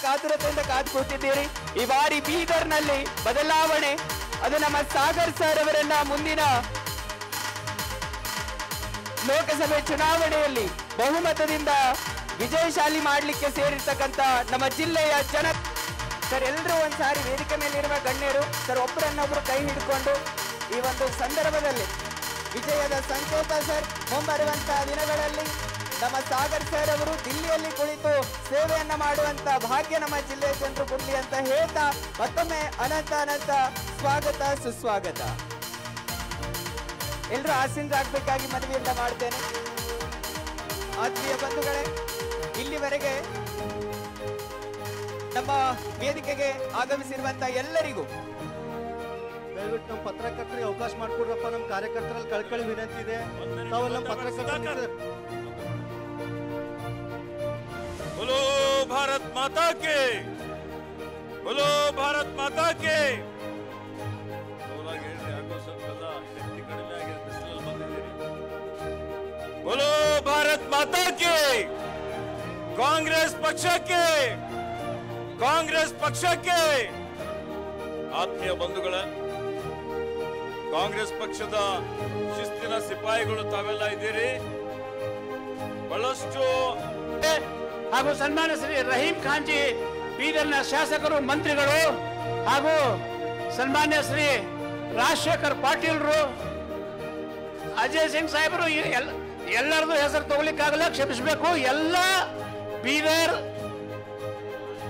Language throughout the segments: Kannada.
ಕಾತರದಿಂದ ಕಾದು ಕೂತಿದ್ದೀರಿ. ಈ ಬಾರಿ ಬೀದರ್ನಲ್ಲಿ ಬದಲಾವಣೆ, ಅದು ನಮ್ಮ ಸಾಗರ್ ಸರ್ ಅವರನ್ನ ಮುಂದಿನ ಲೋಕಸಭೆ ಚುನಾವಣೆಯಲ್ಲಿ ಬಹುಮತದಿಂದ ವಿಜಯಶಾಲಿ ಮಾಡಲಿಕ್ಕೆ ಸೇರಿರ್ತಕ್ಕಂಥ ನಮ್ಮ ಜಿಲ್ಲೆಯ ಜನ ಸರ್ ಎಲ್ಲರೂ ಒಂದ್ಸಾರಿ ವೇದಿಕೆ ಮೇಲಿರುವ ಗಣ್ಯರು ಸರ್ ಒಬ್ಬರನ್ನೊಬ್ರು ಕೈ ಹಿಡ್ಕೊಂಡು ಈ ಒಂದು ಸಂದರ್ಭದಲ್ಲಿ ವಿಜಯದ ಸಂಕೇತ ಸರ್. ಮುಂಬರುವಂತಹ ದಿನಗಳಲ್ಲಿ ನಮ್ಮ ಸಾಗರ್ ಸರ್ ಅವರು ದಿಲ್ಲಿಯಲ್ಲಿ ಕುಳಿತು ಸೇವೆಯನ್ನ ಮಾಡುವಂತ ಭಾಗ್ಯ ನಮ್ಮ ಜಿಲ್ಲೆಯ ಜನರು ಕೊಡ್ಲಿ ಅಂತ ಹೇಳ್ತಾ ಮತ್ತೊಮ್ಮೆ ಅನಂತ ಸ್ವಾಗತ ಸುಸ್ವಾಗತ. ಎಲ್ಲರೂ ಆಸೀನರಾಗಬೇಕಾಗಿ ಮನವಿಯನ್ನ ಮಾಡ್ತೇನೆ. ಆತ್ಮೀಯ ಬಂಧುಗಳೇ, ಇಲ್ಲಿವರೆಗೆ ನಮ್ಮ ವೇದಿಕೆಗೆ ಆಗಮಿಸಿರುವಂತ ಎಲ್ಲರಿಗೂ ದಯವಿಟ್ಟು ನಮ್ಮ ಪತ್ರಕರ್ತರಿಗೆ ಅವಕಾಶ ಮಾಡಿಕೊಡ್ರಪ್ಪ. ನಮ್ಮ ಕಾರ್ಯಕರ್ತರಲ್ಲಿ ಕಳ್ಕಳಿ ವಿನಂತಿ ಇದೆ. ತಾವು ನಮ್ಮ ಪತ್ರಕರ್ತರು बोलो भारत माता के, बोलो भारत माता के. ಶಕ್ತಿ ಕಡಿಮೆ ಆಗಿದೆ, ಬಿಸಿಲಲ್ಲಿ ಬಂದಿದ್ದೀರಿ. बोलो भारत माता के. ಕಾಂಗ್ರೆಸ್ ಪಕ್ಷಕ್ಕೆ, ಕಾಂಗ್ರೆಸ್ ಪಕ್ಷಕ್ಕೆ. ಆತ್ಮೀಯ ಬಂಧುಗಳೇ, ಕಾಂಗ್ರೆಸ್ ಪಕ್ಷದ ಶಿಸ್ತಿನ ಸಿಪಾಯಿಗಳು ತಾವೆಲ್ಲ ಇದ್ದೀರಿ. ಬಹಳಷ್ಟು ಹಾಗೂ ಸನ್ಮಾನ್ಯ ಶ್ರೀ ರಹೀಂ ಖಾನ್ ಜಿ ಬೀದರ್ನ ಶಾಸಕರು, ಮಂತ್ರಿಗಳು ಹಾಗೂ ಸನ್ಮಾನ್ಯ ಶ್ರೀ ರಾಜಶೇಖರ್ ಪಾಟೀಲ್ರು, ಅಜಯ್ ಸಿಂಗ್ ಸಾಹೇಬರು, ಎಲ್ಲರದು ಹೆಸರು ತಗೊಳ್ಳಿಕ್ಕಾಗಲ್ಲ, ಕ್ಷಮಿಸಬೇಕು. ಎಲ್ಲ ಬೀದರ್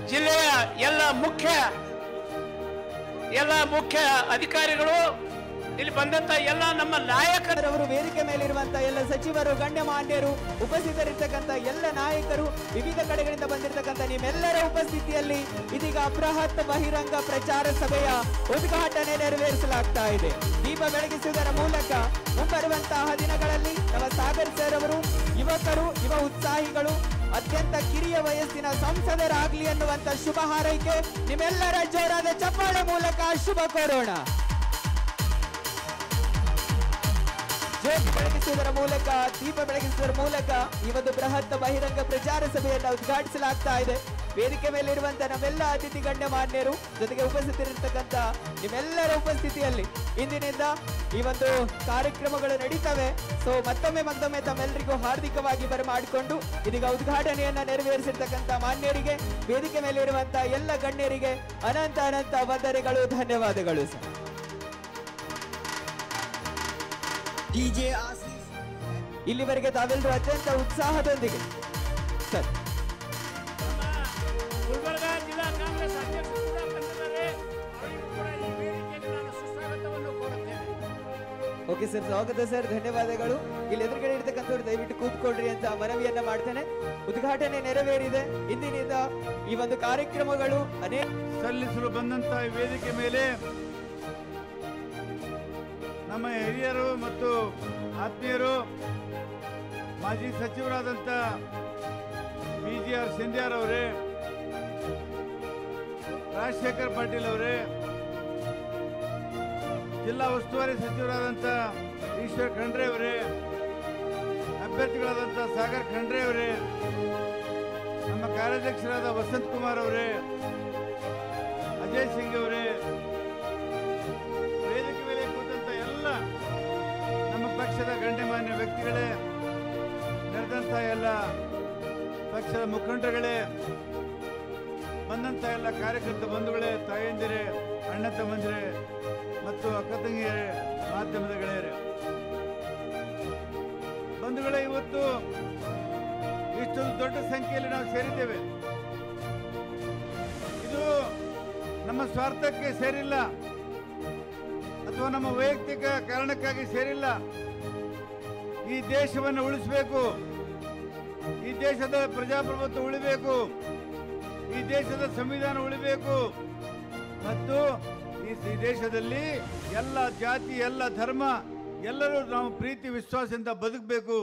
ಜಿಲ್ಲೆಯ ಎಲ್ಲ ಮುಖ್ಯ ಅಧಿಕಾರಿಗಳು, ಇಲ್ಲಿ ಬಂದಂತ ಎಲ್ಲ ನಮ್ಮ ನಾಯಕರವರು, ವೇದಿಕೆ ಮೇಲಿರುವಂತಹ ಎಲ್ಲ ಸಚಿವರು, ಗಣ್ಯಮಾನ್ಯರು, ಉಪಸ್ಥಿತರಿರ್ತಕ್ಕಂಥ ಎಲ್ಲ ನಾಯಕರು, ವಿವಿಧ ಕಡೆಗಳಿಂದ ಬಂದಿರತಕ್ಕಂಥ ನಿಮ್ಮೆಲ್ಲರ ಉಪಸ್ಥಿತಿಯಲ್ಲಿ ಇದೀಗ ಬೃಹತ್ ಬಹಿರಂಗ ಪ್ರಚಾರ ಸಭೆಯ ಉದ್ಘಾಟನೆ ನೆರವೇರಿಸಲಾಗ್ತಾ ಇದೆ. ದೀಪ ಬೆಳಗಿಸುವುದರ ಮೂಲಕ ಮುಂಬರುವಂತಹ ದಿನಗಳಲ್ಲಿ ನಮ್ಮ ಸಾಗರ್ ಸರ್ ಅವರು ಯುವ ಉತ್ಸಾಹಿಗಳು, ಅತ್ಯಂತ ಕಿರಿಯ ವಯಸ್ಸಿನ ಸಂಸದರಾಗ್ಲಿ ಅನ್ನುವಂತ ಶುಭ ಹಾರೈಕೆ ನಿಮ್ಮೆಲ್ಲರ ಜೋರಾದ ಚಪ್ಪಾಳೆ ಮೂಲಕ ಶುಭ ಕೋರೋಣ. ದೀಪ ಬೆಳಗಿಸುವುದರ ಮೂಲಕ ಈ ಒಂದು ಬೃಹತ್ ಬಹಿರಂಗ ಪ್ರಚಾರ ಸಭೆಯನ್ನು ಉದ್ಘಾಟಿಸಲಾಗ್ತಾ ಇದೆ. ವೇದಿಕೆ ಮೇಲಿರುವಂತಹ ನಮ್ಮೆಲ್ಲ ಅತಿಥಿ ಗಣ್ಯಮಾನ್ಯರು ಜೊತೆಗೆ ಉಪಸ್ಥಿತರಿರ್ತಕ್ಕಂಥ ನಿಮ್ಮೆಲ್ಲರ ಉಪಸ್ಥಿತಿಯಲ್ಲಿ ಇಂದಿನಿಂದ ಈ ಒಂದು ಕಾರ್ಯಕ್ರಮಗಳು ನಡೀತವೆ. ಸೊ ಮತ್ತೊಮ್ಮೆ ತಮ್ಮೆಲ್ಲರಿಗೂ ಹಾರ್ದಿಕವಾಗಿ ಬರಮಾಡಿಕೊಂಡು ಇದೀಗ ಉದ್ಘಾಟನೆಯನ್ನ ನೆರವೇರಿಸಿರ್ತಕ್ಕಂಥ ಮಾನ್ಯರಿಗೆ, ವೇದಿಕೆ ಮೇಲಿರುವಂತಹ ಎಲ್ಲ ಗಣ್ಯರಿಗೆ ಅನಂತ ವಂದನೆಗಳು, ಧನ್ಯವಾದಗಳು ಸರ್. ಇಲ್ಲಿವರೆಗೆ ತಾವೆಲ್ಲರೂ ಅತ್ಯಂತ ಉತ್ಸಾಹದೊಂದಿಗೆ ಸರ್ ಗುಲ್ಬರ್ಗ ಜಿಲ್ಲಾ ಕಾಂಗ್ರೆಸ್ ಅಧ್ಯಕ್ಷರು ಕೂಡ ಬಂದಿದ್ದಾರೆ. ಅವರಿಗೂ ಕೂಡ ಈ ವೇದಿಕೆಗೆ ನಾನು ಸುಸ್ವಾಗತವನ್ನು ಕೋರುತ್ತೇನೆ. ಓಕೆ ಸರ್, ಸ್ವಾಗತ ಸರ್, ಧನ್ಯವಾದಗಳು. ಇಲ್ಲಿ ಎದುರುಗಡೆ ಇರ್ತಕ್ಕಂಥವ್ರು ದಯವಿಟ್ಟು ಕೂತ್ಕೊಳ್ರಿ ಅಂತ ಮನವಿಯನ್ನ ಮಾಡ್ತೇನೆ. ಉದ್ಘಾಟನೆ ನೆರವೇರಿದೆ. ಇಂದಿನಿಂದ ಈ ಒಂದು ಕಾರ್ಯಕ್ರಮಗಳು ಸಲ್ಲಿಸಲು ಬಂದಂತ ವೇದಿಕೆ ಮೇಲೆ ನಮ್ಮ ಹಿರಿಯರು ಮತ್ತು ಆತ್ಮೀಯರು, ಮಾಜಿ ಸಚಿವರಾದಂಥ BGR ಸಿಂಧ್ಯಾರ್ ಅವರೇ, ರಾಜಶೇಖರ್ ಪಾಟೀಲ್ ಅವರೇ, ಜಿಲ್ಲಾ ಉಸ್ತುವಾರಿ ಸಚಿವರಾದಂಥ ಈಶ್ವರ್ ಖಂಡ್ರೆ ಅವರೇ, ಅಭ್ಯರ್ಥಿಗಳಾದಂಥ ಸಾಗರ್ ಖಂಡ್ರೆ ಅವರೇ, ನಮ್ಮ ಕಾರ್ಯಾಧ್ಯಕ್ಷರಾದ ವಸಂತ್ ಕುಮಾರ್ ಅವರೇ, ಅಜಯ್ ಸಿಂಗ್ ಅವರೇ, ವೇದಿಕೆ ಮೇಲೆ ಕೂತಂತ ಎಲ್ಲ ನಮ್ಮ ಪಕ್ಷದ ಗಣ್ಯಮಾನ್ಯ ವ್ಯಕ್ತಿಗಳೇ, ನಡೆದಂತ ಎಲ್ಲ ಪಕ್ಷದ ಮುಖಂಡರುಗಳೇ, ಬಂದಂತ ಎಲ್ಲ ಕಾರ್ಯಕರ್ತ ಬಂಧುಗಳೇ, ತಾಯಂದಿರೇ, ಅಣ್ಣ ತಮ್ಮಂದಿರೇ ಮತ್ತು ಅಕ್ಕ ತಂಗಿಯರೇ, ಮಾಧ್ಯಮದ ಗೆಳೆಯರೇ, ಬಂಧುಗಳೇ, ಇವತ್ತು ಇಷ್ಟೊಂದು ದೊಡ್ಡ ಸಂಖ್ಯೆಯಲ್ಲಿ ನಾವು ಸೇರಿದ್ದೇವೆ. ಇದು ನಮ್ಮ ಸ್ವಾರ್ಥಕ್ಕೆ ಸೇರಿಲ್ಲ ಅಥವಾ ನಮ್ಮ ವೈಯಕ್ತಿಕ ಕಾರಣಕ್ಕಾಗಿ ಸೇರಿಲ್ಲ. ಈ ದೇಶವನ್ನು ಉಳಿಸಬೇಕು, ಈ ದೇಶದ ಪ್ರಜಾಪ್ರಭುತ್ವ ಉಳಿಬೇಕು, ಈ ದೇಶದ ಸಂವಿಧಾನ ಉಳಿಬೇಕು ಮತ್ತು ಈ ದೇಶದಲ್ಲಿ ಎಲ್ಲ ಜಾತಿ, ಎಲ್ಲ ಧರ್ಮ, ಎಲ್ಲರೂ ನಾವು ಪ್ರೀತಿ ವಿಶ್ವಾಸದಿಂದ ಬದುಕಬೇಕು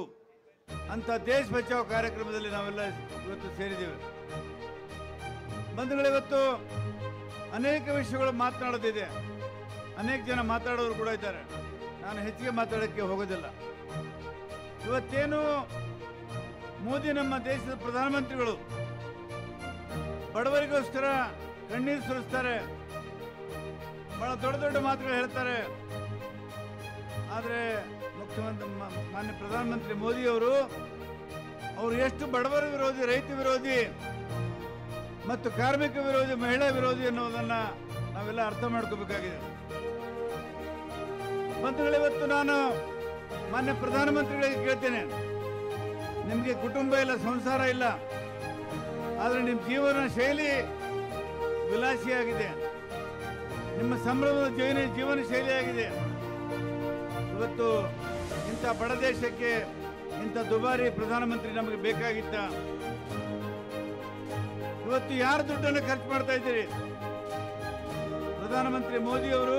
ಅಂತ ದೇಶ ಬಚಾವ್ ಕಾರ್ಯಕ್ರಮದಲ್ಲಿ ನಾವೆಲ್ಲ ಇವತ್ತು ಸೇರಿದ್ದೇವೆ. ಬಂಧುಗಳು, ಇವತ್ತು ಅನೇಕ ವಿಷಯಗಳು ಮಾತನಾಡೋದಿದೆ. ಅನೇಕ ಜನ ಮಾತಾಡೋರು ಕೂಡ ಇದ್ದಾರೆ. ನಾನು ಹೆಚ್ಚಿಗೆ ಮಾತಾಡೋಕ್ಕೆ ಹೋಗೋದಿಲ್ಲ. ಇವತ್ತೇನು ಮೋದಿ ನಮ್ಮ ದೇಶದ ಪ್ರಧಾನಮಂತ್ರಿಗಳು ಬಡವರಿಗೋಸ್ಕರ ಕಣ್ಣೀರು ಸುರಿಸ್ತಾರೆ, ಬಹಳ ದೊಡ್ಡ ದೊಡ್ಡ ಮಾತುಗಳು ಹೇಳ್ತಾರೆ. ಆದರೆ ಮುಖ್ಯಮಂತ್ರಿ ಮಾನ್ಯ ಪ್ರಧಾನಮಂತ್ರಿ ಮೋದಿ ಅವರು ಎಷ್ಟು ಬಡವರ ವಿರೋಧಿ, ರೈತ ವಿರೋಧಿ ಮತ್ತು ಕಾರ್ಮಿಕ ವಿರೋಧಿ, ಮಹಿಳಾ ವಿರೋಧಿ ಅನ್ನೋದನ್ನ ನಾವೆಲ್ಲ ಅರ್ಥ ಮಾಡ್ಕೋಬೇಕಾಗಿದೆ. ಬಂಧುಗಳೇ, ಇವತ್ತು ನಾನು ಮಾನ್ಯ ಪ್ರಧಾನಮಂತ್ರಿಗಳಿಗೆ ಕೇಳ್ತೇನೆ, ನಿಮಗೆ ಕುಟುಂಬ ಇಲ್ಲ, ಸಂಸಾರ ಇಲ್ಲ, ಆದರೆ ನಿಮ್ಮ ಜೀವನ ಶೈಲಿ ವಿಲಾಸಿಯಾಗಿದೆ, ನಿಮ್ಮ ಸಂಭ್ರಮದ ಜೀವನ ಶೈಲಿಯಾಗಿದೆ. ಇವತ್ತು ಇಂಥ ಬಡ ದೇಶಕ್ಕೆ ಇಂಥ ದುಬಾರಿ ಪ್ರಧಾನಮಂತ್ರಿ ನಮಗೆ ಬೇಕಾಗಿತ್ತ? ಇವತ್ತು ಯಾರು ದುಡ್ಡನ್ನು ಖರ್ಚು ಮಾಡ್ತಾ ಇದ್ದೀರಿ? ಪ್ರಧಾನಮಂತ್ರಿ ಮೋದಿ ಅವರು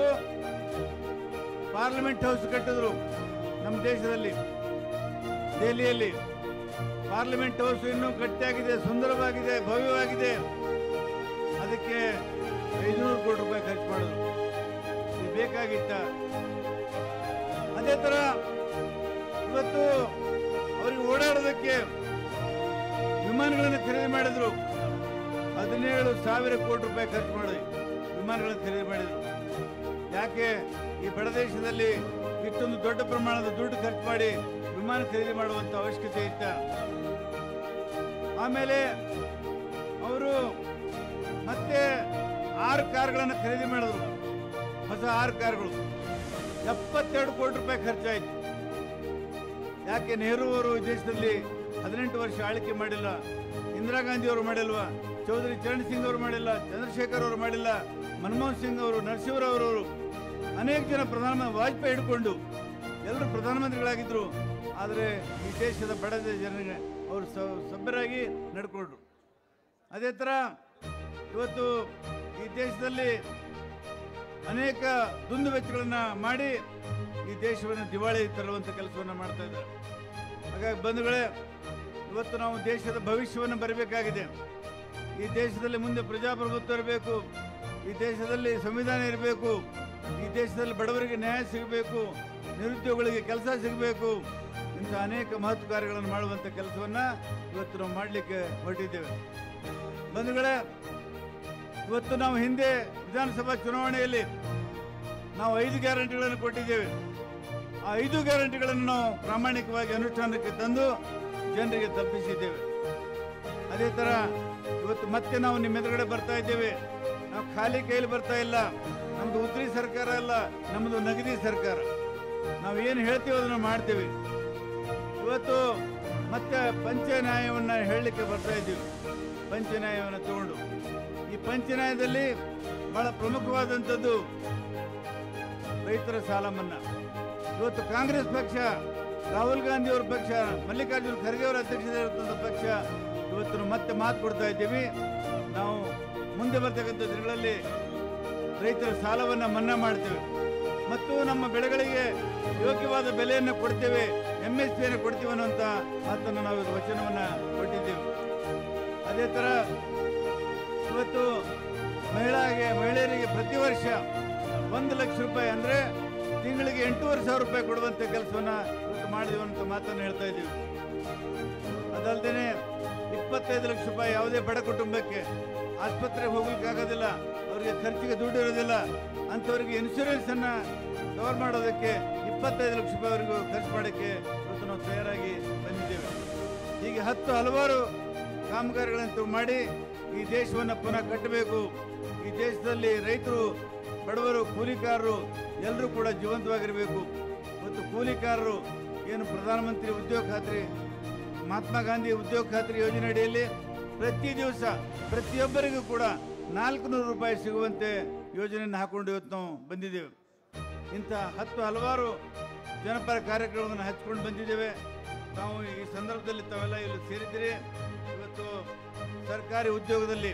ಪಾರ್ಲಿಮೆಂಟ್ ಹೌಸ್ ಕಟ್ಟಿದ್ರು ನಮ್ಮ ದೇಶದಲ್ಲಿ, ದೆಹಲಿಯಲ್ಲಿ. ಪಾರ್ಲಿಮೆಂಟ್ ಹೌಸ್ ಇನ್ನೂ ಗಟ್ಟಿಯಾಗಿದೆ, ಸುಂದರವಾಗಿದೆ, ಭವ್ಯವಾಗಿದೆ. ಅದಕ್ಕೆ 500 ಕೋಟಿ ರೂಪಾಯಿ ಖರ್ಚು ಮಾಡಿದ್ರು. ಇದು ಬೇಕಾಗಿತ್ತ? ಅದೇ ತರ ಇವತ್ತು ಅವರಿಗೆ ಓಡಾಡೋದಕ್ಕೆ ವಿಮಾನಗಳನ್ನು ಖರೀದಿ ಮಾಡಿದ್ರು. 17,000 ಕೋಟಿ ರೂಪಾಯಿ ಖರ್ಚು ಮಾಡಿ ವಿಮಾನಗಳನ್ನು ಖರೀದಿ ಮಾಡಿದ್ರು. ಯಾಕೆ ಈ ಬಡ ದೇಶದಲ್ಲಿ ಇಷ್ಟೊಂದು ದೊಡ್ಡ ಪ್ರಮಾಣದ ದುಡ್ಡು ಖರ್ಚು ಮಾಡಿ ವಿಮಾನ ಖರೀದಿ ಮಾಡುವಂತ ಅವಶ್ಯಕತೆ ಇತ್ತ? ಆಮೇಲೆ ಅವರು ಮತ್ತೆ 6 ಕಾರ್ಗಳನ್ನು ಖರೀದಿ ಮಾಡಿದ್ರು, ಹೊಸ 6 ಕಾರ್ಗಳು. 72 ಕೋಟಿ ರೂಪಾಯಿ ಖರ್ಚಾಯಿತು. ಯಾಕೆ ನೆಹರು ಅವರು ದೇಶದಲ್ಲಿ 18 ವರ್ಷ ಆಳ್ವಿಕೆ ಮಾಡಿಲ್ಲ, ಇಂದಿರಾ ಗಾಂಧಿ ಅವರು ಮಾಡಿಲ್ವಾ, ಚೌಧರಿ ಚರಣ್ ಸಿಂಗ್ ಅವರು ಮಾಡಿಲ್ಲ, ಚಂದ್ರಶೇಖರ್ ಅವರು ಮಾಡಿಲ್ಲ, ಮನಮೋಹನ್ ಸಿಂಗ್ ಅವರು, ನರಸಿಂಹರಾವ್ ಅವರು, ಅನೇಕ ಜನ ಪ್ರಧಾನಮಂತ್ರಿ, ವಾಜಪೇಯಿ ಹಿಡ್ಕೊಂಡು ಎಲ್ಲರೂ ಪ್ರಧಾನಮಂತ್ರಿಗಳಾಗಿದ್ರು. ಆದರೆ ಈ ದೇಶದ ಬಡ ಜನರಿಗೆ ಅವರು ಸಭ್ಯರಾಗಿ ನಡ್ಕೊಂಡ್ರು. ಅದೇ ಥರ ಇವತ್ತು ಈ ದೇಶದಲ್ಲಿ ಅನೇಕ ದುಂದು ವೆಚ್ಚಗಳನ್ನು ಮಾಡಿ ಈ ದೇಶವನ್ನು ದಿವಾಳಿ ತರುವಂಥ ಕೆಲಸವನ್ನು ಮಾಡ್ತಾ ಇದ್ದಾರೆ. ಹಾಗಾಗಿ ಬಂಧುಗಳೇ, ಇವತ್ತು ನಾವು ದೇಶದ ಭವಿಷ್ಯವನ್ನು ಬರಬೇಕಾಗಿದೆ. ಈ ದೇಶದಲ್ಲಿ ಮುಂದೆ ಪ್ರಜಾಪ್ರಭುತ್ವ ಇರಬೇಕು, ಈ ದೇಶದಲ್ಲಿ ಸಂವಿಧಾನ ಇರಬೇಕು, ಈ ದೇಶದಲ್ಲಿ ಬಡವರಿಗೆ ನ್ಯಾಯ ಸಿಗಬೇಕು, ನಿರುದ್ಯೋಗಿಗಳಿಗೆ ಕೆಲಸ ಸಿಗಬೇಕು. ಇಂಥ ಅನೇಕ ಮಹತ್ವ ಕಾರ್ಯಗಳನ್ನು ಮಾಡುವಂಥ ಕೆಲಸವನ್ನು ಇವತ್ತು ನಾವು ಮಾಡಲಿಕ್ಕೆ ಹೊರಟಿದ್ದೇವೆ. ಬಂಧುಗಳೇ, ಇವತ್ತು ನಾವು ಹಿಂದೆ ವಿಧಾನಸಭಾ ಚುನಾವಣೆಯಲ್ಲಿ ನಾವು 5 ಗ್ಯಾರಂಟಿಗಳನ್ನು ಕೊಟ್ಟಿದ್ದೇವೆ. ಆ 5 ಗ್ಯಾರಂಟಿಗಳನ್ನು ನಾವು ಪ್ರಾಮಾಣಿಕವಾಗಿ ಅನುಷ್ಠಾನಕ್ಕೆ ತಂದು ಜನರಿಗೆ ತಲುಪಿಸಿದ್ದೇವೆ. ಅದೇ ಥರ ಇವತ್ತು ಮತ್ತೆ ನಾವು ನಿಮ್ಮ ಎದುರುಗಡೆ ಬರ್ತಾ ಇದ್ದೇವೆ. ನಾವು ಖಾಲಿ ಕೈಯಲ್ಲಿ ಬರ್ತಾ ಇಲ್ಲ. ನಮ್ಮದು ಉದ್ರಿ ಸರ್ಕಾರ ಅಲ್ಲ, ನಮ್ಮದು ನಗದಿ ಸರ್ಕಾರ. ನಾವು ಏನು ಹೇಳ್ತೀವೋ ಅದನ್ನು ಮಾಡ್ತೀವಿ. ಇವತ್ತು ಮತ್ತೆ ಪಂಚ ನ್ಯಾಯವನ್ನು ಹೇಳಲಿಕ್ಕೆ ಬರ್ತಾ ಇದ್ದೀವಿ. ಪಂಚ ನ್ಯಾಯವನ್ನು ತಗೊಂಡು ಈ ಪಂಚನ್ಯಾಯದಲ್ಲಿ ಬಹಳ ಪ್ರಮುಖವಾದಂಥದ್ದು ರೈತರ ಸಾಲ ಮನ್ನಾ. ಇವತ್ತು ಕಾಂಗ್ರೆಸ್ ಪಕ್ಷ, ರಾಹುಲ್ ಗಾಂಧಿ ಅವರ ಪಕ್ಷ, ಮಲ್ಲಿಕಾರ್ಜುನ ಖರ್ಗೆ ಅವರ ಅಧ್ಯಕ್ಷತೆಯಿರುವಂಥ ಪಕ್ಷ ಇವತ್ತು ಮತ್ತೆ ಮಾತು ಕೊಡ್ತಾ ಇದ್ದೀವಿ. ನಾವು ಮುಂದೆ ಬರ್ತಕ್ಕಂಥ ದಿನಗಳಲ್ಲಿ ರೈತರ ಸಾಲವನ್ನು ಮನ್ನಾ ಮಾಡ್ತೇವೆ ಮತ್ತು ನಮ್ಮ ಬೆಳೆಗಳಿಗೆ ಯೋಗ್ಯವಾದ ಬೆಲೆಯನ್ನು ಕೊಡ್ತೇವೆ, MSPಯನ್ನು ಕೊಡ್ತೀವಿ ಅನ್ನುವಂಥ ಮಾತನ್ನು ನಾವು ವಚನವನ್ನು ಕೊಟ್ಟಿದ್ದೇವೆ. ಅದೇ ಥರ ಇವತ್ತು ಮಹಿಳೆಯರಿಗೆ ಪ್ರತಿ ವರ್ಷ 1 ಲಕ್ಷ ರೂಪಾಯಿ ಅಂದರೆ ತಿಂಗಳಿಗೆ 8,500 ರೂಪಾಯಿ ಕೊಡುವಂಥ ಕೆಲಸವನ್ನು ಇವತ್ತು ಮಾಡಿದೀವಿ ಅಂತ ಮಾತನ್ನು ಹೇಳ್ತಾ ಇದ್ದೀವಿ. ಅದಲ್ಲದೆ 25 ಲಕ್ಷ ರೂಪಾಯಿ ಯಾವುದೇ ಬಡ ಕುಟುಂಬಕ್ಕೆ ಆಸ್ಪತ್ರೆಗೆ ಹೋಗ್ಲಿಕ್ಕಾಗೋದಿಲ್ಲ, ಅವರಿಗೆ ಖರ್ಚಿಗೆ ದುಡ್ಡು ಇರೋದಿಲ್ಲ, ಅಂಥವ್ರಿಗೆ ಇನ್ಶೂರೆನ್ಸ್ ಅನ್ನ ಕವರ್ ಮಾಡೋದಕ್ಕೆ 25 ಲಕ್ಷ ರೂಪಾಯಿವರೆಗೂ ಖರ್ಚು ಮಾಡೋಕ್ಕೆ ಇವತ್ತು ನಾವು ತಯಾರಾಗಿ ಬಂದಿದ್ದೇವೆ. ಹೀಗೆ ಹಲವಾರು ಕಾಮಗಾರಿಗಳಂತೂ ಮಾಡಿ ಈ ದೇಶವನ್ನು ಪುನಃ ಕಟ್ಟಬೇಕು. ಈ ದೇಶದಲ್ಲಿ ರೈತರು, ಬಡವರು, ಕೂಲಿಕಾರರು ಎಲ್ಲರೂ ಕೂಡ ಜೀವಂತವಾಗಿರಬೇಕು. ಮತ್ತು ಕೂಲಿಕಾರರು ಏನು ಪ್ರಧಾನಮಂತ್ರಿ ಉದ್ಯೋಗ ಖಾತ್ರಿ, ಮಹಾತ್ಮ ಗಾಂಧಿ ಉದ್ಯೋಗ ಖಾತ್ರಿ ಯೋಜನೆ ಅಡಿಯಲ್ಲಿ ಪ್ರತಿ ದಿವಸ ಪ್ರತಿಯೊಬ್ಬರಿಗೂ ಕೂಡ 400 ರೂಪಾಯಿ ಸಿಗುವಂತೆ ಯೋಜನೆಯನ್ನು ಹಾಕೊಂಡು ಇವತ್ತು ನಾವು ಬಂದಿದ್ದೇವೆ. ಇಂಥ ಹಲವಾರು ಜನಪರ ಕಾರ್ಯಕ್ರಮಗಳನ್ನು ಹಚ್ಕೊಂಡು ಬಂದಿದ್ದೇವೆ. ನಾವು ಈ ಸಂದರ್ಭದಲ್ಲಿ ತಾವೆಲ್ಲ ಇಲ್ಲಿ ಸೇರಿದ್ದೀರಿ. ಇವತ್ತು ಸರ್ಕಾರಿ ಉದ್ಯೋಗದಲ್ಲಿ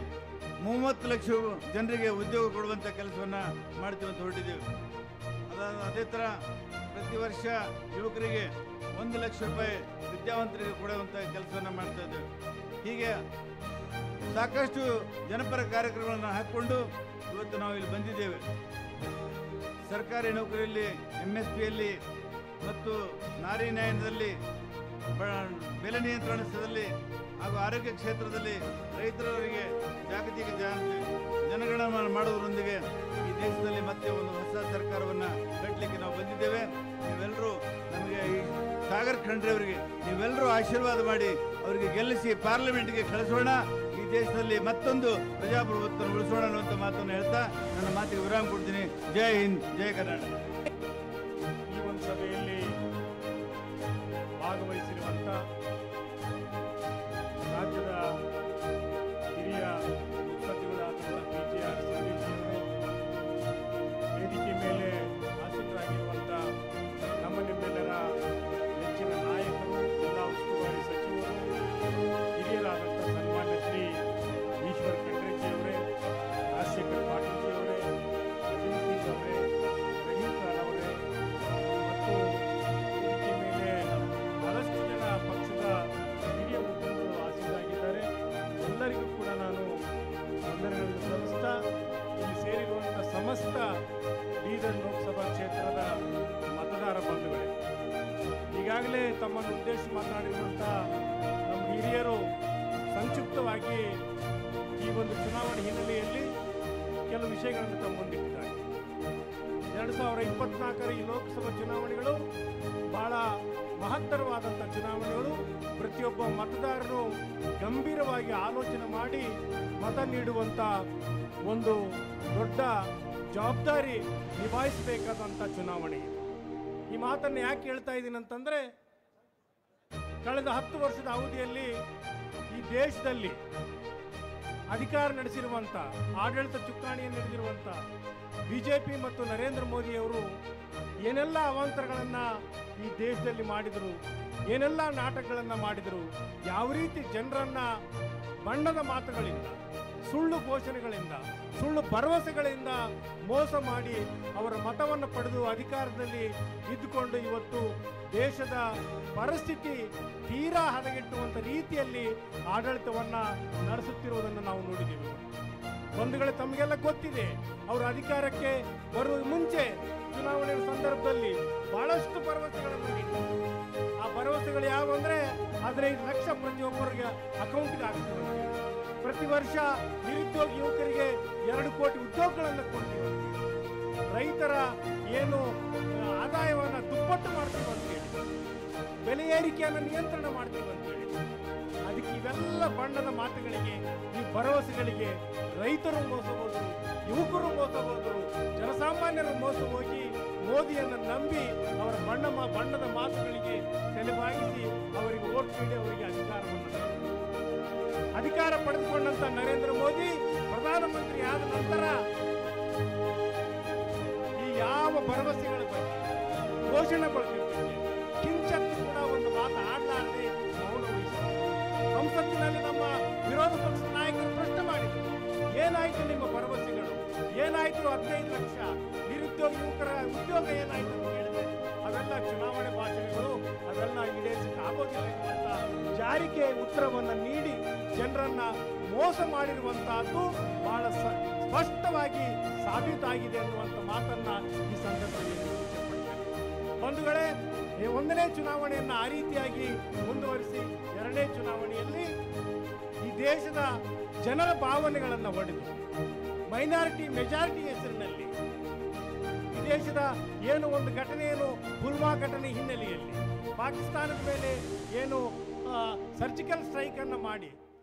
30 ಲಕ್ಷ ಜನರಿಗೆ ಉದ್ಯೋಗ ಕೊಡುವಂಥ ಕೆಲಸವನ್ನು ಮಾಡ್ತೀವಿ ಅಂತ ಹೊರಟಿದ್ದೇವೆ. ಅದೇ ಥರ ಪ್ರತಿ ವರ್ಷ ಯುವಕರಿಗೆ 1 ಲಕ್ಷ ರೂಪಾಯಿ ವಿದ್ಯಾವಂತರಿಗೆ ಕೊಡುವಂಥ ಕೆಲಸವನ್ನು ಮಾಡ್ತಾ ಇದ್ದೇವೆ. ಹೀಗೆ ಸಾಕಷ್ಟು ಜನಪರ ಕಾರ್ಯಕ್ರಮಗಳನ್ನು ಹಾಕಿಕೊಂಡು ಇವತ್ತು ನಾವು ಇಲ್ಲಿ ಬಂದಿದ್ದೇವೆ. ಸರ್ಕಾರಿ ನೌಕರಿಯಲ್ಲಿ, MSPಯಲ್ಲಿ ಮತ್ತು ನಾರಿ ನ್ಯಾಯದಲ್ಲಿ, ಬೆಲೆ ನಿಯಂತ್ರಣದಲ್ಲಿ ಹಾಗೂ ಆರೋಗ್ಯ ಕ್ಷೇತ್ರದಲ್ಲಿ ರೈತರವರಿಗೆ ಜಾಗತಿಕ ಜನಗಣನ ಮಾಡೋದ್ರೊಂದಿಗೆ ಈ ದೇಶದಲ್ಲಿ ಮತ್ತೆ ಒಂದು ಹೊಸ ಸರ್ಕಾರವನ್ನು ಕಟ್ಟಲಿಕ್ಕೆ ನಾವು ಬಂದಿದ್ದೇವೆ. ನೀವೆಲ್ಲರೂ ನಮಗೆ ಈ ಸಾಗರ್ ಖಂಡ್ರೆ ಅವರಿಗೆ ನೀವೆಲ್ಲರೂ ಆಶೀರ್ವಾದ ಮಾಡಿ ಅವರಿಗೆ ಗೆಲ್ಲಿಸಿ ಪಾರ್ಲಿಮೆಂಟ್ಗೆ ಕಳಿಸೋಣ. ಈ ದೇಶದಲ್ಲಿ ಮತ್ತೊಂದು ಪ್ರಜಾಪ್ರಭುತ್ವ ಉಳಿಸೋಣ ಅನ್ನುವಂಥ ಮಾತನ್ನು ಹೇಳ್ತಾ ನನ್ನ ಮಾತಿಗೆ ವಿರಾಮ ಕೊಡ್ತೀನಿ. ಜೈ ಹಿಂದ್, ಜೈ ಕರ್ನಾಟಕ. ಈ ಒಂದು ಸಭೆಯಲ್ಲಿ ಭಾಗವಹಿಸಿರುವಂಥ ರಾಜ್ಯದ ಹಿರಿಯ ಸಚಿವರಾದಂಥ PGR ಸಂದೇಶ್ ಅವರು, ವೇದಿಕೆ ಮೇಲೆ ಆಸೀನರಾಗಿರುವಂಥ ನಮ್ಮ ನಿಮ್ಮೆಲ್ಲರ ನೆಚ್ಚಿನ ನಾಯಕರು, ಜಿಲ್ಲಾ ಉಸ್ತುವಾರಿ ಸಚಿವರು, ಹಿರಿಯರಾದಂಥ ಸನ್ಮಾನ್ಯ ಶ್ರೀ ಈಶ್ವರ್ ಖಂಡ್ರೆಜಿ ಅವರೇ, ರಾಜಶೇಖರ್ ಪಾಟೀಲ್ಜಿ ಅವರೇ, ಅಜಿಮ್ ಸಿಂಗ್ ಅವರೇ, ರಹೀಂ ಖಾನ್ ಅವರೇ ಮತ್ತು ವೇದಿಕೆ ಮೇಲೆ ಬಹಳಷ್ಟು ಜನ ಪಕ್ಷದ ಹಿರಿಯ ಮುಖಂಡರು ಆಸೀನರಾಗಿದ್ದಾರೆ. ಎಲ್ಲರಿಗೂ ಕೂಡ ನಾನು ವಂದನೆಗಳನ್ನು ಸಲ್ಲಿಸ್ತಾ ಇಲ್ಲಿ ಸೇರಿರುವಂಥ ಸಮಸ್ತ ಬೀದರ್ ಲೋಕಸಭಾ ಕ್ಷೇತ್ರದ ಮತದಾರ ಬಂಧುಗಳೇ, ಈಗಾಗಲೇ ತಮ್ಮನ್ನು ಉದ್ದೇಶಿಸಿ ಮಾತನಾಡಿರುವಂಥ ನಮ್ಮ ಹಿರಿಯರು ಸಂಕ್ಷಿಪ್ತವಾಗಿ ಈ ಒಂದು ಚುನಾವಣೆ ಹಿನ್ನೆಲೆಯಲ್ಲಿ ಕೆಲವು ವಿಷಯಗಳನ್ನು ತಮ್ಮ ಮುಂದಿಟ್ಟಿದ್ದಾರೆ. 2024ರ ಈ ಲೋಕಸಭಾ ಚುನಾವಣೆಗಳು ಬಹಳ ಮಹತ್ತರವಾದಂಥ ಚುನಾವಣೆಗಳು. ಪ್ರತಿಯೊಬ್ಬ ಮತದಾರರು ಗಂಭೀರವಾಗಿ ಆಲೋಚನೆ ಮಾಡಿ ಮತ ನೀಡುವಂಥ ಒಂದು ದೊಡ್ಡ ಜವಾಬ್ದಾರಿ ನಿಭಾಯಿಸಬೇಕಾದಂಥ ಚುನಾವಣೆ ಇದು. ಈ ಮಾತನ್ನು ಯಾಕೆ ಹೇಳ್ತಾ ಇದ್ದೀನಿ ಅಂತಂದರೆ, ಕಳೆದ 10 ವರ್ಷದ ಅವಧಿಯಲ್ಲಿ ಈ ದೇಶದಲ್ಲಿ ಅಧಿಕಾರ ನಡೆಸಿರುವಂಥ, ಆಡಳಿತ ಚುಕ್ಕಾಣಿಯನ್ನು ನಡೆದಿರುವಂಥ BJP ಮತ್ತು ನರೇಂದ್ರ ಮೋದಿಯವರು ಏನೆಲ್ಲ ಅವಾಂತರಗಳನ್ನು ಈ ದೇಶದಲ್ಲಿ ಮಾಡಿದರು, ಏನೆಲ್ಲ ನಾಟಕಗಳನ್ನು ಮಾಡಿದರು, ಯಾವ ರೀತಿ ಜನರನ್ನು ಬಣ್ಣದ ಮಾತುಗಳಿಂದ, ಸುಳ್ಳು ಘೋಷಣೆಗಳಿಂದ, ಸುಳ್ಳು ಭರವಸೆಗಳಿಂದ ಮೋಸ ಮಾಡಿ ಅವರ ಮತವನ್ನು ಪಡೆದು ಅಧಿಕಾರದಲ್ಲಿ ಇದ್ದುಕೊಂಡು ಇವತ್ತು ದೇಶದ ಪರಿಸ್ಥಿತಿ ತೀರಾ ಹದಗೆಟ್ಟುವಂಥ ರೀತಿಯಲ್ಲಿ ಆಡಳಿತವನ್ನು ನಡೆಸುತ್ತಿರುವುದನ್ನು ನಾವು ನೋಡಿದ್ದೀವಿ. ಬಂಧುಗಳೇ, ತಮಗೆಲ್ಲ ಗೊತ್ತಿದೆ, ಅವರು ಅಧಿಕಾರಕ್ಕೆ ಬರುವ ಮುಂಚೆ ಚುನಾವಣೆಯ ಸಂದರ್ಭದಲ್ಲಿ ಬಹಳಷ್ಟು ಭರವಸೆಗಳನ್ನು ನೀಡಿದರು. ಆ ಭರವಸೆಗಳು ಯಾವುವಂದ್ರೆ 15 ಲಕ್ಷ ಪ್ರತಿಯೊಬ್ಬರಿಗೆ ಅಕೌಂಟ್ಗೆ ಹಾಕ್ತೀವಿ, ಪ್ರತಿ ವರ್ಷ ನಿರುದ್ಯೋಗಿ ಯುವಕರಿಗೆ 2 ಕೋಟಿ ಉದ್ಯೋಗಗಳನ್ನು ಕೊಡ್ತೀವಿ, ರೈತರ ಏನು ಆದಾಯವನ್ನು ದುಪ್ಪಟ್ಟು ಮಾಡ್ತೀವಿ ಅಂತೇಳಿ, ಬೆಲೆ ಏರಿಕೆಯನ್ನು ನಿಯಂತ್ರಣ ಮಾಡ್ತೀವಿ ಅಂತೇಳಿ. ಅದಕ್ಕೆ ಇವೆಲ್ಲ ಬಣ್ಣದ ಮಾತುಗಳಿಗೆ, ಈ ಭರವಸೆಗಳಿಗೆ ರೈತರು ಮೋಸ ಹೋದರು, ಯುವಕರು ಮೋಸ ಹೋದರು, ಜನಸಾಮಾನ್ಯರು ಮೋಸ ಹೋಗಿ ಮೋದಿಯನ್ನು ನಂಬಿ ಅವರ ಬಣ್ಣದ ಮಾತುಗಳಿಗೆ ತಲೆಬಾಗಿಸಿ ಅವರಿಗೆ ವೋಟ್ ನೀಡಿ ಅವರಿಗೆ ಅಧಿಕಾರ ಪಡೆದುಕೊಂಡಂತ ನರೇಂದ್ರ ಮೋದಿ ಪ್ರಧಾನಮಂತ್ರಿ ಆದ ನಂತರ ಈ ಯಾವ ಭರವಸೆಗಳ ಬಗ್ಗೆ, ಘೋಷಣೆಗಳ ಬಗ್ಗೆ ಕಿಂಚತ್ತು ಕೂಡ ಒಂದು ಮಾತು ಆಡಲಾರದೆ ಮೌನ ವಹಿಸಿದರು. ಸಂಸತ್ತಿನಲ್ಲಿ ನಮ್ಮ ವಿರೋಧ ಪಕ್ಷದ ನಾಯಕರು ಪ್ರಶ್ನೆ ಮಾಡಿದರು, ಏನಾಯ್ತು ನಿಮ್ಮ ಭರವಸೆಗಳು, ಏನಾಯ್ತು 15 ಲಕ್ಷ ನಿರುದ್ಯೋಗ ಯುವಕರ ಉದ್ಯೋಗ ಏನಾಯ್ತು ಅಂತ ಹೇಳಿದ್ರೆ, ಅವೆಲ್ಲ ಚುನಾವಣೆ ಭಾಷಣಗಳು, ಅದೆಲ್ಲ ಈಡೇರಿಸಕ್ಕೆ ಆಗೋದಿಲ್ಲ ಎನ್ನುವಂತ ಜಾರಿಗೆ ಉತ್ತರವನ್ನು ನೀಡಿ ಜನರನ್ನ ಮೋಸ ಮಾಡಿರುವಂತಹದ್ದು ಬಹಳ ಸ್ಪಷ್ಟವಾಗಿ ಸಾಬೀತಾಗಿದೆ ಅನ್ನುವಂಥ ಮಾತನ್ನ ಈ ಸಂದರ್ಭದಲ್ಲಿ ಬಂಧುಗಳೇ, ಒಂದನೇ ಚುನಾವಣೆಯನ್ನು ಆ ರೀತಿಯಾಗಿ ಮುಂದುವರಿಸಿ 2ನೇ ಚುನಾವಣೆಯಲ್ಲಿ ಈ ದೇಶದ ಜನರ ಭಾವನೆಗಳನ್ನು ಒಡೆದು ಮೈನಾರಿಟಿ ಮೆಜಾರಿಟಿ ಹೆಸರಿನಲ್ಲಿ ಈ ದೇಶದ ಏನು ಒಂದು ಘಟನೆಯನ್ನು ಪುಲ್ವಾಮಾ ಘಟನೆ ಹಿನ್ನೆಲೆಯಲ್ಲಿ ಪಾಕಿಸ್ತಾನದ ಮೇಲೆ ಏನು ಸರ್ಜಿಕಲ್ ಸ್ಟ್ರೈಕ್ ಅನ್ನು ಮಾಡಿ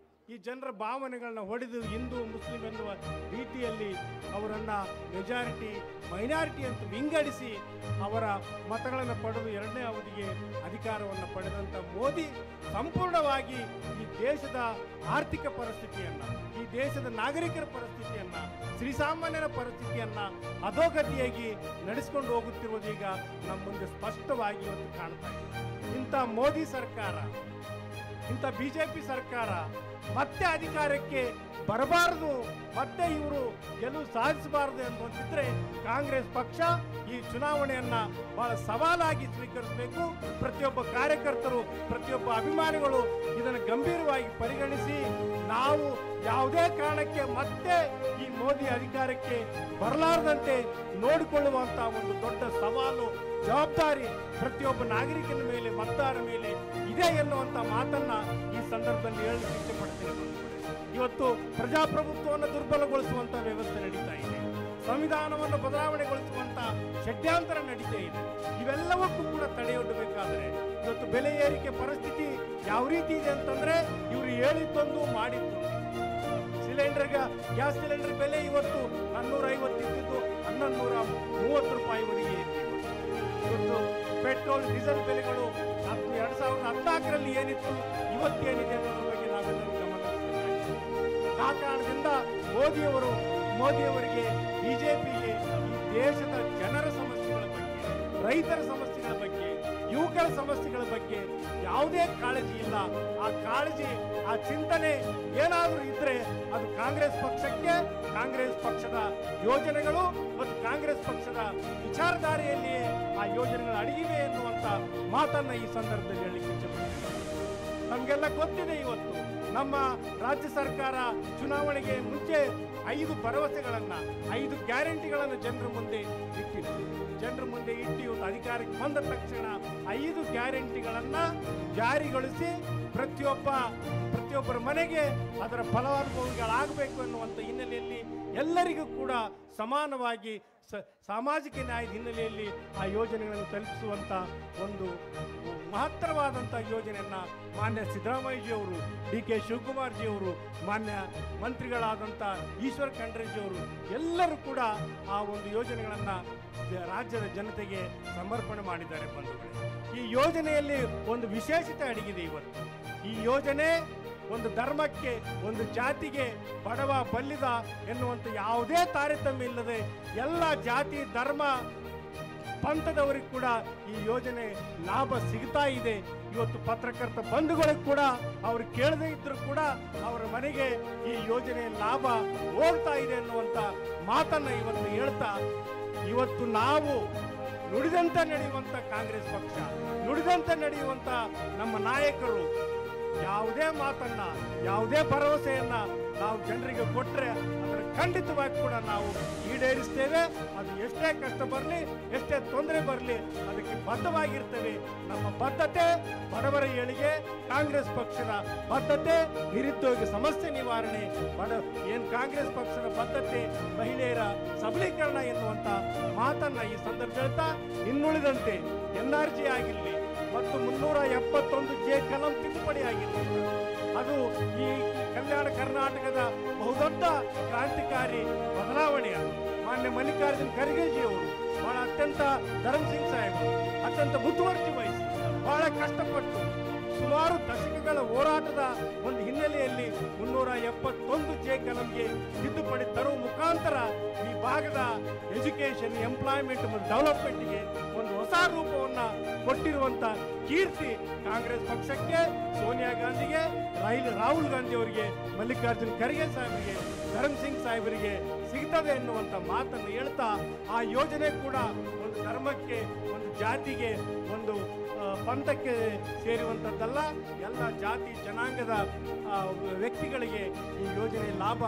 ಈ ಜನರ ಭಾವನೆಗಳನ್ನ ಹೊಡೆದು ಹಿಂದೂ ಮುಸ್ಲಿಂ ಎನ್ನುವ ರೀತಿಯಲ್ಲಿ ಅವರನ್ನು ಮೆಜಾರಿಟಿ ಮೈನಾರಿಟಿ ಅಂತ ವಿಂಗಡಿಸಿ ಅವರ ಮತಗಳನ್ನು ಪಡೆದು 2ನೇ ಅವಧಿಗೆ ಅಧಿಕಾರವನ್ನು ಪಡೆದಂಥ ಮೋದಿ ಸಂಪೂರ್ಣವಾಗಿ ಈ ದೇಶದ ಆರ್ಥಿಕ ಪರಿಸ್ಥಿತಿಯನ್ನು, ಈ ದೇಶದ ನಾಗರಿಕರ ಪರಿಸ್ಥಿತಿಯನ್ನು, ಶ್ರೀಸಾಮಾನ್ಯರ ಪರಿಸ್ಥಿತಿಯನ್ನು ಅಧೋಗತಿಯಾಗಿ ನಡೆಸಿಕೊಂಡು ಹೋಗುತ್ತಿರುವುದು ಈಗ ನಮ್ಮ ಮುಂದೆ ಸ್ಪಷ್ಟವಾಗಿ ಇವತ್ತು ಕಾಣ್ತಾ ಇದೆ. ಇಂಥ ಮೋದಿ ಸರ್ಕಾರ, ಇಂಥ BJP ಸರ್ಕಾರ ಮತ್ತೆ ಅಧಿಕಾರಕ್ಕೆ ಬರಬಾರದು, ಮತ್ತೆ ಇವರು ಗೆಲುವು ಸಾಧಿಸಬಾರದು ಎನ್ನುವಂತಿದ್ರೆ ಕಾಂಗ್ರೆಸ್ ಪಕ್ಷ ಈ ಚುನಾವಣೆಯನ್ನ ಬಹಳ ಸವಾಲಾಗಿ ಸ್ವೀಕರಿಸಬೇಕು. ಪ್ರತಿಯೊಬ್ಬ ಕಾರ್ಯಕರ್ತರು, ಪ್ರತಿಯೊಬ್ಬ ಅಭಿಮಾನಿಗಳು ಇದನ್ನು ಗಂಭೀರವಾಗಿ ಪರಿಗಣಿಸಿ ನಾವು ಯಾವುದೇ ಕಾರಣಕ್ಕೆ ಮತ್ತೆ ಈ ಮೋದಿ ಅಧಿಕಾರಕ್ಕೆ ಬರಲಾರದಂತೆ ನೋಡಿಕೊಳ್ಳುವಂತಹ ಒಂದು ದೊಡ್ಡ ಸವಾಲು, ಜವಾಬ್ದಾರಿ ಪ್ರತಿಯೊಬ್ಬ ನಾಗರಿಕನ ಮೇಲೆ, ಮತದಾರರ ಮೇಲೆ ಇದೆ ಎನ್ನುವಂಥ ಮಾತನ್ನ ಈ ಸಂದರ್ಭದಲ್ಲಿ ಹೇಳಲಿಕ್ಕೆ ಇಷ್ಟಪಡ್ತೇನೆ. ಇವತ್ತು ಪ್ರಜಾಪ್ರಭುತ್ವವನ್ನು ದುರ್ಬಲಗೊಳಿಸುವಂತ ವ್ಯವಸ್ಥೆ ನಡೀತಾ ಇದೆ, ಸಂವಿಧಾನವನ್ನು ಬದಲಾವಣೆಗೊಳಿಸುವಂತ ಷಡ್ಯಂತರ ನಡೀತಾ ಇದೆ. ಇವೆಲ್ಲವಕ್ಕೂ ಕೂಡ ತಡೆಯೊಡ್ಡಬೇಕಾದರೆ ಇವತ್ತು ಬೆಲೆ ಏರಿಕೆ ಪರಿಸ್ಥಿತಿ ಯಾವ ರೀತಿ ಇದೆ ಅಂತಂದ್ರೆ ಇವರು ಹೇಳಿದ್ದೊಂದು ಮಾಡಿದ್ದೊಂದು. ಗ್ಯಾಸ್ ಸಿಲಿಂಡರ್ ಬೆಲೆ ಇವತ್ತು 450 ಇದ್ದು 1130 ರೂಪಾಯಿವರೆಗೆ ಇದೆ. ಇವತ್ತು ಪೆಟ್ರೋಲ್ ಡೀಸೆಲ್ ಬೆಲೆಗಳು 2014ರಲ್ಲಿ ಏನಿತ್ತು ಇವತ್ತೇನಿದೆ ಅನ್ನೋದ್ರ ಬಗ್ಗೆ ನಾವೆಲ್ಲರೂ ಗಮನಿಸಬೇಕಾಗಿದೆ. ಆ ಕಾರಣದಿಂದ ಮೋದಿಯವರಿಗೆ ಬಿಜೆಪಿಗೆ ಈ ದೇಶದ ಜನರ ಸಮಸ್ಯೆಗಳ ಬಗ್ಗೆ, ರೈತರ ಸಮಸ್ಯೆಗಳ ಬಗ್ಗೆ, ಯುವಕರ ಸಮಸ್ಯೆಗಳ ಬಗ್ಗೆ ಯಾವುದೇ ಕಾಳಜಿ ಇಲ್ಲ. ಆ ಕಾಳಜಿ, ಆ ಚಿಂತನೆ ಏನಾದರೂ ಇದ್ರೆ ಅದು ಕಾಂಗ್ರೆಸ್ ಪಕ್ಷಕ್ಕೆ, ಕಾಂಗ್ರೆಸ್ ಪಕ್ಷದ ಯೋಜನೆಗಳು ಮತ್ತು ಕಾಂಗ್ರೆಸ್ ಪಕ್ಷದ ವಿಚಾರಧಾರೆಯಲ್ಲಿಯೇ ಆ ಯೋಜನೆಗಳು ಅಡಗಿವೆ ಎನ್ನುವಂತ ಮಾತನ್ನ ಈ ಸಂದರ್ಭದಲ್ಲಿ ಹೇಳಲಿಕ್ಕೆ ಇಚ್ಛೆಪಡ್ತೀನಿ. ನಮಗೆಲ್ಲ ಗೊತ್ತಿದೆ, ಇವತ್ತು ನಮ್ಮ ರಾಜ್ಯ ಸರ್ಕಾರ ಚುನಾವಣೆಗೆ ಮುಂಚೆ 5 ಭರವಸೆಗಳನ್ನ, 5 ಗ್ಯಾರಂಟಿಗಳನ್ನು ಜನರ ಮುಂದೆ ಇಟ್ಟಿದೆ. ಜನರ ಮುಂದೆ ಇಟ್ಟು ಇವತ್ತು ಅಧಿಕಾರಕ್ಕೆ ಬಂದ ತಕ್ಷಣ 5 ಗ್ಯಾರಂಟಿಗಳನ್ನ ಜಾರಿಗೊಳಿಸಿ ಪ್ರತಿಯೊಬ್ಬರ ಮನೆಗೆ ಅದರ ಫಲಾನುಭವಿಗಳಾಗಬೇಕು ಅನ್ನುವಂಥ ಹಿನ್ನೆಲೆಯಲ್ಲಿ ಎಲ್ಲರಿಗೂ ಕೂಡ ಸಮಾನವಾಗಿ ಸಾಮಾಜಿಕ ನ್ಯಾಯದ ಹಿನ್ನೆಲೆಯಲ್ಲಿ ಆ ಯೋಜನೆಗಳನ್ನು ತಲುಪಿಸುವಂಥ ಒಂದು ಮಹತ್ತರವಾದಂಥ ಯೋಜನೆಯನ್ನ ಮಾನ್ಯ ಸಿದ್ದರಾಮಯ್ಯಜಿಯವರು, ಡಿ ಕೆ ಶಿವಕುಮಾರ್ಜಿಯವರು, ಮಾನ್ಯ ಮಂತ್ರಿಗಳಾದಂಥ ಈಶ್ವರ್ ಖಂಡ್ರೆಜಿಯವರು ಎಲ್ಲರೂ ಕೂಡ ಆ ಒಂದು ಯೋಜನೆಗಳನ್ನು ರಾಜ್ಯದ ಜನತೆಗೆ ಸಮರ್ಪಣೆ ಮಾಡಿದ್ದಾರೆ. ಬಂಧುಗಳೇ, ಈ ಯೋಜನೆಯಲ್ಲಿ ಒಂದು ವಿಶೇಷತೆ ಅಡಗಿದೆ. ಇವತ್ತು ಈ ಯೋಜನೆ ಒಂದು ಧರ್ಮಕ್ಕೆ, ಒಂದು ಜಾತಿಗೆ, ಬಡವ ಬಲ್ಲಿದ ಎನ್ನುವಂಥ ಯಾವುದೇ ತಾರತಮ್ಯ ಇಲ್ಲದೆ ಎಲ್ಲ ಜಾತಿ, ಧರ್ಮ, ಪಂಥದವರಿಗೆ ಕೂಡ ಈ ಯೋಜನೆ ಲಾಭ ಸಿಗ್ತಾ ಇದೆ. ಇವತ್ತು ಪತ್ರಕರ್ತ ಬಂಧುಗಳಿಗೆ ಕೂಡ ಅವರು ಕೇಳದೇ ಇದ್ರೂ ಕೂಡ ಅವರ ಮನೆಗೆ ಈ ಯೋಜನೆ ಲಾಭ ಹೋಗ್ತಾ ಇದೆ ಅನ್ನುವಂಥ ಮಾತನ್ನ ಇವತ್ತು ಹೇಳ್ತಾ, ಇವತ್ತು ನಾವು ನುಡಿದಂತೆ ನಡೆಯುವಂತ ಕಾಂಗ್ರೆಸ್ ಪಕ್ಷ, ನುಡಿದಂತೆ ನಡೆಯುವಂತ ನಮ್ಮ ನಾಯಕರು ಯಾವುದೇ ಮಾತನ್ನ, ಯಾವುದೇ ಭರವಸೆಯನ್ನ ನಾವು ಜನರಿಗೆ ಕೊಟ್ಟರೆ ಅದರ ಖಂಡಿತವಾಗಿ ಕೂಡ ನಾವು ಈಡೇರಿಸ್ತೇವೆ. ಅದು ಎಷ್ಟೇ ಕಷ್ಟ ಬರಲಿ, ಎಷ್ಟೇ ತೊಂದರೆ ಬರಲಿ, ಅದಕ್ಕೆ ಬದ್ಧವಾಗಿರ್ತೇವೆ. ನಮ್ಮ ಬದ್ಧತೆ ಬಡವರ ಏಳಿಗೆ, ಕಾಂಗ್ರೆಸ್ ಪಕ್ಷದ ಬದ್ಧತೆ ನಿರುದ್ಯೋಗ ಸಮಸ್ಯೆ ನಿವಾರಣೆ, ಕಾಂಗ್ರೆಸ್ ಪಕ್ಷದ ಬದ್ಧತೆ ಮಹಿಳೆಯರ ಸಬಲೀಕರಣ ಎನ್ನುವಂತ ಮಾತನ್ನ ಈ ಸಂದರ್ಭ ಹೇಳ್ತಾ, ಇನ್ನುಳಿದಂತೆ NRG ಆಗಿರಲಿ ಮತ್ತು 371J ಕಲಂ ತಿದ್ದುಪಡಿ ಆಗಿರಲಿ, ಅದು ಈ ಕಲ್ಯಾಣ ಕರ್ನಾಟಕದ ಬಹುದೊಡ್ಡ ಕ್ರಾಂತಿಕಾರಿ ಬದಲಾವಣೆಯ ಮಾನ್ಯ ಮಲ್ಲಿಕಾರ್ಜುನ್ ಖರ್ಗೆಜಿಯವರು ಬಹಳ ಅತ್ಯಂತ ಧರ್ಮಸಿಂಗ್ ಸಾಹೇಬರು ಅತ್ಯಂತ ಮುತುವರ್ಜಿ ವಹಿಸಿ ಬಹಳ ಕಷ್ಟಪಟ್ಟು ಸುಮಾರು ದಶಕಗಳ ಹೋರಾಟದ ಒಂದು ಹಿನ್ನೆಲೆಯಲ್ಲಿ 371J ಕಲಂಗೆ ತಿದ್ದುಪಡಿ ತರುವ ಮುಖಾಂತರ ಈ ಭಾಗದ ಎಜುಕೇಶನ್, ಎಂಪ್ಲಾಯ್ಮೆಂಟ್ ಮತ್ತು ಡೆವಲಪ್ಮೆಂಟ್ಗೆ ಒಂದು ಹೊಸ ರೂಪವನ್ನ ಕೊಟ್ಟಿರುವಂತ ಕೀರ್ತಿ ಕಾಂಗ್ರೆಸ್ ಪಕ್ಷಕ್ಕೆ, ಸೋನಿಯಾ ಗಾಂಧಿಗೆ, ರಾಹುಲ್ ಗಾಂಧಿ ಅವರಿಗೆ, ಮಲ್ಲಿಕಾರ್ಜುನ್ ಖರ್ಗೆ ಸಾಹೇಬರಿಗೆ, ಧರ್ಮಸಿಂಗ್ ಸಾಹೇಬರಿಗೆ ಸಿಗ್ತದೆ ಎನ್ನುವಂತ ಮಾತನ್ನು ಹೇಳ್ತಾ, ಆ ಯೋಜನೆ ಕೂಡ ಒಂದು ಧರ್ಮಕ್ಕೆ, ಒಂದು ಜಾತಿಗೆ, ಒಂದು ಪಂಥಕ್ಕೆ ಸೇರುವಂಥದ್ದಲ್ಲ, ಎಲ್ಲ ಜಾತಿ ಜನಾಂಗದ ವ್ಯಕ್ತಿಗಳಿಗೆ ಈ ಯೋಜನೆ ಲಾಭ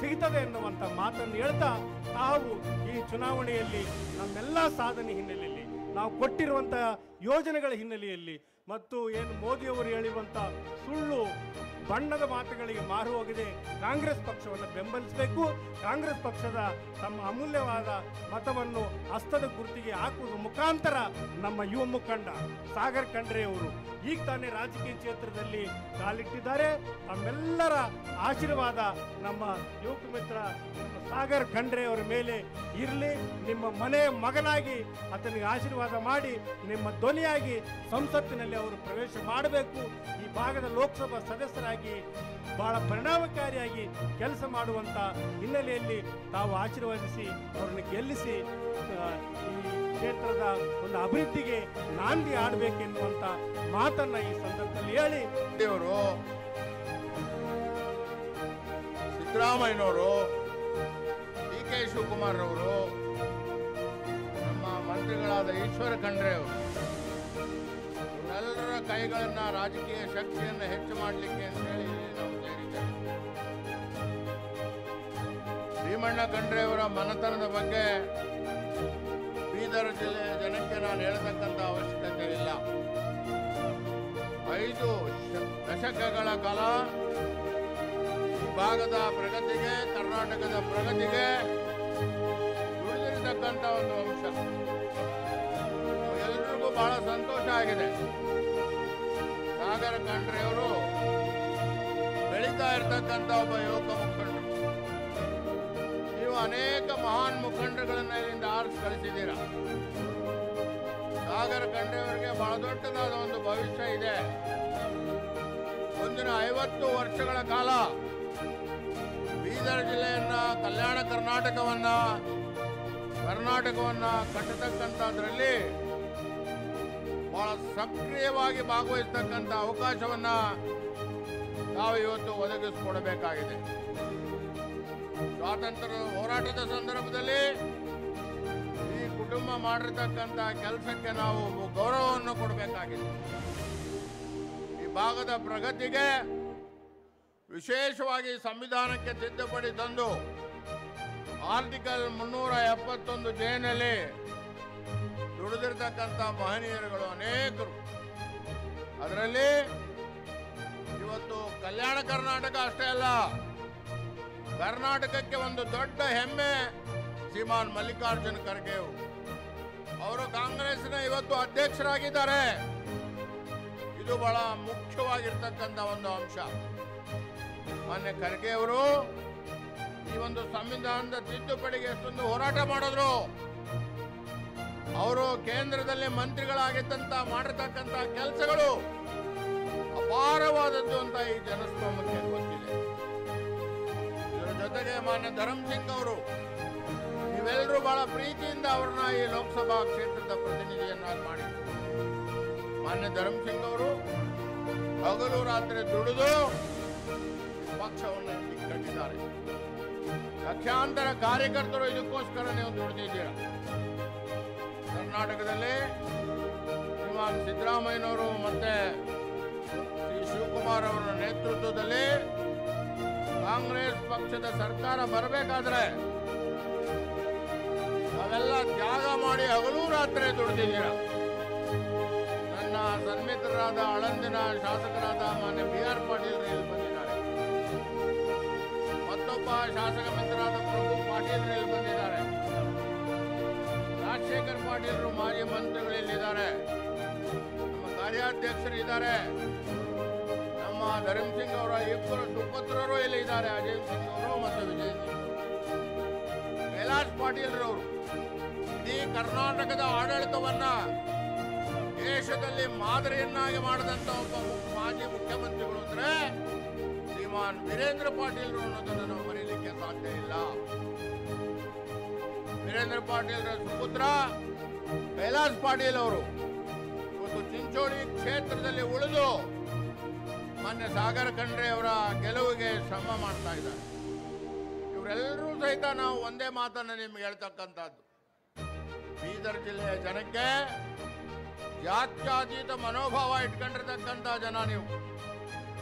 ಸಿಗ್ತದೆ ಎನ್ನುವಂಥ ಮಾತನ್ನು ಹೇಳ್ತಾ, ತಾವು ಈ ಚುನಾವಣೆಯಲ್ಲಿ ನಮ್ಮೆಲ್ಲ ಸಾಧನೆ ಹಿನ್ನೆಲೆಯಲ್ಲಿ, ನಾವು ಕೊಟ್ಟಿರುವಂಥ ಯೋಜನೆಗಳ ಹಿನ್ನೆಲೆಯಲ್ಲಿ ಮತ್ತು ಏನು ಮೋದಿಯವರು ಹೇಳಿರುವಂಥ ಸುಳ್ಳು ಬಣ್ಣದ ಮಾತುಗಳಿಗೆ ಮಾರು ಹೋಗಿದೆ ಕಾಂಗ್ರೆಸ್ ಪಕ್ಷವನ್ನು ಬೆಂಬಲಿಸಬೇಕು. ಕಾಂಗ್ರೆಸ್ ಪಕ್ಷದ ತಮ್ಮ ಅಮೂಲ್ಯವಾದ ಮತವನ್ನು ಹಸ್ತದ ಗುರುತಿಗೆ ಹಾಕುವ ಮುಖಾಂತರ ನಮ್ಮ ಯುವ ಮುಖಂಡ ಸಾಗರ್ ಖಂಡ್ರೆ ಅವರು ಈಗ ತಾನೇ ರಾಜಕೀಯ ಕ್ಷೇತ್ರದಲ್ಲಿ ಕಾಲಿಟ್ಟಿದ್ದಾರೆ. ತಮ್ಮೆಲ್ಲರ ಆಶೀರ್ವಾದ ನಮ್ಮ ಯುವಕ ಮಿತ್ರ ಸಾಗರ್ ಖಂಡ್ರೆ ಅವರ ಮೇಲೆ ಇರಲಿ. ನಿಮ್ಮ ಮನೆ ಮಗನಾಗಿ ಆತನಿಗೆ ಆಶೀರ್ವಾದ ಮಾಡಿ ನಿಮ್ಮ ಧ್ವನಿಯಾಗಿ ಸಂಸತ್ತಿನಲ್ಲಿ ಅವರು ಪ್ರವೇಶ ಮಾಡಬೇಕು. ಈ ಭಾಗದ ಲೋಕಸಭಾ ಸದಸ್ಯರಾಗಿ ಬಹಳ ಪರಿಣಾಮಕಾರಿಯಾಗಿ ಕೆಲಸ ಮಾಡುವಂತ ಹಿನ್ನೆಲೆಯಲ್ಲಿ ತಾವು ಆಶೀರ್ವದಿಸಿ ಅವರನ್ನು ಗೆಲ್ಲಿಸಿ ಈ ಕ್ಷೇತ್ರದ ಒಂದು ಅಭಿವೃದ್ಧಿಗೆ ನಾಂದಿ ಆಡಬೇಕೆನ್ನುವಂತ ಮಾತನ್ನ ಈ ಸಂದರ್ಭದಲ್ಲಿ ಹೇಳಿ, ಅವರು ಸಿದ್ದರಾಮಯ್ಯನವರು, ಡಿ ಕೆ ಶಿವಕುಮಾರ್ ಅವರು, ನಮ್ಮ ಮಂತ್ರಿಗಳಾದ ಈಶ್ವರ ಖಂಡ್ರೆ ಅವರು ಇವರೆಲ್ಲರ ಕೈಗಳನ್ನ ರಾಜಕೀಯ ಶಕ್ತಿಯನ್ನು ಹೆಚ್ಚು ಮಾಡಲಿಕ್ಕೆ ಅಂತ ಹೇಳಿ ನಾವು ಸೇರಿದ್ದೇವೆ. ಭೀಮಣ್ಣ ಖಂಡ್ರೆ ಅವರ ಮನೆತನದ ಬಗ್ಗೆ ಬೀದರ್ ಜಿಲ್ಲೆಯ ಜನಕ್ಕೆ ನಾನು ಹೇಳತಕ್ಕಂಥ ಅವಶ್ಯಕತೆ ಇಲ್ಲ. 5 ದಶಕಗಳ ಕಾಲ ಈ ಭಾಗದ ಪ್ರಗತಿಗೆ, ಕರ್ನಾಟಕದ ಪ್ರಗತಿಗೆ ದುಡಿದಿರತಕ್ಕಂಥ ಒಂದು ಅಂಶ. ಎಲ್ರಿಗೂ ಬಹಳ ಸಂತೋಷ ಆಗಿದೆ. ಸಾಗರ ಖಂಡ್ರೆ ಅವರು ಬೆಳೀತಾ ಇರ್ತಕ್ಕಂಥ ಒಬ್ಬ ಯುವಕ ಮುಖಂಡರು. ನೀವು ಅನೇಕ ಮಹಾನ್ ಮುಖಂಡರುಗಳನ್ನ ಇಲ್ಲಿಂದ ಆರಿಸಿ ಕಳಿಸಿದ್ದೀರಾ. ಸಾಗರ ಖಂಡ್ರೆ ಅವರಿಗೆ ಬಹಳ ದೊಡ್ಡದಾದ ಒಂದು ಭವಿಷ್ಯ ಇದೆ. ಮುಂದಿನ 50 ವರ್ಷಗಳ ಕಾಲ ಬೀದರ್ ಜಿಲ್ಲೆಯನ್ನ, ಕಲ್ಯಾಣ ಕರ್ನಾಟಕವನ್ನ ಕಟ್ಟತಕ್ಕಂಥದ್ರಲ್ಲಿ ಬಹಳ ಸಕ್ರಿಯವಾಗಿ ಭಾಗವಹಿಸತಕ್ಕಂಥ ಅವಕಾಶವನ್ನ ನಾವು ಇವತ್ತು ಒದಗಿಸಿಕೊಡಬೇಕಾಗಿದೆ. ಸ್ವಾತಂತ್ರ್ಯ ಹೋರಾಟದ ಸಂದರ್ಭದಲ್ಲಿ ಈ ಕುಟುಂಬ ಮಾಡಿರ್ತಕ್ಕಂಥ ಕೆಲಸಕ್ಕೆ ನಾವು ಗೌರವವನ್ನು ಕೊಡಬೇಕಾಗಿದೆ. ಈ ಭಾಗದ ಪ್ರಗತಿಗೆ ವಿಶೇಷವಾಗಿ ಸಂವಿಧಾನಕ್ಕೆ ತಿದ್ದುಪಡಿ ತಂದು ಆರ್ಟಿಕಲ್ 371 ಜೆನಲ್ಲಿ ದುಡಿದಿರ್ತಕ್ಕಂಥ ಮಹನೀಯರುಗಳು ಅನೇಕರು. ಅದರಲ್ಲಿ ಇವತ್ತು ಕಲ್ಯಾಣ ಕರ್ನಾಟಕ ಅಷ್ಟೇ ಅಲ್ಲ, ಕರ್ನಾಟಕಕ್ಕೆ ಒಂದು ದೊಡ್ಡ ಹೆಮ್ಮೆ ಶ್ರೀಮಾನ್ ಮಲ್ಲಿಕಾರ್ಜುನ ಖರ್ಗೆ ಅವರು ಕಾಂಗ್ರೆಸ್ನ ಇವತ್ತು ಅಧ್ಯಕ್ಷರಾಗಿದ್ದಾರೆ. ಇದು ಬಹಳ ಮುಖ್ಯವಾಗಿರ್ತಕ್ಕಂಥ ಒಂದು ಅಂಶ. ಮಾನ್ಯ ಖರ್ಗೆ ಅವರು ಈ ಒಂದು ಸಂವಿಧಾನದ ತಿದ್ದುಪಡಿಗೆ ಎಷ್ಟೊಂದು ಹೋರಾಟ ಮಾಡಿದ್ರು. ಅವರು ಕೇಂದ್ರದಲ್ಲಿ ಮಂತ್ರಿಗಳಾಗಿದ್ದಂತ ಮಾಡಿರ್ತಕ್ಕಂಥ ಕೆಲಸಗಳು ಅಪಾರವಾದದ್ದು ಅಂತ ಈ ಜನಸ್ತೋಮಕ್ಕೆ ಗೊತ್ತಿದೆ. ಇದರ ಜೊತೆಗೆ ಮಾನ್ಯ ಧರಮ್ ಸಿಂಗ್ ಅವರು, ನೀವೆಲ್ಲರೂ ಬಹಳ ಪ್ರೀತಿಯಿಂದ ಅವ್ರನ್ನ ಈ ಲೋಕಸಭಾ ಕ್ಷೇತ್ರದ ಪ್ರತಿನಿಧಿಯನ್ನಾಗಿ ಮಾಡಿದ್ರು. ಮಾನ್ಯ ಧರಮ್ ಸಿಂಗ್ ಅವರು ಹಗಲು ರಾತ್ರಿ ದುಡಿದು ಪಕ್ಷವನ್ನು ಕಟ್ಟಿದ್ದಾರೆ. ಲಕ್ಷಾಂತರ ಕಾರ್ಯಕರ್ತರು ಇದಕ್ಕೋಸ್ಕರ ನೀವು ದುಡಿದಿದ್ದೀರಾ. ಕರ್ನಾಟಕದಲ್ಲಿ ಶ್ರೀಮಾನ್ ಸಿದ್ದರಾಮಯ್ಯನವರು ಮತ್ತೆ ಶ್ರೀ ಶಿವಕುಮಾರ್ ಅವರ ನೇತೃತ್ವದಲ್ಲಿ ಕಾಂಗ್ರೆಸ್ ಪಕ್ಷದ ಸರ್ಕಾರ ಬರಬೇಕಾದ್ರೆ ನಾವೆಲ್ಲ ತ್ಯಾಗ ಮಾಡಿ ಹಗಲು ರಾತ್ರಿ ದುಡಿದಿದ್ದೀರಾ. ನನ್ನ ಸನ್ಮಿತ್ರರಾದ ಆಳಂದಿನ ಶಾಸಕರಾದ ಮಾನ್ಯ BR ಪಾಟೀಲ್ ಇಲ್ಲಿ ಬಂದಿದ್ದಾರೆ. ಮತ್ತೊಬ್ಬ ಶಾಸಕ ಮಿತ್ರರಾದ ಪ್ರಭು ಪಾಟೀಲ್ ಇಲ್ಲಿ ಬಂದಿದ್ದಾರೆ. ರಾಜಶೇಖರ್ ಪಾಟೀಲರು ಮಾಜಿ ಮಂತ್ರಿಗಳಿದ್ದಾರೆ. ನಮ್ಮ ಕಾರ್ಯಾಧ್ಯಕ್ಷರು ಇದ್ದಾರೆ. ನಮ್ಮ ಧರಮ್ ಸಿಂಗ್ ಅವರ 2 ಸುಪುತ್ರರು ಇಲ್ಲಿ ಇದ್ದಾರೆ, ಅಜಯ್ ಸಿಂಗ್ ಅವರು ಮತ್ತು ವಿಜಯ್ ಸಿಂಗ್. ಕೈಲಾಶ್ ಪಾಟೀಲ್ರವರು ಇಡೀ ಕರ್ನಾಟಕದ ಆಡಳಿತವನ್ನ ದೇಶದಲ್ಲಿ ಮಾದರಿಯನ್ನಾಗಿ ಮಾಡಿದಂತ ಒಬ್ಬ ಮಾಜಿ ಮುಖ್ಯಮಂತ್ರಿಗಳು ಅಂದ್ರೆ ಶ್ರೀಮಾನ್ ವೀರೇಂದ್ರ ಪಾಟೀಲ್ರು ಅನ್ನೋದನ್ನು ನಾವು ಮರೀಲಿಕ್ಕೆ ಸಾಧ್ಯ ಇಲ್ಲ. ವೀರೇಂದ್ರ ಪಾಟೀಲ್ರ ಸುಪುತ್ರ ಕೈಲಾಶ್ ಪಾಟೀಲ್ ಅವರು ಇವತ್ತು ಚಿಂಚೋಳಿ ಕ್ಷೇತ್ರದಲ್ಲಿ ಉಳಿದು ಮಾನ್ಯ ಸಾಗರ ಖಂಡ್ರೆ ಅವರ ಗೆಲುವಿಗೆ ಶ್ರಮ ಮಾಡ್ತಾ ಇದ್ದಾರೆ. ಇವರೆಲ್ಲರೂ ಸಹಿತ ನಾವು ಒಂದೇ ಮಾತನ್ನು ನಿಮ್ಗೆ ಹೇಳ್ತಕ್ಕಂಥದ್ದು, ಬೀದರ್ ಜಿಲ್ಲೆಯ ಜನಕ್ಕೆ ಜಾತ್ಯತೀತ ಮನೋಭಾವ ಇಟ್ಕೊಂಡಿರ್ತಕ್ಕಂಥ ಜನ ನೀವು.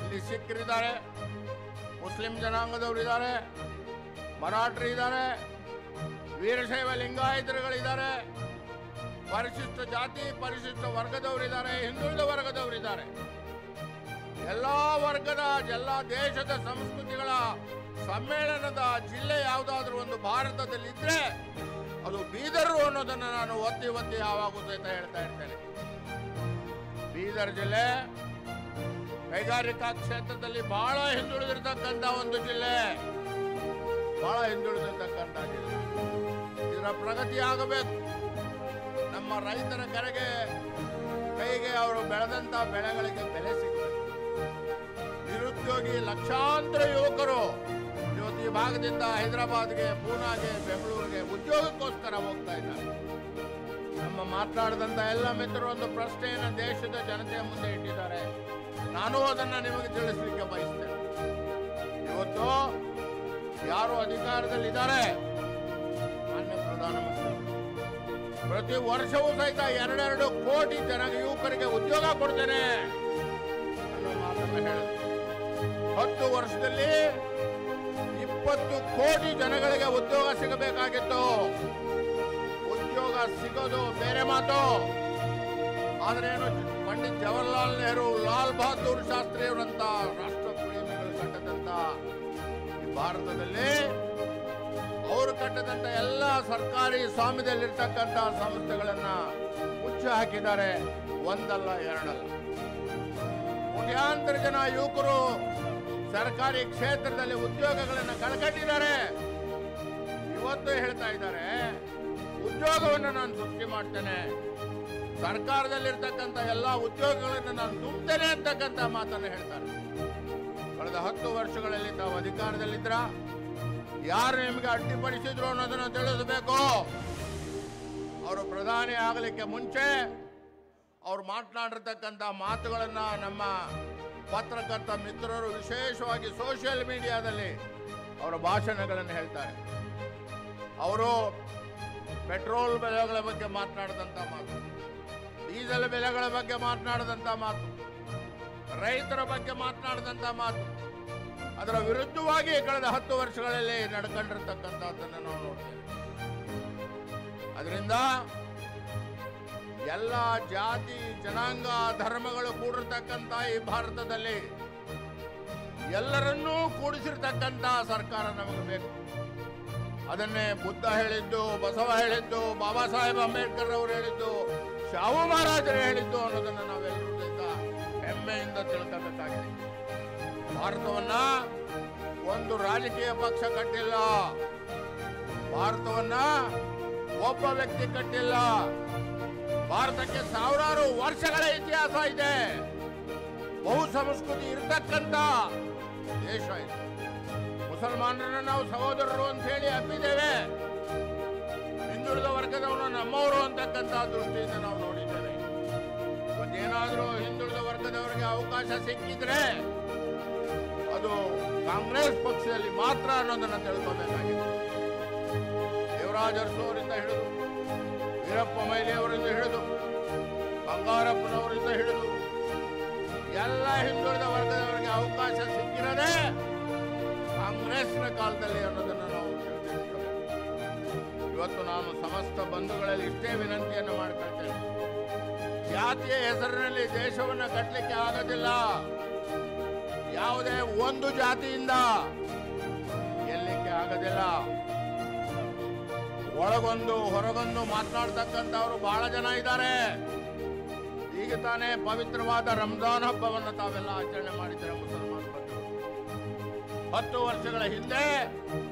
ಇಲ್ಲಿ ಸಿಖ್ಖರಿದ್ದಾರೆ, ಮುಸ್ಲಿಂ ಜನಾಂಗದವರು ಇದ್ದಾರೆ, ಮರಾಠರು ಇದ್ದಾರೆ, ವೀರಶೈವ ಲಿಂಗಾಯತರುಗಳಿದ್ದಾರೆ, ಪರಿಶಿಷ್ಟ ಜಾತಿ ಪರಿಶಿಷ್ಟ ವರ್ಗದವರಿದ್ದಾರೆ, ಹಿಂದುಳಿದ ವರ್ಗದವರಿದ್ದಾರೆ. ಎಲ್ಲ ವರ್ಗದ ಎಲ್ಲ ದೇಶದ ಸಂಸ್ಕೃತಿಗಳ ಸಮ್ಮೇಳನದ ಜಿಲ್ಲೆ ಯಾವುದಾದ್ರೂ ಒಂದು ಭಾರತದಲ್ಲಿ ಇದ್ರೆ ಅದು ಬೀದರು ಅನ್ನೋದನ್ನು ನಾನು ಒತ್ತಿ ಒತ್ತಿ ಯಾವಾಗೂ ಸಹಿತ ಹೇಳ್ತಾ ಇರ್ತೇನೆ. ಬೀದರ್ ಜಿಲ್ಲೆ ಕೈಗಾರಿಕಾ ಕ್ಷೇತ್ರದಲ್ಲಿ ಬಹಳ ಹಿಂದುಳಿದಿರ್ತಕ್ಕಂಥ ಒಂದು ಜಿಲ್ಲೆ, ಬಹಳ ಹಿಂದುಳಿದಿರ್ತಕ್ಕಂಥ ಜಿಲ್ಲೆ. ಇದರ ಪ್ರಗತಿ ಆಗಬೇಕು. ನಮ್ಮ ರೈತರ ಕೈಗೆ ಅವರು ಬೆಳೆದಂತ ಬೆಳೆಗಳಿಗೆ ಬೆಲೆ ಸಿಗಬೇಕು. ನಿರುದ್ಯೋಗಿ ಲಕ್ಷಾಂತರ ಯುವಕರು ಇವತ್ತು ಈ ಭಾಗದಿಂದ ಹೈದರಾಬಾದ್ಗೆ, ಪೂನಾಗೆ, ಬೆಂಗಳೂರಿಗೆ ಉದ್ಯೋಗಕ್ಕೋಸ್ಕರ ಹೋಗ್ತಾ ಇದ್ದಾರೆ. ನಮ್ಮ ಮಾತನಾಡಿದಂತ ಎಲ್ಲ ಮಿತ್ರರು ಒಂದು ಪ್ರಶ್ನೆಯನ್ನು ದೇಶದ ಜನತೆಯ ಮುಂದೆ ಇಟ್ಟಿದ್ದಾರೆ. ನಾನು ಅದನ್ನು ನಿಮಗೆ ತಿಳಿಸಲಿಕ್ಕೆ ಬಯಸ್ತೇನೆ. ಇವತ್ತು ಯಾರು ಅಧಿಕಾರದಲ್ಲಿದ್ದಾರೆ, ಮಾನ್ಯ ಪ್ರಧಾನಮಂತ್ರಿ ಪ್ರತಿ ವರ್ಷವೂ ಸಹಿತ 2 ಕೋಟಿ ಯುವಕರಿಗೆ ಉದ್ಯೋಗ ಕೊಡ್ತೇನೆ ಅನ್ನೋ ಮಾತನ್ನು ಹೇಳಿದ್ರು. 10 ವರ್ಷದಲ್ಲಿ 20 ಕೋಟಿ ಜನಗಳಿಗೆ ಉದ್ಯೋಗ ಸಿಗಬೇಕಾಗಿತ್ತು. ಉದ್ಯೋಗ ಸಿಗೋದು ಬೇರೆ ಮಾತು, ಆದ್ರೇನು ಪಂಡಿತ್ ಜವಾಹರ್ಲಾಲ್ ನೆಹರು, ಲಾಲ್ ಬಹದ್ದೂರ್ ಶಾಸ್ತ್ರಿಯವರಂತ ರಾಷ್ಟ್ರ ಪ್ರೇಮಿಗಳು ಕಟ್ಟದಂತ ಈ ಭಾರತದಲ್ಲಿ ಅವರು ಕಟ್ಟದಂತ ಎಲ್ಲ ಸರ್ಕಾರಿ ಸ್ವಾಮ್ಯದಲ್ಲಿರ್ತಕ್ಕಂಥ ಸಂಸ್ಥೆಗಳನ್ನ ಮುಚ್ಚಿ ಹಾಕಿದ್ದಾರೆ. ಒಂದಲ್ಲ ಎರಡಲ್ಲ, ಕೋಟ್ಯಾಂತರ ಜನ ಯುವಕರು ಸರ್ಕಾರಿ ಕ್ಷೇತ್ರದಲ್ಲಿ ಉದ್ಯೋಗಗಳನ್ನು ಕಳ್ಕೊಂಡಿದ್ದಾರೆ. ಇವತ್ತು ಹೇಳ್ತಾ ಇದ್ದಾರೆ ಉದ್ಯೋಗವನ್ನು ನಾನು ಸೃಷ್ಟಿ ಮಾಡ್ತೇನೆ, ಸರ್ಕಾರದಲ್ಲಿರ್ತಕ್ಕಂಥ ಎಲ್ಲ ಉದ್ಯೋಗಗಳನ್ನು ನಾನು ತುಂಬುತ್ತೇನೆ ಅಂತಕ್ಕಂಥ ಮಾತನ್ನು ಹೇಳ್ತಾರೆ. ಕಳೆದ 10 ವರ್ಷಗಳಲ್ಲಿ ತಾವು ಅಧಿಕಾರದಲ್ಲಿದ್ರ ಯಾರು ನಿಮಗೆ ಅಡ್ಡಿಪಡಿಸಿದ್ರು ಅನ್ನೋದನ್ನು ತಿಳಿಸಬೇಕು. ಅವರು ಪ್ರಧಾನಿ ಆಗಲಿಕ್ಕೆ ಮುಂಚೆ ಅವ್ರು ಮಾತನಾಡಿರ್ತಕ್ಕಂಥ ಮಾತುಗಳನ್ನ ನಮ್ಮ ಪತ್ರಕರ್ತ ಮಿತ್ರರು ವಿಶೇಷವಾಗಿ ಸೋಷಿಯಲ್ ಮೀಡಿಯಾದಲ್ಲಿ ಅವರ ಭಾಷಣಗಳನ್ನು ಹೇಳ್ತಾರೆ. ಅವರು ಪೆಟ್ರೋಲ್ ಬೆಲೆಗಳ ಬಗ್ಗೆ ಮಾತನಾಡಿದಂಥ ಮಾತು, ಡೀಸೆಲ್ ಬೆಲೆಗಳ ಬಗ್ಗೆ ಮಾತನಾಡಿದಂಥ ಮಾತು, ರೈತರ ಬಗ್ಗೆ ಮಾತನಾಡಿದಂಥ ಮಾತು, ಅದರ ವಿರುದ್ಧವಾಗಿ ಕಳೆದ 10 ವರ್ಷಗಳಲ್ಲಿ ನಡ್ಕೊಂಡಿರ್ತಕ್ಕಂಥದ್ದನ್ನು ನಾವು ನೋಡ್ತೇವೆ. ಅದರಿಂದ ಎಲ್ಲ ಜಾತಿ ಜನಾಂಗ ಧರ್ಮಗಳು ಕೂಡಿರ್ತಕ್ಕಂಥ ಈ ಭಾರತದಲ್ಲಿ ಎಲ್ಲರನ್ನೂ ಕೂಡಿಸಿರ್ತಕ್ಕಂಥ ಸರ್ಕಾರ ನಮಗೆ ಬೇಕು. ಅದನ್ನೇ ಬುದ್ಧ ಹೇಳಿದ್ದು, ಬಸವ ಹೇಳಿದ್ದು, ಬಾಬಾ ಸಾಹೇಬ್ ಅಂಬೇಡ್ಕರ್ ಅವರು ಹೇಳಿದ್ದು, ಶಾಹು ಮಹಾರಾಜರು ಹೇಳಿದ್ದು ಅನ್ನೋದನ್ನು ನಾವೆಲ್ಲರೂ ಸಹಿತ ಹೆಮ್ಮೆಯಿಂದ ತಿಳ್ಕೋಬೇಕಾಗಿದೆ. ಭಾರತವನ್ನ ಒಂದು ರಾಜಕೀಯ ಪಕ್ಷ ಕಟ್ಟಿಲ್ಲ, ಭಾರತವನ್ನ ಒಬ್ಬ ವ್ಯಕ್ತಿ ಕಟ್ಟಿಲ್ಲ. ಭಾರತಕ್ಕೆ ಸಾವಿರಾರು ವರ್ಷಗಳ ಇತಿಹಾಸ ಇದೆ, ಬಹು ಸಂಸ್ಕೃತಿ ಇರತಕ್ಕಂತ ದೇಶ ಇದೆ. ಮುಸಲ್ಮಾನರನ್ನ ನಾವು ಸಹೋದರರು ಅಂತ ಹೇಳಿ ಅಪ್ಪಿದ್ದೇವೆ, ಹಿಂದುಳಿದ ವರ್ಗದವರು ನಮ್ಮವರು ಅಂತಕ್ಕಂಥ ದೃಷ್ಟಿಯಿಂದ ನಾವು ನೋಡಿದ್ದೇವೆ. ಇವತ್ತೇನಾದ್ರೂ ಹಿಂದುಳಿದ ವರ್ಗದವರಿಗೆ ಅವಕಾಶ ಸಿಕ್ಕಿದ್ರೆ ಅದು ಕಾಂಗ್ರೆಸ್ ಪಕ್ಷದಲ್ಲಿ ಮಾತ್ರ ಅನ್ನೋದನ್ನ ತಿಳ್ಕೋಬೇಕಾಗಿದೆ. ದೇವರಾಜ ಅರಸು ಅವರಿಂದ ಹಿಡಿದು, ವೀರಪ್ಪ ಮೊಯ್ಲಿ ಅವರಿಂದ ಹಿಡಿದು, ಬಂಗಾರಪ್ಪನವರಿಂದ ಹಿಡಿದು ಎಲ್ಲ ಹಿಂದುಳಿದ ವರ್ಗದವರಿಗೆ ಅವಕಾಶ ಸಿಕ್ಕಿರದೆ ಕಾಂಗ್ರೆಸ್ನ ಕಾಲದಲ್ಲಿ ಅನ್ನೋದನ್ನು ನಾವು ತಿಳಿದಿರ್ತೇವೆ. ಇವತ್ತು ನಾನು ಸಮಸ್ತ ಬಂಧುಗಳಲ್ಲಿ ಇಷ್ಟೇ ವಿನಂತಿಯನ್ನು ಮಾಡ್ಕೊಳ್ತೇನೆ, ಜಾತಿಯ ಹೆಸರಿನಲ್ಲಿ ದೇಶವನ್ನು ಕಟ್ಟಲಿಕ್ಕೆ ಆಗೋದಿಲ್ಲ. ಯಾವುದೇ ಒಂದು ಜಾತಿಯಿಂದ ಗೆಲ್ಲಲಿಕ್ಕೆ ಆಗೋದಿಲ್ಲ. ಒಳಗೊಂದು ಹೊರಗೊಂದು ಮಾತನಾಡ್ತಕ್ಕಂಥವ್ರು ಬಹಳ ಜನ ಇದ್ದಾರೆ. ಈಗ ತಾನೇ ಪವಿತ್ರವಾದ ರಂಜಾನ್ ಹಬ್ಬವನ್ನು ತಾವೆಲ್ಲ ಆಚರಣೆ ಮಾಡಿದ್ದಾರೆ ಮುಸಲ್ಮಾನ ಬಂಧುಗಳು. 10 ವರ್ಷಗಳ ಹಿಂದೆ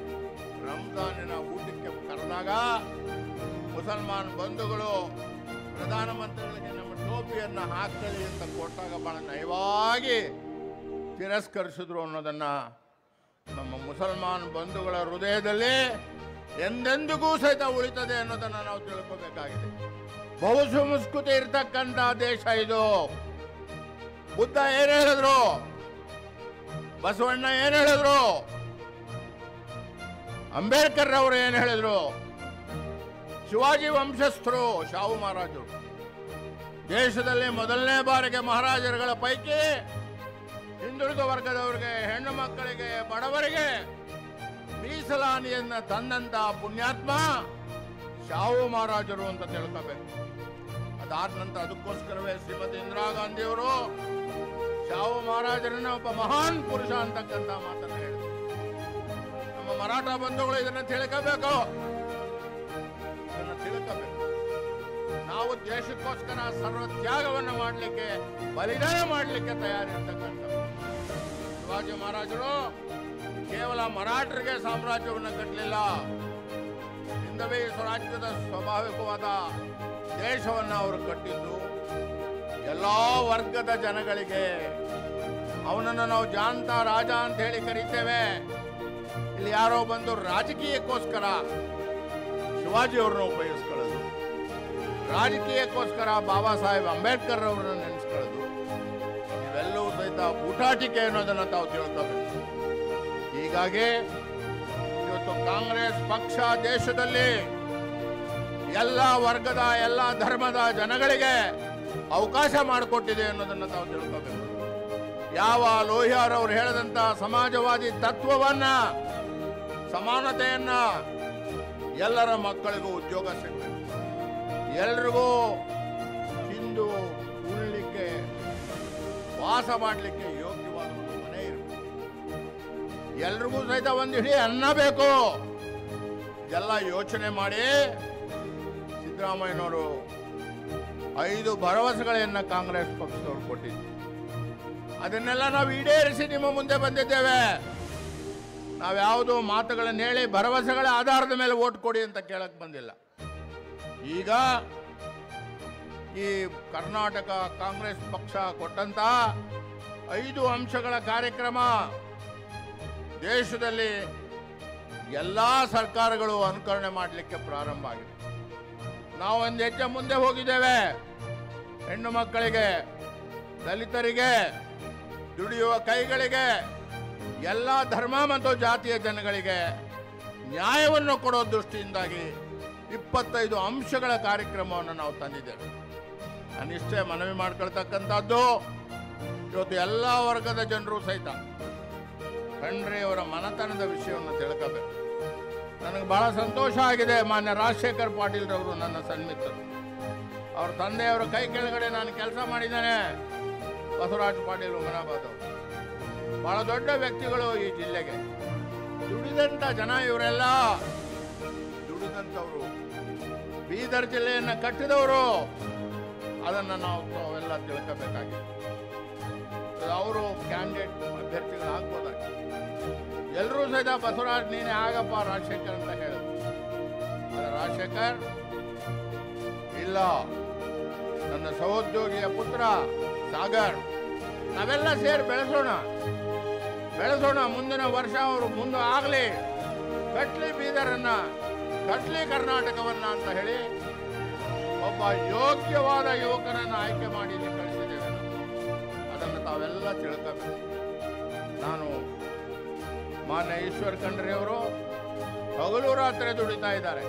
ರಂಜಾನಿನ ಊಟಕ್ಕೆ ಕರೆದಾಗ ಮುಸಲ್ಮಾನ್ ಬಂಧುಗಳು ಪ್ರಧಾನಮಂತ್ರಿಗಳಿಗೆ ನಮ್ಮ ಟೋಪಿಯನ್ನ ಹಾಕಲಿ ಅಂತ ಕೊಟ್ಟಾಗ ಬಹಳ ನಯವಾಗಿ ತಿರಸ್ಕರಿಸಿದ್ರು ಅನ್ನೋದನ್ನ ನಮ್ಮ ಮುಸಲ್ಮಾನ್ ಬಂಧುಗಳ ಹೃದಯದಲ್ಲಿ ಎಂದೆಂದಿಗೂ ಸಹಿತ ಉಳಿತದೆ ಅನ್ನೋದನ್ನ ನಾವು ತಿಳ್ಕೋಬೇಕಾಗಿದೆ. ಬಹು ಸಂಸ್ಕೃತಿ ಇರತಕ್ಕಂತ ದೇಶ ಇದು. ಬುದ್ಧ ಏನ್ ಹೇಳಿದ್ರು, ಬಸವಣ್ಣ ಏನ್ ಹೇಳಿದ್ರು, ಅಂಬೇಡ್ಕರ್ ಅವರು ಏನ್ ಹೇಳಿದ್ರು, ಶಿವಾಜಿ ವಂಶಸ್ಥರು ಶಾಹು ಮಹಾರಾಜರು ದೇಶದಲ್ಲಿ ಮೊದಲನೇ ಬಾರಿಗೆ ಮಹಾರಾಜರುಗಳ ಪೈಕಿ ಹಿಂದುಳಿದ ವರ್ಗದವರಿಗೆ, ಹೆಣ್ಣು ಮಕ್ಕಳಿಗೆ, ಬಡವರಿಗೆ ಮೀಸಲಾನಿಯನ್ನ ತಂದಂತ ಪುಣ್ಯಾತ್ಮ ಶಾಹು ಮಹಾರಾಜರು ಅಂತ ತಿಳ್ಕೋಬೇಕು. ಅದಾದ ನಂತರ ಅದಕ್ಕೋಸ್ಕರವೇ ಶ್ರೀಮತಿ ಇಂದಿರಾ ಗಾಂಧಿಯವರು ಶಾಹು ಮಹಾರಾಜರನ್ನ ಒಬ್ಬ ಮಹಾನ್ ಪುರುಷ ಅಂತಕ್ಕಂಥ ಮಾತನ್ನು ಹೇಳಿದರು. ನಮ್ಮ ಮರಾಠ ಬಂಧುಗಳು ಇದನ್ನ ತಿಳ್ಕೋಬೇಕು, ಇದನ್ನ ತಿಳ್ಕೋಬೇಕು. ನಾವು ದೇಶಕ್ಕೋಸ್ಕರ ಸರ್ವ ತ್ಯಾಗವನ್ನು ಮಾಡಲಿಕ್ಕೆ, ಬಲಿದಾನ ಮಾಡಲಿಕ್ಕೆ ತಯಾರಿರ್ತಕ್ಕಂಥ ಶಿವಾಜಿ ಮಹಾರಾಜರು ಕೇವಲ ಮರಾಠರಿಗೆ ಸಾಮ್ರಾಜ್ಯವನ್ನು ಕಟ್ಟಲಿಲ್ಲ, ಹಿಂದವೇ ಸ್ವರಾಜ್ಯದ ಸ್ವಾಭಾವಿಕವಾದ ದೇಶವನ್ನು ಅವರು ಕಟ್ಟಿದ್ದು ಎಲ್ಲ ವರ್ಗದ ಜನಗಳಿಗೆ. ಅವನನ್ನು ನಾವು ಜಾಂತ ರಾಜ ಅಂತ ಹೇಳಿ ಕರೀತೇವೆ. ಇಲ್ಲಿ ಯಾರೋ ಬಂದು ರಾಜಕೀಯಕ್ಕೋಸ್ಕರ ಶಿವಾಜಿ ಅವ್ರನ್ನ ಉಪಯೋಗಿಸ್ಕೊಳ್ಳೋದು, ರಾಜಕೀಯಕ್ಕೋಸ್ಕರ ಬಾಬಾ ಸಾಹೇಬ್ ಅಂಬೇಡ್ಕರ್ ಅವರನ್ನ ನೆನೆಸ್ಕೊಳ್ಳೋದು, ಇವೆಲ್ಲವೂ ಸಹಿತ ಊಟಾಟಿಕೆ ಅನ್ನೋದನ್ನ ತಾವು ತಿಳ್ಕೋಬೇಕು. ಹೀಗಾಗಿ ಇವತ್ತು ಕಾಂಗ್ರೆಸ್ ಪಕ್ಷ ದೇಶದಲ್ಲಿ ಎಲ್ಲ ವರ್ಗದ, ಎಲ್ಲ ಧರ್ಮದ ಜನಗಳಿಗೆ ಅವಕಾಶ ಮಾಡಿಕೊಟ್ಟಿದೆ ಅನ್ನೋದನ್ನ ತಾವು ತಿಳ್ಕೋಬೇಕು. ಯಾವ ಲೋಹಿಯಾರ್ ಅವರು ಹೇಳಿದಂತ ಸಮಾಜವಾದಿ ತತ್ವವನ್ನ, ಸಮಾನತೆಯನ್ನ, ಎಲ್ಲರ ಮಕ್ಕಳಿಗೂ ಉದ್ಯೋಗ ಸಿಗಬೇಕು, ಎಲ್ರಿಗೂ ತಿಂದು ವಾಸ ಮಾಡಲಿಕ್ಕೆ ಯೋಗ್ಯವಾದ ಒಂದು ಮನೆ ಇರಬೇಕು. ಎಲ್ರಿಗೂ ಸಹಿತ ಒಂದು ಹಿಡಿ ಅನ್ನ ಬೇಕು. ಎಲ್ಲ ಯೋಚನೆ ಮಾಡಿ ಸಿದ್ದರಾಮಯ್ಯನವರು 5 ಭರವಸೆಗಳನ್ನು ಕಾಂಗ್ರೆಸ್ ಪಕ್ಷದವರು ಕೊಟ್ಟಿದ್ರು. ಅದನ್ನೆಲ್ಲ ನಾವು ಈಡೇರಿಸಿ ನಿಮ್ಮ ಮುಂದೆ ಬಂದಿದ್ದೇವೆ. ನಾವ್ಯಾವುದೋ ಮಾತುಗಳನ್ನು ಹೇಳಿ ಭರವಸೆಗಳ ಆಧಾರದ ಮೇಲೆ ಓಟ್ ಕೊಡಿ ಅಂತ ಕೇಳಕ್ ಬಂದಿಲ್ಲ. ಈಗ ಈ ಕರ್ನಾಟಕ ಕಾಂಗ್ರೆಸ್ ಪಕ್ಷ ಕೊಟ್ಟಂತ 5 ಅಂಶಗಳ ಕಾರ್ಯಕ್ರಮ ದೇಶದಲ್ಲಿ ಎಲ್ಲಾ ಸರ್ಕಾರಗಳು ಅನುಕರಣೆ ಮಾಡಲಿಕ್ಕೆ ಪ್ರಾರಂಭ ಆಗಿದೆ. ನಾವು ಒಂದು ಹೆಜ್ಜೆ ಮುಂದೆ ಹೋಗಿದ್ದೇವೆ. ಹೆಣ್ಣು ಮಕ್ಕಳಿಗೆ, ದಲಿತರಿಗೆ, ದುಡಿಯುವ ಕೈಗಳಿಗೆ, ಎಲ್ಲ ಧರ್ಮ ಮತ್ತು ಜಾತಿಯ ಜನಗಳಿಗೆ ನ್ಯಾಯವನ್ನು ಕೊಡೋ ದೃಷ್ಟಿಯಿಂದಾಗಿ 25 ಅಂಶಗಳ ಕಾರ್ಯಕ್ರಮವನ್ನು ನಾವು ತಂದಿದ್ದೇವೆ. ನಾನಿಷ್ಟೇ ಮನವಿ ಮಾಡ್ಕೊಳ್ತಕ್ಕಂಥದ್ದು, ಇವತ್ತು ಎಲ್ಲ ವರ್ಗದ ಜನರು ಸಹಿತ ಖಂಡ್ರೆಯವರ ಮನತನದ ವಿಷಯವನ್ನು ತಿಳ್ಕೋಬೇಕು. ನನಗೆ ಬಹಳ ಸಂತೋಷ ಆಗಿದೆ. ಮಾನ್ಯ ರಾಜಶೇಖರ್ ಪಾಟೀಲ್ ರವರು ನನ್ನ ಸನ್ಮಿತರು. ಅವ್ರ ತಂದೆಯವರ ಕೈ ಕೆಳಗಡೆ ನಾನು ಕೆಲಸ ಮಾಡಿದ್ದೇನೆ. ಬಸವರಾಜ ಪಾಟೀಲ್ ಉಮನಾಬಾದ್ ಅವರು ಬಹಳ ದೊಡ್ಡ ವ್ಯಕ್ತಿಗಳು ಈ ಜಿಲ್ಲೆಗೆ. ದುಡಿದಂತ ಜನ ಇವರೆಲ್ಲ, ದುಡಿದಂಥವರು, ಬೀದರ್ ಜಿಲ್ಲೆಯನ್ನು ಕಟ್ಟಿದವರು. ಅದನ್ನು ನಾವು ಅವೆಲ್ಲ ತಿಳ್ಕೋಬೇಕಾಗಿದೆ. ಅವರು ಕ್ಯಾಂಡಿಡೇಟ್ ಅಭ್ಯರ್ಥಿಗಳು ಆಗ್ಬೋದಾಗಿದೆ. ಎಲ್ಲರೂ ಸಹಿತ ಬಸವರಾಜ್ ನೀನೇ ಆಗಪ್ಪ ರಾಜಶೇಖರ್ ಅಂತ ಹೇಳಿದ್ರು. ಆದರೆ ರಾಜಶೇಖರ್ ಇಲ್ಲ, ನನ್ನ ಸಹೋದ್ಯೋಗಿಯ ಪುತ್ರ ಸಾಗರ್, ನಾವೆಲ್ಲ ಸೇರಿ ಬೆಳೆಸೋಣ. ಮುಂದಿನ ವರ್ಷ ಅವರು ಮುಂದೆ ಆಗಲಿ, ಕಟ್ಲಿ ಬೀದರನ್ನ, ಕಟ್ಲಿ ಕರ್ನಾಟಕವನ್ನ ಅಂತ ಹೇಳಿ ಒಬ್ಬ ಯೋಗ್ಯವಾದ ಯುವಕರನ್ನು ಆಯ್ಕೆ ಮಾಡಿ ಕಳಿಸಿದ್ದೇವೆ. ಅದನ್ನು ತಾವೆಲ್ಲ ತಿಳ್ಕೋಬೇಕು. ನಾನು ಮಾನ್ಯ ಈಶ್ವರ್ ಖಂಡ್ರೆ ಅವರು ಹಗಲು ರಾತ್ರಿ ದುಡಿತಾ ಇದ್ದಾರೆ.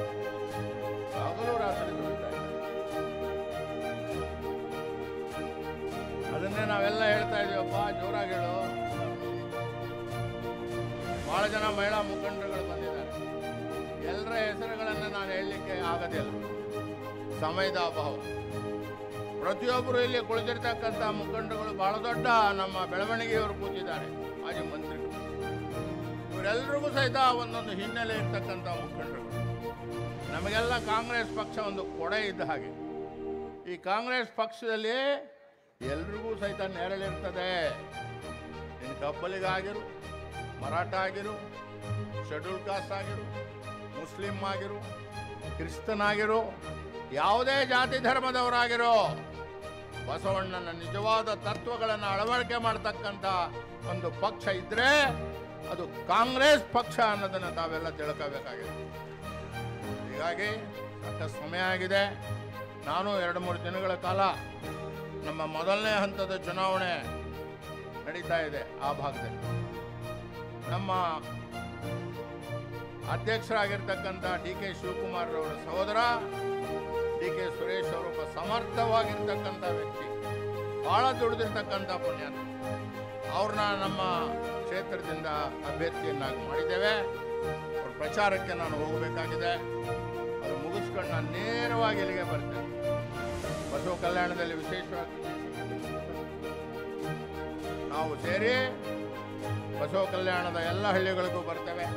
ಅದನ್ನೇ ನಾವೆಲ್ಲ ಹೇಳ್ತಾ ಇದೀವಪ್ಪ, ಜೋರಾಗಿ ಹೇಳು. ಬಹಳ ಜನ ಮಹಿಳಾ ಮುಖಂಡರುಗಳು ಬಂದಿದ್ದಾರೆ. ಎಲ್ಲರ ಹೆಸರುಗಳನ್ನು ನಾನು ಹೇಳಲಿಕ್ಕೆ ಆಗೋದಿಲ್ಲ, ಸಮಯದ ಅಭಾವ. ಪ್ರತಿಯೊಬ್ಬರು ಇಲ್ಲಿ ಕುಳಿತಿರ್ತಕ್ಕಂಥ ಮುಖಂಡರುಗಳು ಬಹಳ ದೊಡ್ಡ ನಮ್ಮ ಬೆಳವಣಿಗೆಯವರು ಕೂತಿದ್ದಾರೆ, ಮಾಜಿ ಮಂತ್ರಿಗಳು. ಇವರೆಲ್ಲರಿಗೂ ಸಹಿತ ಒಂದೊಂದು ಹಿನ್ನೆಲೆ ಇರ್ತಕ್ಕಂಥ ಮುಖಂಡರುಗಳು. ನಮಗೆಲ್ಲ ಕಾಂಗ್ರೆಸ್ ಪಕ್ಷ ಒಂದು ಕೊಡೆ ಇದ್ದ ಹಾಗೆ. ಈ ಕಾಂಗ್ರೆಸ್ ಪಕ್ಷದಲ್ಲಿ ಎಲ್ರಿಗೂ ಸಹಿತ ನೆರಳಿರ್ತದೆ. ಇನ್ನು ಕಬ್ಬಲಿಗಾಗಿರು, ಮರಾಠ ಆಗಿರು, ಶೆಡ್ಯೂಲ್ ಕಾಸ್ಟ್ ಆಗಿರು, ಮುಸ್ಲಿಂ ಆಗಿರು, ಕ್ರಿಸ್ತನಾಗಿರು, ಯಾವುದೇ ಜಾತಿ ಧರ್ಮದವರಾಗಿರೋ, ಬಸವಣ್ಣನ ನಿಜವಾದ ತತ್ವಗಳನ್ನು ಅಳವಡಿಕೆ ಮಾಡತಕ್ಕಂಥ ಒಂದು ಪಕ್ಷ ಇದ್ರೆ ಅದು ಕಾಂಗ್ರೆಸ್ ಪಕ್ಷ ಅನ್ನೋದನ್ನು ತಾವೆಲ್ಲ ತಿಳ್ಕೋಬೇಕಾಗಿದೆ. ಹೀಗಾಗಿ ಸಾಕಷ್ಟು ಸಮಯ ಆಗಿದೆ. ನಾನು 2-3 ದಿನಗಳ ಕಾಲ ನಮ್ಮ ಮೊದಲನೇ ಹಂತದ ಚುನಾವಣೆ ನಡೀತಾ ಇದೆ ಆ ಭಾಗದಲ್ಲಿ. ನಮ್ಮ ಅಧ್ಯಕ್ಷರಾಗಿರ್ತಕ್ಕಂಥ DK ಶಿವಕುಮಾರ್ ಅವರ ಸಹೋದರ DK ಸುರೇಶ್ ಅವರೊಬ್ಬ ಸಮರ್ಥವಾಗಿರ್ತಕ್ಕಂಥ ವ್ಯಕ್ತಿ, ಬಹಳ ದುಡಿದಿರ್ತಕ್ಕಂಥ ಪುಣ್ಯಾತ್ಮ. ಅವ್ರನ್ನ ನಮ್ಮ ಕ್ಷೇತ್ರದಿಂದ ಅಭ್ಯರ್ಥಿಯನ್ನಾಗಿ ಮಾಡಿದ್ದೇವೆ. ಅವ್ರ ಪ್ರಚಾರಕ್ಕೆ ನಾನು ಹೋಗಬೇಕಾಗಿದೆ. ಅದು ಮುಗಿಸ್ಕೊಂಡು ನಾನು ನೇರವಾಗಿ ಇಲ್ಲಿಗೆ ಬರ್ತೇನೆ. ಬಸವ ಕಲ್ಯಾಣದಲ್ಲಿ ವಿಶೇಷವಾಗಿ ನಾವು ಸೇರಿ ಬಸವ ಕಲ್ಯಾಣದ ಎಲ್ಲ ಹಳ್ಳಿಗಳಿಗೂ ಬರ್ತೇವೆ.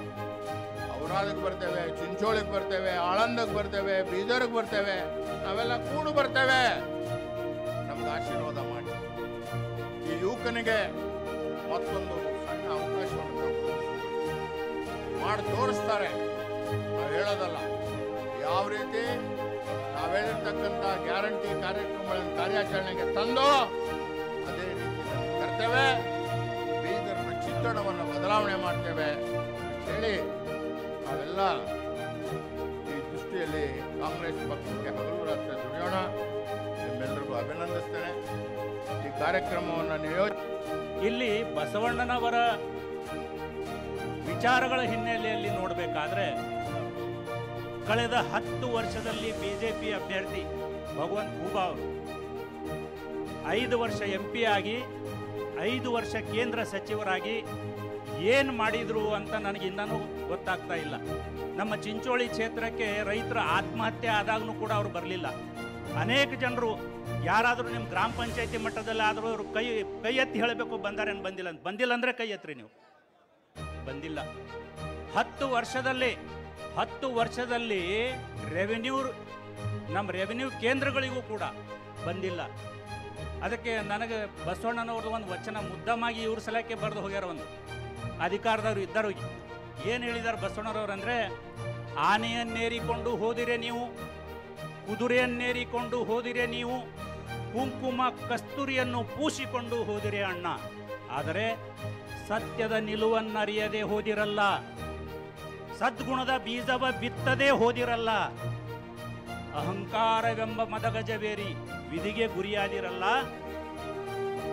ಔರಾದಕ್ಕೆ ಬರ್ತೇವೆ, ಚಿಂಚೋಳಿಗೆ ಬರ್ತೇವೆ, ಆಳಂದಕ್ಕೆ ಬರ್ತೇವೆ, ಬೀದರ್ಗೆ ಬರ್ತೇವೆ. ನಾವೆಲ್ಲ ಕೂಡು ಬರ್ತೇವೆ. ನಮ್ಗೆ ಆಶೀರ್ವಾದ ಮಾಡಿ. ಈ ಯುವಕನಿಗೆ ಮತ್ತೊಂದು ಸಣ್ಣ ಅವಕಾಶವನ್ನು ಮಾಡಿ ತೋರಿಸ್ತಾರೆ. ನಾವು ಹೇಳೋದಲ್ಲ, ಯಾವ ರೀತಿ ನಾವು ಹೇಳಿರ್ತಕ್ಕಂಥ ಗ್ಯಾರಂಟಿ ಕಾರ್ಯಕ್ರಮಗಳನ್ನು ಕಾರ್ಯಾಚರಣೆಗೆ ತಂದು ಅದೇ ರೀತಿ ತರ್ತೇವೆ. ಬೀದರ್ನ ಚಿತ್ರಣವನ್ನು ಬದಲಾವಣೆ ಮಾಡ್ತೇವೆ ಹೇಳಿ ನಾವೆಲ್ಲ ಈ ದೃಷ್ಟಿಯಲ್ಲಿ ಕಾಂಗ್ರೆಸ್ ಪಕ್ಷಕ್ಕೆ ಹಗಲು ರಾತ್ರಿ ದುಡಿಯೋಣ. ನಿಮ್ಮೆಲ್ಲರಿಗೂ ಅಭಿನಂದಿಸ್ತೇನೆ. ಈ ಕಾರ್ಯಕ್ರಮವನ್ನು ಇಲ್ಲಿ ಬಸವಣ್ಣನವರ ವಿಚಾರಗಳ ಹಿನ್ನೆಲೆಯಲ್ಲಿ ನೋಡಬೇಕಾದ್ರೆ ಕಳೆದ 10 ವರ್ಷದಲ್ಲಿ ಬಿಜೆಪಿ ಅಭ್ಯರ್ಥಿ ಭಗವಂತ ಖೂಬಾ ಅವರು 5 ವರ್ಷ MP ಆಗಿ 5 ವರ್ಷ ಕೇಂದ್ರ ಸಚಿವರಾಗಿ ಏನು ಮಾಡಿದ್ರು ಅಂತ ನನಗೆ ಇನ್ನೂ ಗೊತ್ತಾಗ್ತಾ ಇಲ್ಲ. ನಮ್ಮ ಚಿಂಚೋಳಿ ಕ್ಷೇತ್ರಕ್ಕೆ ರೈತರ ಆತ್ಮಹತ್ಯೆ ಆದಾಗೂ ಕೂಡ ಅವರು ಬರಲಿಲ್ಲ. ಅನೇಕ ಜನರು ಯಾರಾದರೂ ನಿಮ್ಮ ಗ್ರಾಮ ಪಂಚಾಯತಿ ಮಟ್ಟದಲ್ಲಿ ಆದರೂ ಅವರು ಕೈ ಎತ್ತಿ ಹೇಳಬೇಕು ಬಂದಾರೇನು ಬಂದಿಲ್ಲ ಅಂತ. ಬಂದಿಲ್ಲ ಅಂದರೆ ಕೈ ಎತ್ತಿರಿ ನೀವು. ಬಂದಿಲ್ಲ. 10 ವರ್ಷದಲ್ಲಿ ನಮ್ಮ ರೆವಿನ್ಯೂ ಕೇಂದ್ರಗಳಿಗೂ ಕೂಡ ಬಂದಿಲ್ಲ. ಅದಕ್ಕೆ ನನಗೆ ಬಸವಣ್ಣನವ್ರದ್ದು ಒಂದು ವಚನ ಮುದ್ದಮಾಗಿ ಇವ್ರ ಸಲಕ್ಕೆ ಬರೆದು ಹೋಗ್ಯಾರ. ಒಂದು ಅಧಿಕಾರದವರು ಇದ್ದರು. ಏನು ಹೇಳಿದ್ದಾರೆ ಬಸವಣ್ಣನವ್ರು ಅಂದರೆ, ಆನೆಯನ್ನೇರಿಕೊಂಡು ಹೋದಿರೆ ನೀವು, ಕುದುರೆಯನ್ನೇರಿಕೊಂಡು ಹೋದಿರೆ ನೀವು, ಕುಂಕುಮ ಕಸ್ತೂರಿಯನ್ನು ಪೂಸಿಕೊಂಡು ಹೋದಿರೆ ಅಣ್ಣ, ಆದರೆ ಸತ್ಯದ ನಿಲುವನ್ನರಿಯದೆ ಹೋದಿರಲ್ಲ, ಸದ್ಗುಣದ ಬೀಜವ ಬಿತ್ತದೇ ಹೋದಿರಲ್ಲ, ಅಹಂಕಾರವೆಂಬ ಮದಗಜವೇರಿ ವಿಧಿಗೆ ಗುರಿಯಾದಿರಲ್ಲ,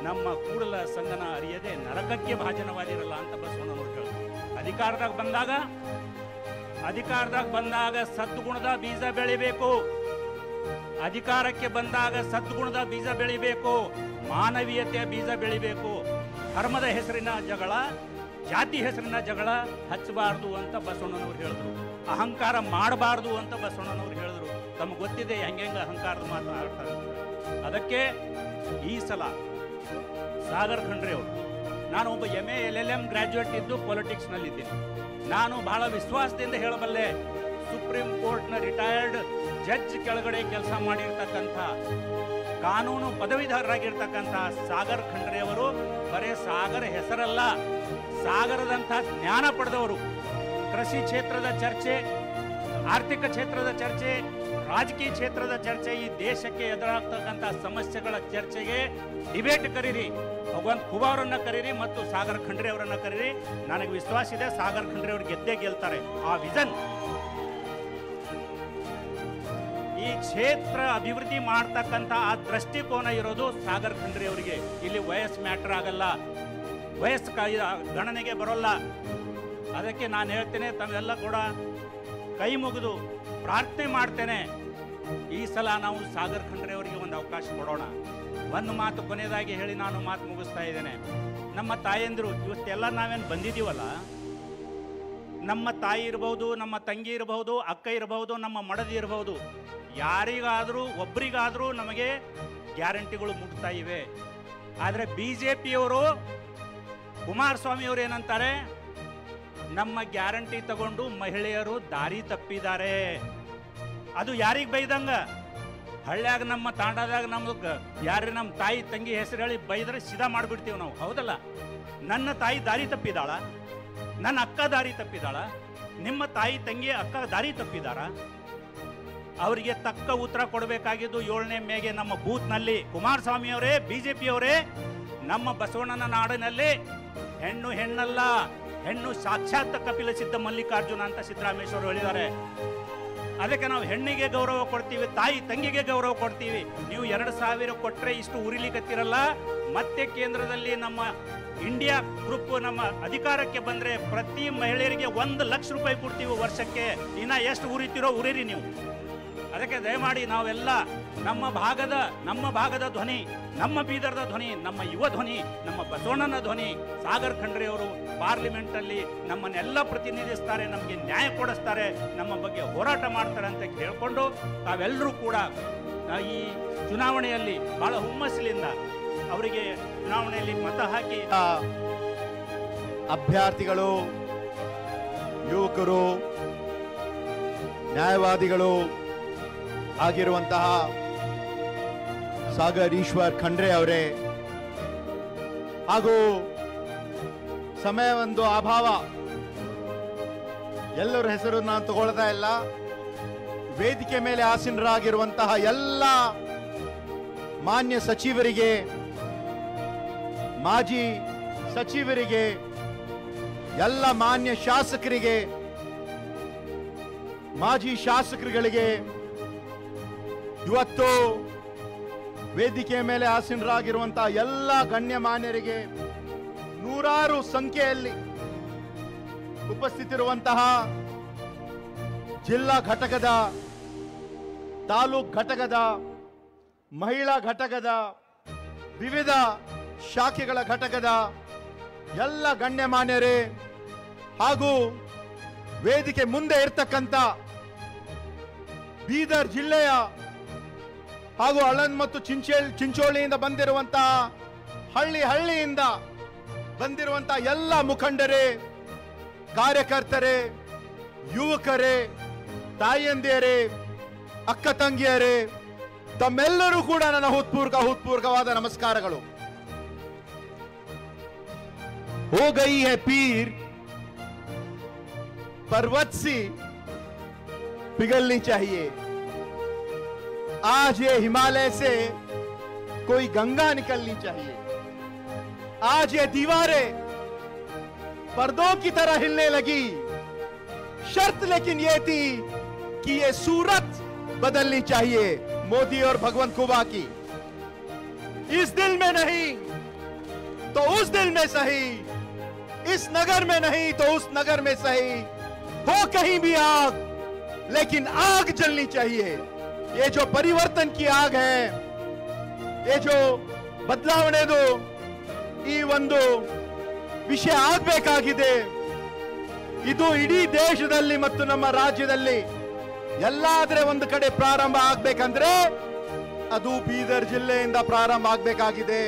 ನಮ್ಮ ಕೂಡಲ ಸಂಗನ ಅರಿಯದೆ ನರಕಕ್ಕೆ ಭಾಜನವಾದಿರಲ್ಲ ಅಂತ ಬಸವಣ್ಣನವರು ಹೇಳಿದ್ರು. ಅಧಿಕಾರದಾಗ ಬಂದಾಗ ಸದ್ಗುಣದ ಬೀಜ ಬೆಳಿಬೇಕು. ಅಧಿಕಾರಕ್ಕೆ ಬಂದಾಗ ಸದ್ಗುಣದ ಬೀಜ ಬೆಳಿಬೇಕು, ಮಾನವೀಯತೆಯ ಬೀಜ ಬೆಳಿಬೇಕು. ಧರ್ಮದ ಹೆಸರಿನ ಜಗಳ, ಜಾತಿ ಹೆಸರಿನ ಜಗಳ ಹಚ್ಚಬಾರ್ದು ಅಂತ ಬಸವಣ್ಣನವರು ಹೇಳಿದ್ರು. ಅಹಂಕಾರ ಮಾಡಬಾರ್ದು ಅಂತ ಬಸವಣ್ಣನವರು ಹೇಳಿದ್ರು. ತಮಗೆ ಗೊತ್ತಿದೆ ಹೆಂಗೆ ಅಹಂಕಾರದ ಮಾತು ಆಡ್ತಾರೆ. ಅದಕ್ಕೆ ಈ ಸಲ ಸಾಗರ್ ಖಂಡ್ರೆ ಅವರು, ನಾನು ಒಬ್ಬ MA LLM ಗ್ರಾಜ್ಯುಯೇಟ್ ಇದ್ದು ಪೊಲಿಟಿಕ್ಸ್ನಲ್ಲಿದ್ದೀನಿ. ನಾನು ಬಹಳ ವಿಶ್ವಾಸದಿಂದ ಹೇಳಬಲ್ಲೆ, ಸುಪ್ರೀಂ ಕೋರ್ಟ್ನ ರಿಟೈರ್ಡ್ ಜಡ್ಜ್ ಕೆಳಗಡೆ ಕೆಲಸ ಮಾಡಿರ್ತಕ್ಕಂಥ, ಕಾನೂನು ಪದವೀಧರರಾಗಿರ್ತಕ್ಕಂಥ ಸಾಗರ್ ಖಂಡ್ರೆ ಅವರು ಬರೇ ಸಾಗರ ಹೆಸರಲ್ಲ, ಸಾಗರದಂಥ ಜ್ಞಾನ ಪಡೆದವರು. ಕೃಷಿ ಕ್ಷೇತ್ರದ ಚರ್ಚೆ, ಆರ್ಥಿಕ ಕ್ಷೇತ್ರದ ಚರ್ಚೆ, ರಾಜಕೀಯ ಕ್ಷೇತ್ರದ ಚರ್ಚೆ, ಈ ದೇಶಕ್ಕೆ ಎದುರಾಗ್ತಕ್ಕಂಥ ಸಮಸ್ಯೆಗಳ ಚರ್ಚೆಗೆ ಡಿಬೇಟ್ ಕರೀರಿ, ಭಗವಂತ ಖೂಬಾ ಅವರನ್ನ ಕರೀರಿ ಮತ್ತು ಸಾಗರ್ ಖಂಡ್ರೆ ಅವರನ್ನ ಕರೀರಿ. ನನಗೆ ವಿಶ್ವಾಸ ಇದೆ ಸಾಗರ್ ಖಂಡ್ರೆ ಅವರು ಗೆದ್ದೇ ಗೆಲ್ತಾರೆ. ಆ ವಿಷನ್, ಈ ಕ್ಷೇತ್ರ ಅಭಿವೃದ್ಧಿ ಮಾಡ್ತಕ್ಕಂಥ ಆ ದೃಷ್ಟಿಕೋನ ಇರೋದು ಸಾಗರ್ ಖಂಡ್ರೆ ಅವರಿಗೆ. ಇಲ್ಲಿ ವಯಸ್ಸು ಮ್ಯಾಟರ್ ಆಗಲ್ಲ, ವಯಸ್ಸು ಗಣನೆಗೆ ಬರೋಲ್ಲ. ಅದಕ್ಕೆ ನಾನು ಹೇಳ್ತೇನೆ, ತಾವೆಲ್ಲ ಕೂಡ ಕೈ ಮುಗಿದು ಪ್ರಾರ್ಥನೆ ಮಾಡ್ತೇನೆ, ಈ ಸಲ ನಾವು ಸಾಗರ್ ಖಂಡ್ರೆ ಅವರಿಗೆ ಒಂದು ಅವಕಾಶ ಕೊಡೋಣ. ಒಂದು ಮಾತು ಕೊನೆಯದಾಗಿ ಹೇಳಿ ನಾನು ಮಾತು ಮುಗಿಸ್ತಾ ಇದ್ದೇನೆ. ನಮ್ಮ ತಾಯಂದಿರು ಇವತ್ತೆಲ್ಲ ನಾವೇನು ಬಂದಿದ್ದೀವಲ್ಲ, ನಮ್ಮ ತಾಯಿ ಇರಬಹುದು, ನಮ್ಮ ತಂಗಿ ಇರಬಹುದು, ಅಕ್ಕ ಇರಬಹುದು, ನಮ್ಮ ಮಡದಿ ಇರಬಹುದು, ಯಾರಿಗಾದರೂ ಒಬ್ಬರಿಗಾದರೂ ನಮಗೆ ಗ್ಯಾರಂಟಿಗಳು ಮುಟ್ತಾ ಇವೆ. ಆದರೆ BJPಯವರು, ಕುಮಾರಸ್ವಾಮಿಯವರು ಏನಂತಾರೆ, ನಮ್ಮ ಗ್ಯಾರಂಟಿ ತಗೊಂಡು ಮಹಿಳೆಯರು ದಾರಿ ತಪ್ಪಿದ್ದಾರೆ. ಅದು ಯಾರಿಗೆ ಬೈದಂಗ? ಹಳ್ಳ್ಯಾಗ ನಮ್ಮ ತಾಂಡಾದಾಗ ನಮ್ಗೆ ಯಾರೇ ನಮ್ಮ ತಾಯಿ ತಂಗಿ ಹೆಸರು ಹೇಳಿ ಬೈದ್ರೆ ಸಿದಾ ಮಾಡಿಬಿಡ್ತೀವಿ ನಾವು, ಹೌದಲ್ಲ? ನನ್ನ ತಾಯಿ ದಾರಿ ತಪ್ಪಿದಾಳ, ನನ್ನ ಅಕ್ಕ ದಾರಿ ತಪ್ಪಿದಾಳ, ನಿಮ್ಮ ತಾಯಿ ತಂಗಿ ಅಕ್ಕ ದಾರಿ ತಪ್ಪಿದಾರ? ಅವರಿಗೆ ತಕ್ಕ ಉತ್ತರ ಕೊಡಬೇಕಾಗಿದ್ದು 7ನೇ ಮೇಗೆ ನಮ್ಮ ಬೂತ್ನಲ್ಲಿ. ಕುಮಾರಸ್ವಾಮಿಯವರೇ, BJPಯವರೇ, ನಮ್ಮ ಬಸವಣ್ಣನ ನಾಡಿನಲ್ಲಿ ಹೆಣ್ಣು ಹೆಣ್ಣಲ್ಲ, ಹೆಣ್ಣು ಸಾಕ್ಷಾತ್ ಕಪಿಲ ಸಿದ್ಧ ಮಲ್ಲಿಕಾರ್ಜುನ ಅಂತ ಸಿದ್ದರಾಮೇಶ್ವರ ಹೇಳಿದ್ದಾರೆ. ಅದಕ್ಕೆ ನಾವು ಹೆಣ್ಣಿಗೆ ಗೌರವ ಕೊಡ್ತೀವಿ, ತಾಯಿ ತಂಗಿಗೆ ಗೌರವ ಕೊಡ್ತೀವಿ. ನೀವು 2,000 ಕೊಟ್ಟರೆ ಇಷ್ಟು ಉರಿಲಿಕತ್ತಿರಲ್ಲ. ಮತ್ತೆ ಕೇಂದ್ರದಲ್ಲಿ ನಮ್ಮ ಇಂಡಿಯಾ ಗ್ರೂಪ್ ನಮ್ಮ ಅಧಿಕಾರಕ್ಕೆ ಬಂದರೆ ಪ್ರತಿ ಮಹಿಳೆಯರಿಗೆ 1 ಲಕ್ಷ ರೂಪಾಯಿ ಕೊಡ್ತೀವಿ ವರ್ಷಕ್ಕೆ. ಇನ್ನು ಎಷ್ಟು ಉರಿತೀರೋ ಉರಿರಿ ನೀವು. ಅದಕ್ಕೆ ದಯಮಾಡಿ ನಾವೆಲ್ಲ ನಮ್ಮ ಭಾಗದ ಧ್ವನಿ, ನಮ್ಮ ಬೀದರ್ದ ಧ್ವನಿ, ನಮ್ಮ ಯುವ ಧ್ವನಿ, ನಮ್ಮ ಬಸವಣ್ಣನ ಧ್ವನಿ ಸಾಗರ್ ಖಂಡ್ರೆ ಅವರು ಪಾರ್ಲಿಮೆಂಟಲ್ಲಿ ನಮ್ಮನ್ನೆಲ್ಲ ಪ್ರತಿನಿಧಿಸ್ತಾರೆ, ನಮಗೆ ನ್ಯಾಯ ಕೊಡಿಸ್ತಾರೆ, ನಮ್ಮ ಬಗ್ಗೆ ಹೋರಾಟ ಮಾಡ್ತಾರೆ ಅಂತ ಕೇಳಿಕೊಂಡು ತಾವೆಲ್ಲರೂ ಕೂಡ ಈ ಚುನಾವಣೆಯಲ್ಲಿ ಬಹಳ ಹುಮ್ಮಸ್ಸಿನಿಂದ ಅವರಿಗೆ ಚುನಾವಣೆಯಲ್ಲಿ ಮತ ಹಾಕಿ. ಅಭ್ಯರ್ಥಿಗಳು, ಯುವಕರು, ನ್ಯಾಯವಾದಿಗಳು ಆಗಿರುವಂತಹ ಸಾಗರ್ ಈಶ್ವರ್ ಖಂಡ್ರೆ ಅವರೇ, ಹಾಗೂ ಸಮಯ ಒಂದು ಅಭಾವ, ಎಲ್ಲರ ಹೆಸರು ನಾನು ತಗೊಳ್ತಾ ಇಲ್ಲ. ವೇದಿಕೆ ಮೇಲೆ ಆಸೀನರಾಗಿರುವಂತಹ ಎಲ್ಲ ಮಾನ್ಯ ಸಚಿವರಿಗೆ, ಮಾಜಿ ಸಚಿವರಿಗೆ, ಎಲ್ಲ ಮಾನ್ಯ ಶಾಸಕರಿಗೆ, ಮಾಜಿ ಶಾಸಕರುಗಳಿಗೆ, ಇವತ್ತು ವೇದಿಕೆ ಮೇಲೆ ಆಸೀನರಾಗಿರುವಂತಹ ಎಲ್ಲ ಗಣ್ಯಮಾನ್ಯರಿಗೆ, ನೂರಾರು ಸಂಖ್ಯೆಯಲ್ಲಿ ಉಪಸ್ಥಿತಿರುವಂತಹ ಜಿಲ್ಲಾ ಘಟಕದ, ತಾಲೂಕು ಘಟಕದ, ಮಹಿಳಾ ಘಟಕದ, ವಿವಿಧ ಶಾಖೆಗಳ ಘಟಕದ ಎಲ್ಲ ಗಣ್ಯಮಾನ್ಯರೇ, ಹಾಗೂ ವೇದಿಕೆ ಮುಂದೆ ಇರ್ತಕ್ಕಂಥ ಬೀದರ್ ಜಿಲ್ಲೆಯ ಹಾಗೂ ಆಳಂದ್ ಮತ್ತು ಚಿಂಚೋಳಿಯಿಂದ ಬಂದಿರುವಂತಹ ಹಳ್ಳಿಯಿಂದ ಬಂದಿರುವಂತಹ ಎಲ್ಲ ಮುಖಂಡರೇ, ಕಾರ್ಯಕರ್ತರೇ, ಯುವಕರೇ, ತಾಯಂದಿಯರೇ, ಅಕ್ಕ ತಂಗಿಯರೇ, ತಮ್ಮೆಲ್ಲರೂ ಕೂಡ ನನ್ನ ಹೃತ್ಪೂರ್ವಕವಾದ ನಮಸ್ಕಾರಗಳು. हो गई है पीर पर्वत सी पिघलनी चाहिए. आज ये हिमालय से कोई गंगा निकलनी चाहिए. आज ये दीवारें पर्दों की तरह हिलने लगी. शर्त लेकिन ये थी कि ये सूरत बदलनी चाहिए मोदी और भगवंत खुबा की. इस दिल में नहीं तो उस दिल में सही, इस नगर में नहीं तो उस नगर में सही, हो कहीं भी आग लेकिन आग जलनी चाहिए. ये जो परिवर्तन की आग है, ये जो ಬದಲಾವಣೆದು ಈ ಒಂದು ವಿಷಯ ಆಗಬೇಕಾಗಿದೆ. ಇದು ಇಡೀ ದೇಶದಲ್ಲಿ ಮತ್ತು ನಮ್ಮ ರಾಜ್ಯದಲ್ಲಿ ಎಲ್ಲಾದ್ರೆ ಒಂದು ಕಡೆ ಪ್ರಾರಂಭ ಆಗ್ಬೇಕಂದ್ರೆ ಅದು ಬೀದರ್ ಜಿಲ್ಲೆಯಿಂದ ಪ್ರಾರಂಭ ಆಗಬೇಕಾಗಿದೆ.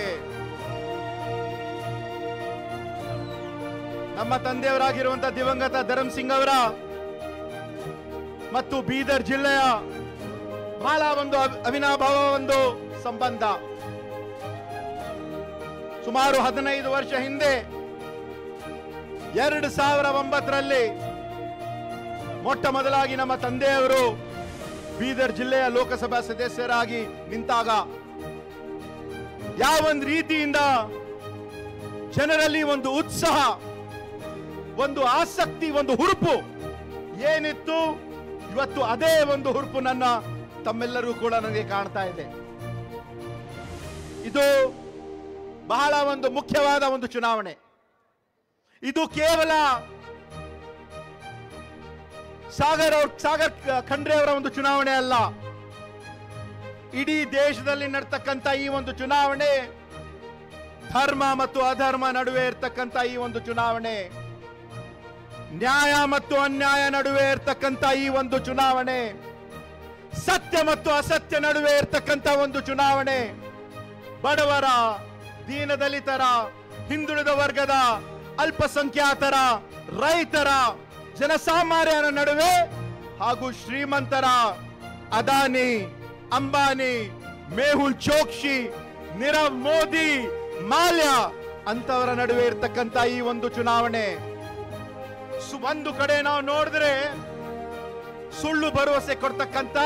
ನಮ್ಮ ತಂದೆಯವರಾಗಿರುವಂತಹ ದಿವಂಗತ ಧರ್ಮ್ ಸಿಂಗ್ ಅವರ ಮತ್ತು ಬೀದರ್ ಜಿಲ್ಲೆಯ ಬಹಳ ಒಂದು ಅವಿನಾಭಾವ ಒಂದು ಸಂಬಂಧ. ಸುಮಾರು 15 ವರ್ಷ ಹಿಂದೆ 2009ರಲ್ಲಿ ಮೊಟ್ಟ ಮೊದಲಾಗಿ ನಮ್ಮ ತಂದೆಯವರು ಬೀದರ್ ಜಿಲ್ಲೆಯ ಲೋಕಸಭಾ ಸದಸ್ಯರಾಗಿ ನಿಂತಾಗ ಯಾವೊಂದು ರೀತಿಯಿಂದ ಜನರಲ್ಲಿ ಒಂದು ಉತ್ಸಾಹ, ಒಂದು ಆಸಕ್ತಿ, ಒಂದು ಹುರುಪು ಏನಿತ್ತು, ಇವತ್ತು ಅದೇ ಒಂದು ಹುರುಪು ನನ್ನ ತಮ್ಮೆಲ್ಲರೂ ಕೂಡ ನನಗೆ ಕಾಣ್ತಾ ಇದೆ. ಇದು ಬಹಳ ಒಂದು ಮುಖ್ಯವಾದ ಒಂದು ಚುನಾವಣೆ. ಇದು ಕೇವಲ ಸಾಗರ್ ಖಂಡ್ರೆ ಅವರ ಒಂದು ಚುನಾವಣೆ ಅಲ್ಲ. ಇಡೀ ದೇಶದಲ್ಲಿ ನಡ್ತಕ್ಕಂಥ ಈ ಒಂದು ಚುನಾವಣೆ ಧರ್ಮ ಮತ್ತು ಅಧರ್ಮ ನಡುವೆ ಇರ್ತಕ್ಕಂಥ ಈ ಒಂದು ಚುನಾವಣೆ, ನ್ಯಾಯ ಮತ್ತು ಅನ್ಯಾಯ ನಡುವೆ ಇರ್ತಕ್ಕಂಥ ಈ ಒಂದು ಚುನಾವಣೆ, ಸತ್ಯ ಮತ್ತು ಅಸತ್ಯ ನಡುವೆ ಇರ್ತಕ್ಕಂಥ ಒಂದು ಚುನಾವಣೆ, ಬಡವರ, ದೀನದಲಿತರ, ಹಿಂದುಳಿದ ವರ್ಗದ, ಅಲ್ಪಸಂಖ್ಯಾತರ, ರೈತರ, ಜನಸಾಮಾನ್ಯರ ನಡುವೆ ಹಾಗೂ ಶ್ರೀಮಂತರ ಅದಾನಿ, ಅಂಬಾನಿ, ಮೇಹುಲ್ ಚೋಕ್ಸಿ, ನೀರವ್ ಮೋದಿ, ಮಾಲ್ಯ ಅಂತವರ ನಡುವೆ ಇರ್ತಕ್ಕಂಥ ಈ ಒಂದು ಚುನಾವಣೆ. ಒಂದು ಕಡೆ ನಾವು ನೋಡಿದ್ರೆ ಸುಳ್ಳು ಭರವಸೆ ಕೊಡ್ತಕ್ಕಂಥ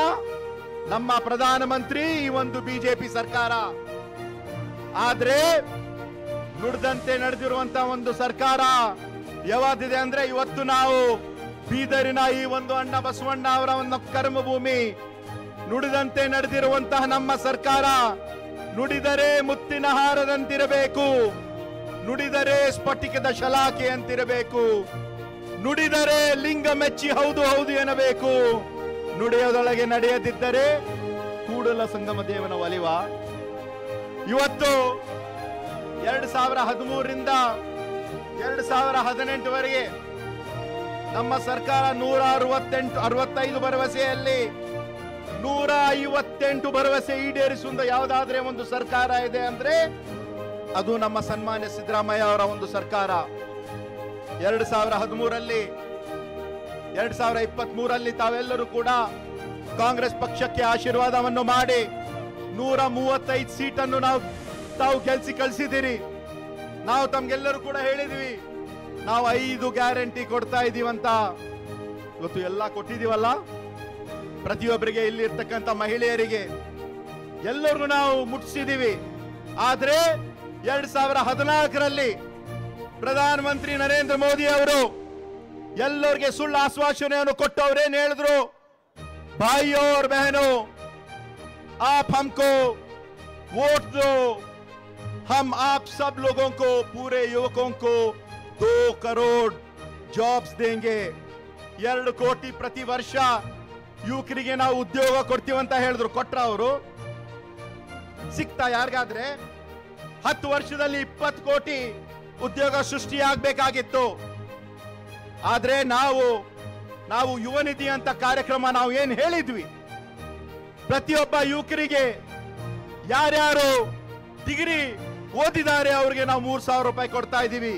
ನಮ್ಮ ಪ್ರಧಾನಮಂತ್ರಿ ಈ ಒಂದು ಬಿಜೆಪಿ ಸರ್ಕಾರ, ಆದ್ರೆ ನುಡಿದಂತೆ ನಡೆದಿರುವಂತಹ ಒಂದು ಸರ್ಕಾರ ಯಾವಾದಿದೆ ಅಂದ್ರೆ ಇವತ್ತು ನಾವು ಬೀದರಿನ ಈ ಒಂದು ಅಣ್ಣ ಬಸವಣ್ಣ ಅವರ ಒಂದು ಕರ್ಮಭೂಮಿ, ನುಡಿದಂತೆ ನಡೆದಿರುವಂತಹ ನಮ್ಮ ಸರ್ಕಾರ ನುಡಿದರೆ ಮುತ್ತಿನ ಹಾರದಂತಿರಬೇಕು, ನುಡಿದರೆ ಸ್ಫಟಿಕದ ಶಲಾಖೆ ಅಂತಿರಬೇಕು, ನುಡಿದರೆ ಲಿಂಗ ಮೆಚ್ಚಿ ಹೌದು ಹೌದು ಎನ್ನಬೇಕು, ನುಡಿಯೋದೊಳಗೆ ನಡೆಯದಿದ್ದರೆ ಕೂಡಲ ಸಂಗಮ ದೇವನ ಒಲಿವ. ಇವತ್ತು 2013ರಿಂದ 2018ವರೆಗೆ ನಮ್ಮ ಸರ್ಕಾರ 165 ಭರವಸೆಯಲ್ಲಿ 158 ಭರವಸೆ ಈಡೇರಿಸುವ ಯಾವುದಾದ್ರೆ ಒಂದು ಸರ್ಕಾರ ಇದೆ ಅಂದ್ರೆ ಅದು ನಮ್ಮ ಸನ್ಮಾನ್ಯ ಸಿದ್ದರಾಮಯ್ಯ ಅವರ ಒಂದು ಸರ್ಕಾರ. 2013ರಲ್ಲಿ 2023ರಲ್ಲಿ ತಾವೆಲ್ಲರೂ ಕೂಡ ಕಾಂಗ್ರೆಸ್ ಪಕ್ಷಕ್ಕೆ ಆಶೀರ್ವಾದವನ್ನು ಮಾಡಿ 135 ಸೀಟನ್ನು ತಾವು ಗೆಲ್ಸಿ ಕಳಿಸಿದ್ದೀರಿ. ನಾವು ತಮ್ಗೆಲ್ಲರೂ ಕೂಡ ಹೇಳಿದ್ವಿ ನಾವು 5 ಗ್ಯಾರಂಟಿ ಕೊಡ್ತಾ ಇದೀವಂತ. ಇವತ್ತು ಎಲ್ಲ ಕೊಟ್ಟಿದೀವಲ್ಲ, ಪ್ರತಿಯೊಬ್ಬರಿಗೆ ಇಲ್ಲಿ ಇರ್ತಕ್ಕಂಥ ಮಹಿಳೆಯರಿಗೆ ಎಲ್ಲರಿಗೂ ನಾವು ಮುಟ್ಟಿಸಿದೀವಿ. ಆದ್ರೆ 2014ರಲ್ಲಿ ಪ್ರಧಾನಮಂತ್ರಿ ನರೇಂದ್ರ ಮೋದಿ ಅವರು ಎಲ್ಲರಿಗೆ ಸುಳ್ಳು ಆಶ್ವಾಸನೆಯನ್ನು ಕೊಟ್ಟು ಅವರೇನು ಹೇಳಿದ್ರು, भाइयों और बहनों आप हमको वोट दो, हम आप सब लोगों को, पूरे युवकों को 2 करोड़ जॉब्स देंगे. 2 ಕೋಟಿ ಪ್ರತಿ ವರ್ಷ ಯುವಕರಿಗೆ ನಾವು ಉದ್ಯೋಗ ಕೊಡ್ತೀವಿ ಅಂತ ಹೇಳಿದ್ರು. ಕೊಟ್ರ ಅವರು? ಸಿಕ್ತಾ ಯಾರಿಗಾದ್ರೆ? 10 ವರ್ಷದಲ್ಲಿ 20 ಕೋಟಿ ಉದ್ಯೋಗ ಸೃಷ್ಟಿಯಾಗಬೇಕಾಗಿತ್ತು. ಆದ್ರೆ ನಾವು ಯುವ ನಿಧಿ ಅಂತ ಕಾರ್ಯಕ್ರಮ ನಾವು ಏನ್ ಹೇಳಿದ್ವಿ, ಪ್ರತಿಯೊಬ್ಬ ಯುವಕರಿಗೆ ಯಾರ್ಯಾರು ಡಿಗ್ರಿ ಓದಿದ್ದಾರೆ ಅವರಿಗೆ ನಾವು 3,000 ರೂಪಾಯಿ ಕೊಡ್ತಾ ಇದ್ದೀವಿ.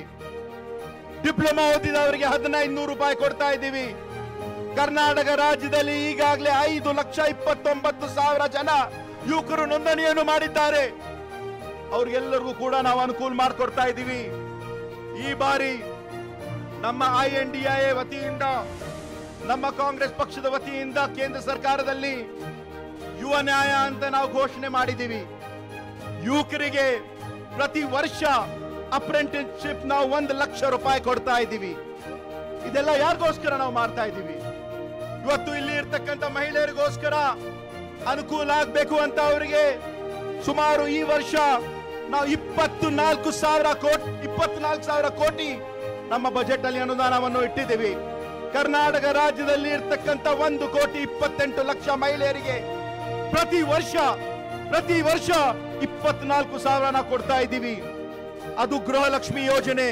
ಡಿಪ್ಲೊಮಾ ಓದಿದವರಿಗೆ 1,500 ರೂಪಾಯಿ ಕೊಡ್ತಾ ಇದ್ದೀವಿ. ಕರ್ನಾಟಕ ರಾಜ್ಯದಲ್ಲಿ ಈಗಾಗಲೇ 5,29,000 ಜನ ಯುವಕರು ನೋಂದಣಿಯನ್ನು ಮಾಡಿದ್ದಾರೆ. ಅವ್ರಿಗೆಲ್ಲರಿಗೂ ಕೂಡ ನಾವು ಅನುಕೂಲ ಮಾಡಿಕೊಡ್ತಾ ಇದ್ದೀವಿ. ಈ ಬಾರಿ ನಮ್ಮ INDIA ವತಿಯಿಂದ, ನಮ್ಮ ಕಾಂಗ್ರೆಸ್ ಪಕ್ಷದ ವತಿಯಿಂದ ಕೇಂದ್ರ ಸರ್ಕಾರದಲ್ಲಿ ಯುವ ನ್ಯಾಯ ಅಂತ ನಾವು ಘೋಷಣೆ ಮಾಡಿದ್ದೀವಿ. ಯುವಕರಿಗೆ ಪ್ರತಿ ವರ್ಷ ಅಪ್ರೆಂಟಿಸ್ಶಿಪ್ ನಾವು 1 ಲಕ್ಷ ರೂಪಾಯಿ ಕೊಡ್ತಾ ಇದ್ದೀವಿ. ಇದೆಲ್ಲ ಯಾರಿಗೋಸ್ಕರ ನಾವು ಮಾಡ್ತಾ ಇದ್ದೀವಿ? ಇವತ್ತು ಇಲ್ಲಿ ಇರ್ತಕ್ಕಂಥ ಮಹಿಳೆಯರಿಗೋಸ್ಕರ ಅನುಕೂಲ ಆಗ್ಬೇಕು ಅಂತ ಅವರಿಗೆ ಸುಮಾರು ಈ ವರ್ಷ ನಾವು 24,000 ಕೋಟಿ ನಮ್ಮ ಬಜೆಟ್ ಅಲ್ಲಿ ಅನುದಾನವನ್ನು ಇಟ್ಟಿದ್ದೀವಿ. ಕರ್ನಾಟಕ ರಾಜ್ಯದಲ್ಲಿ ಇರ್ತಕ್ಕಂಥ 1,28,00,000 ಮಹಿಳೆಯರಿಗೆ ಪ್ರತಿ ವರ್ಷ 24,000 ಕೊಡ್ತಾ ಇದ್ದೀವಿ. ಅದು ಗೃಹಲಕ್ಷ್ಮಿ ಯೋಜನೆ.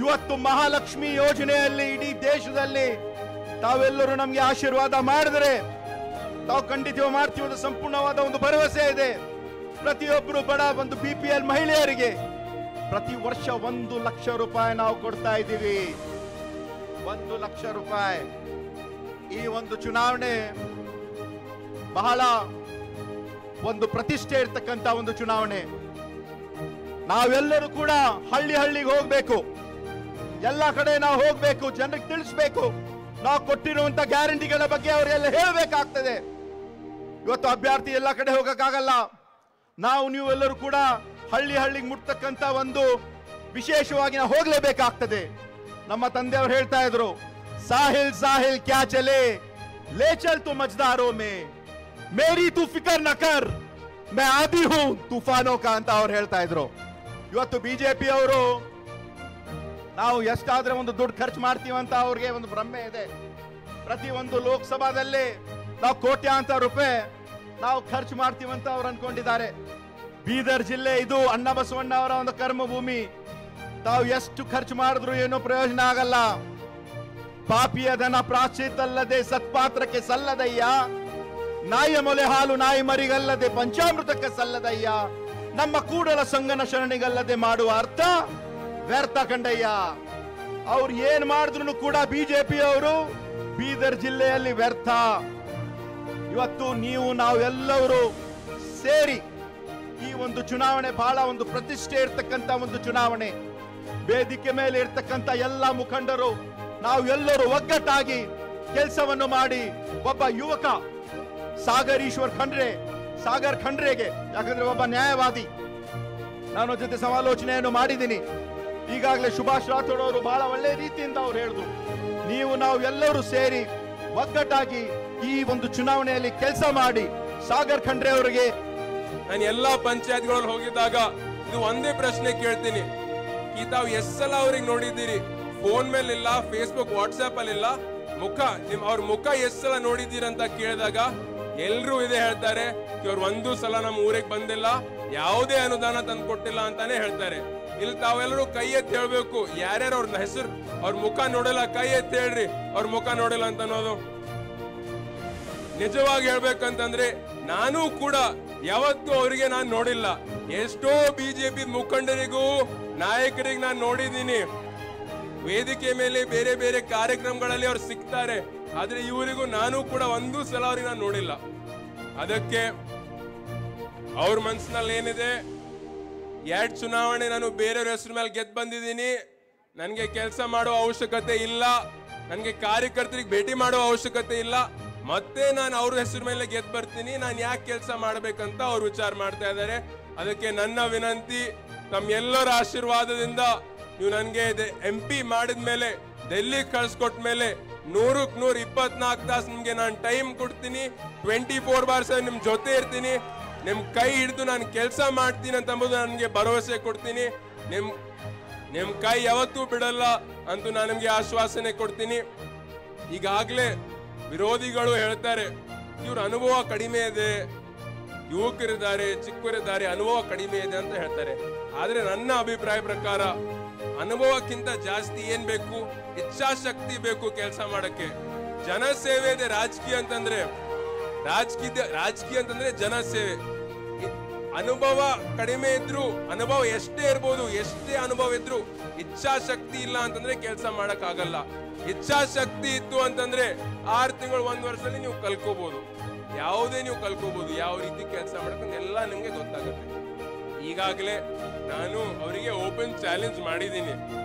ಇವತ್ತು ಮಹಾಲಕ್ಷ್ಮಿ ಯೋಜನೆಯಲ್ಲಿ ಇಡೀ ದೇಶದಲ್ಲಿ ತಾವೆಲ್ಲರೂ ನಮಗೆ ಆಶೀರ್ವಾದ ಮಾಡಿದರೆ ತಾವು ಖಂಡಿತ ಮಾಡ್ತೀವಿ ಅಂತ ಸಂಪೂರ್ಣವಾದ ಒಂದು ಭರವಸೆ ಇದೆ. ಪ್ರತಿಯೊಬ್ಬರು ಬಡ ಒಂದು BPL ಮಹಿಳೆಯರಿಗೆ ಪ್ರತಿ ವರ್ಷ 1 ಲಕ್ಷ ರೂಪಾಯಿ ನಾವು ಕೊಡ್ತಾ ಇದ್ದೀವಿ. 1 ಲಕ್ಷ ರೂಪಾಯಿ. ಈ ಒಂದು ಚುನಾವಣೆ ಬಹಳ ಒಂದು ಪ್ರತಿಷ್ಠೆ ಇರ್ತಕ್ಕಂಥ ಒಂದು ಚುನಾವಣೆ. ನಾವೆಲ್ಲರೂ ಕೂಡ ಹಳ್ಳಿಗೆ ಹೋಗ್ಬೇಕು, ಎಲ್ಲ ಕಡೆ ನಾವು ಹೋಗ್ಬೇಕು, ಜನರಿಗೆ ತಿಳಿಸ್ಬೇಕು, ನಾವು ಕೊಟ್ಟಿರುವಂತ ಗ್ಯಾರಂಟಿಗಳ ಬಗ್ಗೆ ಅವರೆಲ್ಲ ಹೇಳಬೇಕಾಗ್ತದೆ. ಇವತ್ತು ಅಭ್ಯರ್ಥಿ ಎಲ್ಲ ಕಡೆ ಹೋಗಕ್ಕಾಗಲ್ಲ. ನಾವು ನೀವೆಲ್ಲರೂ ಕೂಡ ಹಳ್ಳಿಗೆ ಮುಟ್ತಕ್ಕಂಥ ಒಂದು ವಿಶೇಷವಾಗಿ ನಾವು ಹೋಗ್ಲೇಬೇಕಾಗ್ತದೆ. ನಮ್ಮ ತಂದೆಯವರು ಹೇಳ್ತಾ ಇದ್ರು, ಸಾಹಿಲ್ ಸಾಹಿಲ್ ಕ್ಯಾ ಚಲೆ ಲೇ ಚಲ್ ತು ಮಜ್ದಾರೋ ಮೇ ಮೇರಿ ತು ಫಿಕರ್ ನ ಕರ್ ಮೈ ಆದಿ ಹೂ ತುಫಾನೋ ಕಾ ಅಂತ ಅವ್ರು ಹೇಳ್ತಾ ಇದ್ರು. ಇವತ್ತು ಬಿಜೆಪಿ ಅವರು ನಾವು ಎಷ್ಟಾದ್ರೆ ಒಂದು ದುಡ್ಡು ಖರ್ಚು ಮಾಡ್ತೀವಿ ಅಂತ ಅವ್ರಿಗೆ ಒಂದು ಭ್ರಮೆ ಇದೆ. ಪ್ರತಿ ಒಂದು ಲೋಕಸಭಾದಲ್ಲಿ ನಾವು ಕೋಟ್ಯಾಂತರ ರೂಪಾಯಿ ನಾವು ಖರ್ಚು ಮಾಡ್ತೀವಿ ಅಂತ ಅವ್ರು ಅನ್ಕೊಂಡಿದ್ದಾರೆ. ಬೀದರ್ ಜಿಲ್ಲೆ ಇದು ಅಣ್ಣ ಬಸವಣ್ಣ ಅವರ ಒಂದು ಕರ್ಮಭೂಮಿ. ತಾವು ಎಷ್ಟು ಖರ್ಚು ಮಾಡಿದ್ರು ಏನೋ ಪ್ರಯೋಜನ ಆಗಲ್ಲ. ಪಾಪಿಯ ಧನ ಪ್ರಾಶ್ಚಿತ್ತಲ್ಲದೆ ಸತ್ಪಾತ್ರಕ್ಕೆ ಸಲ್ಲದಯ್ಯ, ನಾಯಿಯ ಮೊಲೆ ಹಾಲು ನಾಯಿ ಮರಿಗಲ್ಲದೆ ಪಂಚಾಮೃತಕ್ಕೆ ಸಲ್ಲದಯ್ಯ, ನಮ್ಮ ಕೂಡಲ ಸಂಗನ ಶರಣಿಗಲ್ಲದೆ ಮಾಡುವ ಅರ್ಥ ವ್ಯರ್ಥ ಕಂಡಯ್ಯ. ಅವ್ರು ಏನ್ ಮಾಡಿದ್ರು ಕೂಡ ಬಿಜೆಪಿ ಅವರು ಬೀದರ್ ಜಿಲ್ಲೆಯಲ್ಲಿ ವ್ಯರ್ಥ. ಇವತ್ತು ನೀವು ನಾವೆಲ್ಲರೂ ಸೇರಿ ಈ ಒಂದು ಚುನಾವಣೆ ಬಹಳ ಒಂದು ಪ್ರತಿಷ್ಠೆ ಇರ್ತಕ್ಕಂಥ ಒಂದು ಚುನಾವಣೆ. ವೇದಿಕೆ ಮೇಲೆ ಇರ್ತಕ್ಕಂಥ ಎಲ್ಲ ಮುಖಂಡರು ನಾವು ಎಲ್ಲರೂ ಒಗ್ಗಟ್ಟಾಗಿ ಕೆಲಸವನ್ನು ಮಾಡಿ ಒಬ್ಬ ಯುವಕ ಸಾಗರ್ ಖಂಡ್ರೆಗೆ, ಯಾಕಂದ್ರೆ ಒಬ್ಬ ನ್ಯಾಯವಾದಿ, ನಾನು ಜೊತೆ ಸಮಾಲೋಚನೆಯನ್ನು ಮಾಡಿದ್ದೀನಿ. ಈಗಾಗಲೇ ಸುಭಾಷ್ ರಾಥೋಡ್ ಅವರು ಬಹಳ ಒಳ್ಳೆ ರೀತಿಯಿಂದ ಅವ್ರು ಹೇಳಿದ್ರು, ನೀವು ನಾವು ಎಲ್ಲರೂ ಸೇರಿ ಒಗ್ಗಟ್ಟಾಗಿ ಈ ಒಂದು ಚುನಾವಣೆಯಲ್ಲಿ ಕೆಲಸ ಮಾಡಿ ಸಾಗರ್ ಖಂಡ್ರೆ ಅವರಿಗೆ. ನಾನು ಎಲ್ಲಾ ಪಂಚಾಯತ್ಗಳಲ್ಲಿ ಹೋಗಿದ್ದಾಗ ಇದು ಒಂದೇ ಪ್ರಶ್ನೆ ಕೇಳ್ತೀನಿ, ಈ ತಾವು ಎಷ್ಟು ಸಲ ಅವ್ರಿಗೆ ನೋಡಿದ್ದೀರಿ? ಫೋನ್ ಮೇಲೆ ಇಲ್ಲ, ಫೇಸ್ಬುಕ್ ವಾಟ್ಸ್ಆಪ್ ಅಲ್ಲಿ ಇಲ್ಲ, ಅವ್ರ ಮುಖ ಎಷ್ಟು ಸಲ ನೋಡಿದ್ದೀರಿ ಅಂತ ಕೇಳಿದಾಗ ಎಲ್ರು ಇದೇ ಹೇಳ್ತಾರೆ, ಇವ್ರು ಒಂದು ಸಲ ನಮ್ಮ ಊರಿಗೆ ಬಂದಿಲ್ಲ, ಯಾವುದೇ ಅನುದಾನ ತಂದು ಕೊಟ್ಟಿಲ್ಲ ಅಂತಾನೆ ಹೇಳ್ತಾರೆ. ಇಲ್ಲಿ ತಾವೆಲ್ಲರೂ ಕೈ ಎತ್ತಿ ಹೇಳ್ಬೇಕು, ಯಾರ್ಯಾರು ಅವ್ರ ಹೆಸರು ಅವ್ರ ಮುಖ ನೋಡಿಲ್ಲ ಕೈ ಎತ್ತಿ ಹೇಳ್ರಿ, ಅವ್ರ ಮುಖ ನೋಡಿಲ್ಲ ಅಂತ ಅನ್ನೋದು. ನಿಜವಾಗಿ ಹೇಳ್ಬೇಕಂತಂದ್ರೆ ನಾನು ಕೂಡ ಯಾವತ್ತೂ ಅವರಿಗೆ ನಾನು ನೋಡಿಲ್ಲ. ಎಷ್ಟೋ ಬಿಜೆಪಿ ಮುಖಂಡರಿಗೂ ನಾಯಕರಿಗೆ ನಾನು ನೋಡಿದ್ದೀನಿ, ವೇದಿಕೆ ಮೇಲೆ ಬೇರೆ ಬೇರೆ ಕಾರ್ಯಕ್ರಮಗಳಲ್ಲಿ ಅವ್ರು ಸಿಗ್ತಾರೆ, ಆದ್ರೆ ಇವರಿಗೂ ನಾನು ಕೂಡ ಒಂದು ಸಲ ಅವ್ರಿಗೆ ನಾನು ನೋಡಿಲ್ಲ. ಅದಕ್ಕೆ ಅವ್ರ ಮನಸ್ಸಿನಲ್ಲಿ ಏನಿದೆ, 2 ಚುನಾವಣೆ ನಾನು ಬೇರೆಯವ್ರ ಹೆಸರು ಮೇಲೆ ಗೆದ್ದು ಬಂದಿದ್ದೀನಿ, ನನಗೆ ಕೆಲಸ ಮಾಡೋ ಅವಶ್ಯಕತೆ ಇಲ್ಲ, ನನಗೆ ಕಾರ್ಯಕರ್ತರಿಗೆ ಭೇಟಿ ಮಾಡೋ ಅವಶ್ಯಕತೆ ಇಲ್ಲ, ಮತ್ತೆ ನಾನು ಅವ್ರ ಹೆಸರು ಮೇಲೆ ಗೆದ್ದು ಬರ್ತೀನಿ, ನಾನು ಯಾಕೆ ಕೆಲಸ ಮಾಡ್ಬೇಕಂತ ಅವ್ರು ವಿಚಾರ ಮಾಡ್ತಾ ಇದ್ದಾರೆ. ಅದಕ್ಕೆ ನನ್ನ ವಿನಂತಿ, ತಮ್ಮೆಲ್ಲರ ಆಶೀರ್ವಾದದಿಂದ ನೀವು ನನಗೆ MP ಮಾಡಿದ್ಮೇಲೆ, ಡೆಲ್ಲಿ ಕಳ್ಸಿಕೊಟ್ಟ ಮೇಲೆ 100ಕ್ಕೆ 100 24 ತಾಸು ನಿಮ್ಗೆ ನಾನು ಟೈಮ್ ಕೊಡ್ತೀನಿ, 24/7 ನಿಮ್ ಜೊತೆ ಇರ್ತೀನಿ, ನಿಮ್ ಕೈ ಹಿಡಿದು ನಾನು ಕೆಲಸ ಮಾಡ್ತೀನಿ ಅಂತ ಅಂಬುದು ನನಗೆ ಭರವಸೆ ಕೊಡ್ತೀನಿ. ನಿಮ್ ಕೈ ಯಾವತ್ತೂ ಬಿಡಲ್ಲ ಅಂತೂ ನಾನು ನಿಮ್ಗೆ ಆಶ್ವಾಸನೆ ಕೊಡ್ತೀನಿ. ಈಗಾಗಲೇ ವಿರೋಧಿಗಳು ಹೇಳ್ತಾರೆ ಇವ್ರ ಅನುಭವ ಕಡಿಮೆ ಇದೆ, ಯುವಕರಿದ್ದಾರೆ, ಚಿಕ್ಕವರಿದ್ದಾರೆ, ಅನುಭವ ಕಡಿಮೆ ಇದೆ ಅಂತ ಹೇಳ್ತಾರೆ. ಆದ್ರೆ ನನ್ನ ಅಭಿಪ್ರಾಯ ಪ್ರಕಾರ ಅನುಭವಕ್ಕಿಂತ ಜಾಸ್ತಿ ಏನ್ ಬೇಕು? ಇಚ್ಛಾಶಕ್ತಿ ಬೇಕು ಕೆಲಸ ಮಾಡಕ್ಕೆ. ಜನಸೇವೆ ಇದೆ. ರಾಜಕೀಯ ಅಂತಂದ್ರೆ ಜನಸೇವೆ. ಅನುಭವ ಕಡಿಮೆ ಇದ್ರು, ಅನುಭವ ಎಷ್ಟೇ ಇರ್ಬೋದು, ಎಷ್ಟೇ ಅನುಭವ ಇದ್ರು ಇಚ್ಛಾಶಕ್ತಿ ಇಲ್ಲ ಅಂತಂದ್ರೆ ಕೆಲಸ ಮಾಡಕ್ ಆಗಲ್ಲ. ಇಚ್ಛಾಶಕ್ತಿ ಇತ್ತು ಅಂತಂದ್ರೆ 6 ತಿಂಗಳು 1 ವರ್ಷದಲ್ಲಿ ನೀವು ಕಲ್ಕೋಬಹುದು, ಯಾವುದೇ ನೀವು ಕಲ್ಕೋಬಹುದು, ಯಾವ ರೀತಿ ಕೆಲಸ ಮಾಡಕ್ಕೆ ಎಲ್ಲ ನಿಮ್ಗೆ ಗೊತ್ತಾಗುತ್ತೆ. ಈಗಾಗಲೇ ನಾನು ಅವರಿಗೆ ಓಪನ್ ಚಾಲೆಂಜ್ ಮಾಡಿದ್ದೀನಿ,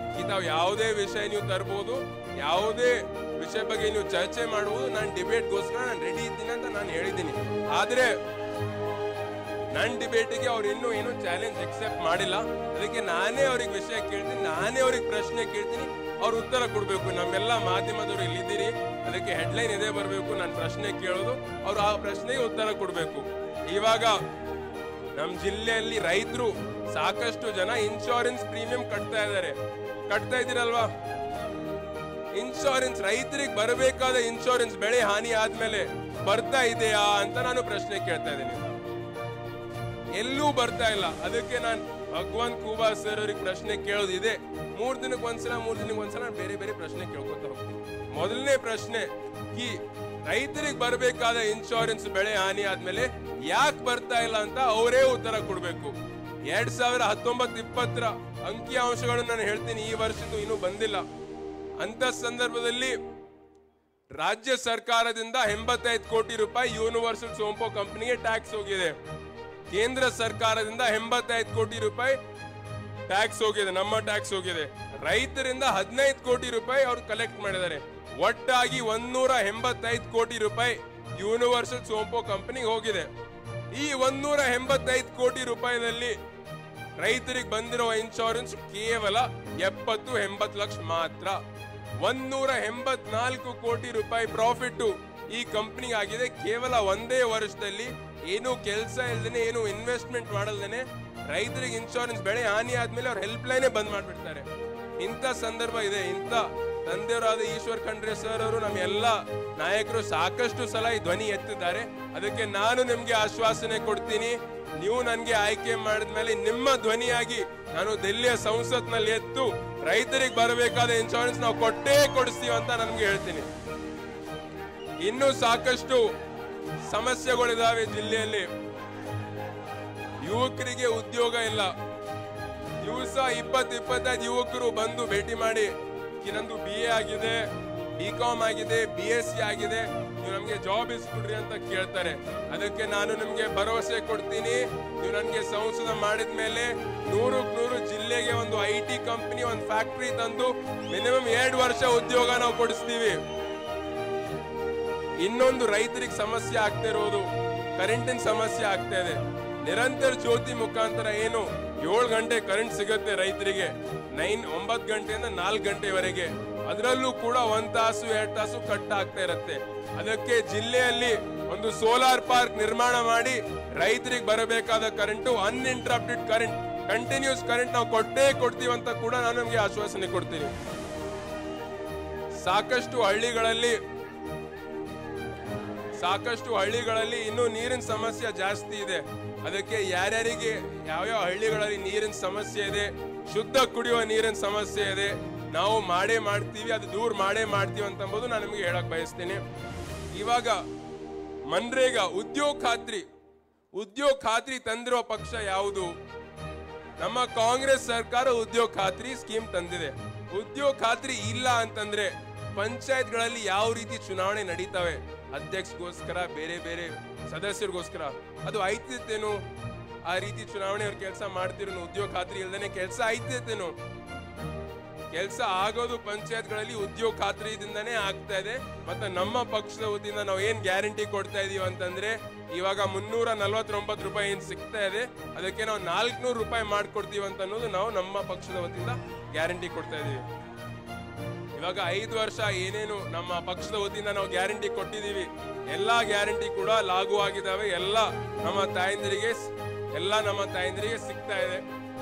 ತಾವು ಯಾವುದೇ ವಿಷಯ ನೀವು ತರಬಹುದು, ಯಾವುದೇ ವಿಷಯ ಬಗ್ಗೆ ನೀವು ಚರ್ಚೆ ಮಾಡಬಹುದು, ನಾನು ಡಿಬೇಟ್ಗೋಸ್ಕರ ನಾನು ರೆಡಿ ಇದ್ದೀನಿ ಅಂತ ನಾನು ಹೇಳಿದ್ದೀನಿ. ಆದ್ರೆ ನನ್ನ ಡಿಬೇಟಿಗೆ ಅವ್ರು ಇನ್ನೂ ಏನು ಚಾಲೆಂಜ್ ಎಕ್ಸೆಪ್ಟ್ ಮಾಡಿಲ್ಲ. ಅದಕ್ಕೆ ನಾನೇ ಅವ್ರಿಗೆ ವಿಷಯ ಕೇಳ್ತೀನಿ, ನಾನೇ ಅವ್ರಿಗೆ ಪ್ರಶ್ನೆ ಕೇಳ್ತೀನಿ, ಅವ್ರು ಉತ್ತರ ಕೊಡ್ಬೇಕು. ನಮ್ಮೆಲ್ಲ ಮಾಧ್ಯಮದವರು ಇಲ್ಲಿದ್ದೀರಿ, ಅದಕ್ಕೆ ಹೆಡ್ಲೈನ್ ಇದೇ ಬರಬೇಕು, ನಾನು ಪ್ರಶ್ನೆ ಕೇಳೋದು, ಅವ್ರು ಆ ಪ್ರಶ್ನೆಗೆ ಉತ್ತರ ಕೊಡ್ಬೇಕು. ಇವಾಗ ನಮ್ಮ ಜಿಲ್ಲೆಯಲ್ಲಿ ರೈತರು ಸಾಕಷ್ಟು ಜನ ಇನ್ಶೂರೆನ್ಸ್ ಪ್ರೀಮಿಯಂ ಕಟ್ತಾ ಇದ್ದೀರಲ್ವಾ? ಇನ್ಶೂರೆನ್ಸ್ ರೈತರಿಗೆ ಬರಬೇಕಾದ ಇನ್ಶೂರೆನ್ಸ್ ಬೆಳೆ ಹಾನಿ ಆದ್ಮೇಲೆ ಬರ್ತಾ ಇದೆಯಾ ಅಂತ ನಾನು ಪ್ರಶ್ನೆ ಕೇಳ್ತಾ ಇದ್ದೀನಿ. ಎಲ್ಲೂ ಬರ್ತಾ ಇಲ್ಲ. ಅದಕ್ಕೆ ನಾನು ಭಗವಂತ್ ಖೂಬಾ ಸರ್ ಅವ್ರಿಗೆ ಪ್ರಶ್ನೆ ಕೇಳೋದಿದೆ. 3 ದಿನಕ್ಕೆ ಒಂದ್ಸಲ ಬೇರೆ ಬೇರೆ ಪ್ರಶ್ನೆ ಕೇಳ್ಕೊತ ಹೋಗ್ತೀನಿ. ಮೊದಲನೇ ಪ್ರಶ್ನೆ, ಈ ರೈತರಿಗೆ ಬರಬೇಕಾದ ಇನ್ಶೂರೆನ್ಸ್ ಬೆಳೆ ಹಾನಿ ಆದ್ಮೇಲೆ ಯಾಕೆ ಬರ್ತಾ ಇಲ್ಲ ಅಂತ ಅವರೇ ಉತ್ತರ ಕೊಡ್ಬೇಕು. 2019-20 ಅಂಕಿ ಅಂಶಗಳು ನಾನು ಹೇಳ್ತೀನಿ, ಈ ವರ್ಷದ್ದು ಇನ್ನೂ ಬಂದಿಲ್ಲ. ಅಂತ ಸಂದರ್ಭದಲ್ಲಿ ರಾಜ್ಯ ಸರ್ಕಾರದಿಂದ 85 ಕೋಟಿ ರೂಪಾಯಿ ಯೂನಿವರ್ಸಲ್ ಸೋಂಪೋ ಕಂಪನಿಗೆ ಟ್ಯಾಕ್ಸ್ ಹೋಗಿದೆ. ಕೇಂದ್ರ ಸರ್ಕಾರದಿಂದ 85 ಕೋಟಿ ರೂಪಾಯಿ ಟ್ಯಾಕ್ಸ್ ಹೋಗಿದೆ, ನಮ್ಮ ಟ್ಯಾಕ್ಸ್ ಹೋಗಿದೆ. ರೈತರಿಂದ 15 ಕೋಟಿ ರೂಪಾಯಿ ಅವ್ರು ಕಲೆಕ್ಟ್ ಮಾಡಿದ್ದಾರೆ. ಒಟ್ಟಾಗಿ 185 ಕೋಟಿ ರೂಪಾಯಿ ಯೂನಿವರ್ಸಲ್ ಸೋಂಪೋ ಕಂಪನಿಗೆ ಹೋಗಿದೆ. ಈ 185 ಕೋಟಿ ರೂಪಾಯಿನಲ್ಲಿ ರೈತರಿಗೆ ಬಂದಿರುವ ಇನ್ಶೂರೆನ್ಸ್ ಕೇವಲ 70-80 ಲಕ್ಷ ಮಾತ್ರ. 184 ಕೋಟಿ ರೂಪಾಯಿ ಪ್ರಾಫಿಟ್ ಈ ಕಂಪನಿಗೆ ಆಗಿದೆ. ಕೇವಲ ಒಂದೇ ವರ್ಷದಲ್ಲಿ ಏನು ಕೆಲಸ ಇಲ್ದೇನೆ, ಏನು ಇನ್ವೆಸ್ಟ್ಮೆಂಟ್ ಮಾಡಲ್ದೇನೆ ರೈತರಿಗೆ ಇನ್ಶೂರೆನ್ಸ್ ಬೆಳೆ ಹಾನಿ ಆದ್ಮೇಲೆ ಅವ್ರ ಹೆಲ್ಪ್ ಲೈನೇ ಬಂದ್ ಮಾಡ್ಬಿಡ್ತಾರೆ. ಇಂಥ ಸಂದರ್ಭ ಇದೆ. ಇಂಥ ತಂದೆಯವರಾದ ಈಶ್ವರ್ ಖಂಡ್ರೆ ಸರ್ ಅವರು, ನಮ್ಮ ಎಲ್ಲ ನಾಯಕರು ಸಾಕಷ್ಟು ಸಲ ಈ ಧ್ವನಿ ಎತ್ತಿದ್ದಾರೆ. ಅದಕ್ಕೆ ನಾನು ನಿಮ್ಗೆ ಆಶ್ವಾಸನೆ ಕೊಡ್ತೀನಿ, ನೀವು ನನ್ಗೆ ಆಯ್ಕೆ ಮಾಡಿದ್ಮೇಲೆ ನಿಮ್ಮ ಧ್ವನಿಯಾಗಿ ನಾನು ದಿಲ್ಲಿಯ ಸಂಸತ್ನಲ್ಲಿ ಎತ್ತು ರೈತರಿಗೆ ಬರಬೇಕಾದ ಇನ್ಶೂರೆನ್ಸ್ ನಾವು ಕೊಡಿಸ್ತೀವಿ ಅಂತ ನನ್ಗೆ ಹೇಳ್ತೀನಿ. ಇನ್ನೂ ಸಾಕಷ್ಟು ಸಮಸ್ಯೆಗಳಿದಾವೆ ಜಿಲ್ಲೆಯಲ್ಲಿ. ಯುವಕರಿಗೆ ಉದ್ಯೋಗ ಇಲ್ಲ. ದಿವಸ 20-25 ಯುವಕರು ಬಂದು ಭೇಟಿ ಮಾಡಿ, ನಂದು BA ಆಗಿದೆ, BCom ಆಗಿದೆ, BSc ಆಗಿದೆ, ನೀವು ನಮ್ಗೆ ಜಾಬ್ ಇಸ್ಕೊಡ್ರಿ ಅಂತ ಕೇಳ್ತಾರೆ. ಅದಕ್ಕೆ ನಾನು ನಿಮ್ಗೆ ಭರವಸೆ ಕೊಡ್ತೀನಿ, ನೀವು ನನ್ಗೆ ಸಂಸದ ಮಾಡಿದ್ಮೇಲೆ 100-100 ಜಿಲ್ಲೆಗೆ ಒಂದು IT ಕಂಪನಿ, ಒಂದು ಫ್ಯಾಕ್ಟರಿ ತಂದು ಮಿನಿಮಮ್ 2 ವರ್ಷ ಉದ್ಯೋಗ ನಾವು ಕೊಡಿಸ್ತೀವಿ. ಇನ್ನೊಂದು ರೈತರಿಗೆ ಸಮಸ್ಯೆ ಆಗ್ತಾ ಇರೋದು ಕರೆಂಟಿನ ಸಮಸ್ಯೆ ಆಗ್ತಾ ಇದೆ. ನಿರಂತರ ಜ್ಯೋತಿ ಮುಖಾಂತರ ಏನು 7 ಗಂಟೆ ಕರೆಂಟ್ ಸಿಗುತ್ತೆ ರೈತರಿಗೆ, 9 ಗಂಟೆಯಿಂದ 4 ಗಂಟೆವರೆಗೆ. ಅದರಲ್ಲೂ ಕೂಡ 1 ತಾಸು 2 ತಾಸು ಕಟ್ ಆಗ್ತಾ ಇರುತ್ತೆ. ಅದಕ್ಕೆ ಜಿಲ್ಲೆಯಲ್ಲಿ ಒಂದು ಸೋಲಾರ್ ಪಾರ್ಕ್ ನಿರ್ಮಾಣ ಮಾಡಿ ರೈತರಿಗೆ ಬರಬೇಕಾದ current uninterrupted current, continuous current ನಾವು ಕೊಡ್ತೀವಿ ಅಂತ ಕೂಡ ನಾನು ನಿಮಗೆ ಆಶ್ವಾಸನೆ ಕೊಡ್ತೀನಿ. ಸಾಕಷ್ಟು ಹಳ್ಳಿಗಳಲ್ಲಿ ಇನ್ನೂ ನೀರಿನ ಸಮಸ್ಯೆ ಜಾಸ್ತಿ ಇದೆ. ಅದಕ್ಕೆ ಯಾರ್ಯಾರಿಗೆ ಯಾವ್ಯಾವ ಹಳ್ಳಿಗಳಲ್ಲಿ ನೀರಿನ ಸಮಸ್ಯೆ ಇದೆ, ಶುದ್ಧ ಕುಡಿಯುವ ನೀರಿನ ಸಮಸ್ಯೆ ಇದೆ, ನಾವು ಮಾಡ್ತೀವಿ, ಅದು ದೂರ ಮಾಡ್ತೀವಿ ಅಂತಂಬೋದು ನಾನು ನಿಮಗೆ ಹೇಳಕ್ ಬಯಸ್ತೀನಿ. ಇವಾಗ ಮನ್ರೇಗಾ ಉದ್ಯೋಗ ಖಾತ್ರಿ ತಂದಿರೋ ಪಕ್ಷ ಯಾವುದು? ನಮ್ಮ ಕಾಂಗ್ರೆಸ್ ಸರ್ಕಾರ ಉದ್ಯೋಗ ಖಾತ್ರಿ ಸ್ಕೀಮ್ ತಂದಿದೆ. ಉದ್ಯೋಗ ಖಾತ್ರಿ ಇಲ್ಲ ಅಂತಂದ್ರೆ ಪಂಚಾಯತ್ಗಳಲ್ಲಿ ಯಾವ ರೀತಿ ಚುನಾವಣೆ ನಡೀತವೆ, ಅಧ್ಯಕ್ಷಗೋಸ್ಕರ ಬೇರೆ ಬೇರೆ ಸದಸ್ಯರಿಗೋಸ್ಕರ, ಅದು ಐತಿತ್ತೇನು? ಆ ರೀತಿ ಚುನಾವಣೆ ಅವ್ರ ಕೆಲಸ ಮಾಡ್ತಿರೋ ಉದ್ಯೋಗ ಖಾತ್ರಿ ಇಲ್ದೇನೆ ಕೆಲಸ ಐತಿತ್ತೇನು? ಕೆಲಸ ಆಗೋದು ಪಂಚಾಯತ್ಗಳಲ್ಲಿ ಉದ್ಯೋಗ ಖಾತ್ರಿಯಿಂದನೇ ಆಗ್ತಾ ಇದೆ. ಮತ್ತೆ ನಮ್ಮ ಪಕ್ಷದ ವತಿಯಿಂದ ನಾವು ಏನ್ ಗ್ಯಾರಂಟಿ ಕೊಡ್ತಾ ಇದೀವಿ ಅಂತಂದ್ರೆ, ಇವಾಗ 349 ರೂಪಾಯಿ ಏನ್ ಸಿಗ್ತಾ ಇದೆ, ಅದಕ್ಕೆ ನಾವು 400 ರೂಪಾಯಿ ಮಾಡ್ಕೊಡ್ತೀವಿ ಅಂತ ಅನ್ನೋದು ನಾವು ನಮ್ಮ ಪಕ್ಷದ ವತಿಯಿಂದ ಗ್ಯಾರಂಟಿ ಕೊಡ್ತಾ ಇದೀವಿ. ಇವಾಗ 5 ವರ್ಷ ಏನೇನು ನಮ್ಮ ಪಕ್ಷದ ವತಿಯಿಂದ ನಾವು ಗ್ಯಾರಂಟಿ ಕೊಟ್ಟಿದೀವಿ, ಎಲ್ಲಾ ಗ್ಯಾರಂಟಿ ಕೂಡ ಲಾಗು ಆಗಿದಾವೆ. ಎಲ್ಲ ನಮ್ಮ ತಾಯಂದಿರಿಗೆ ಸಿಗ್ತಾ ಇದೆ.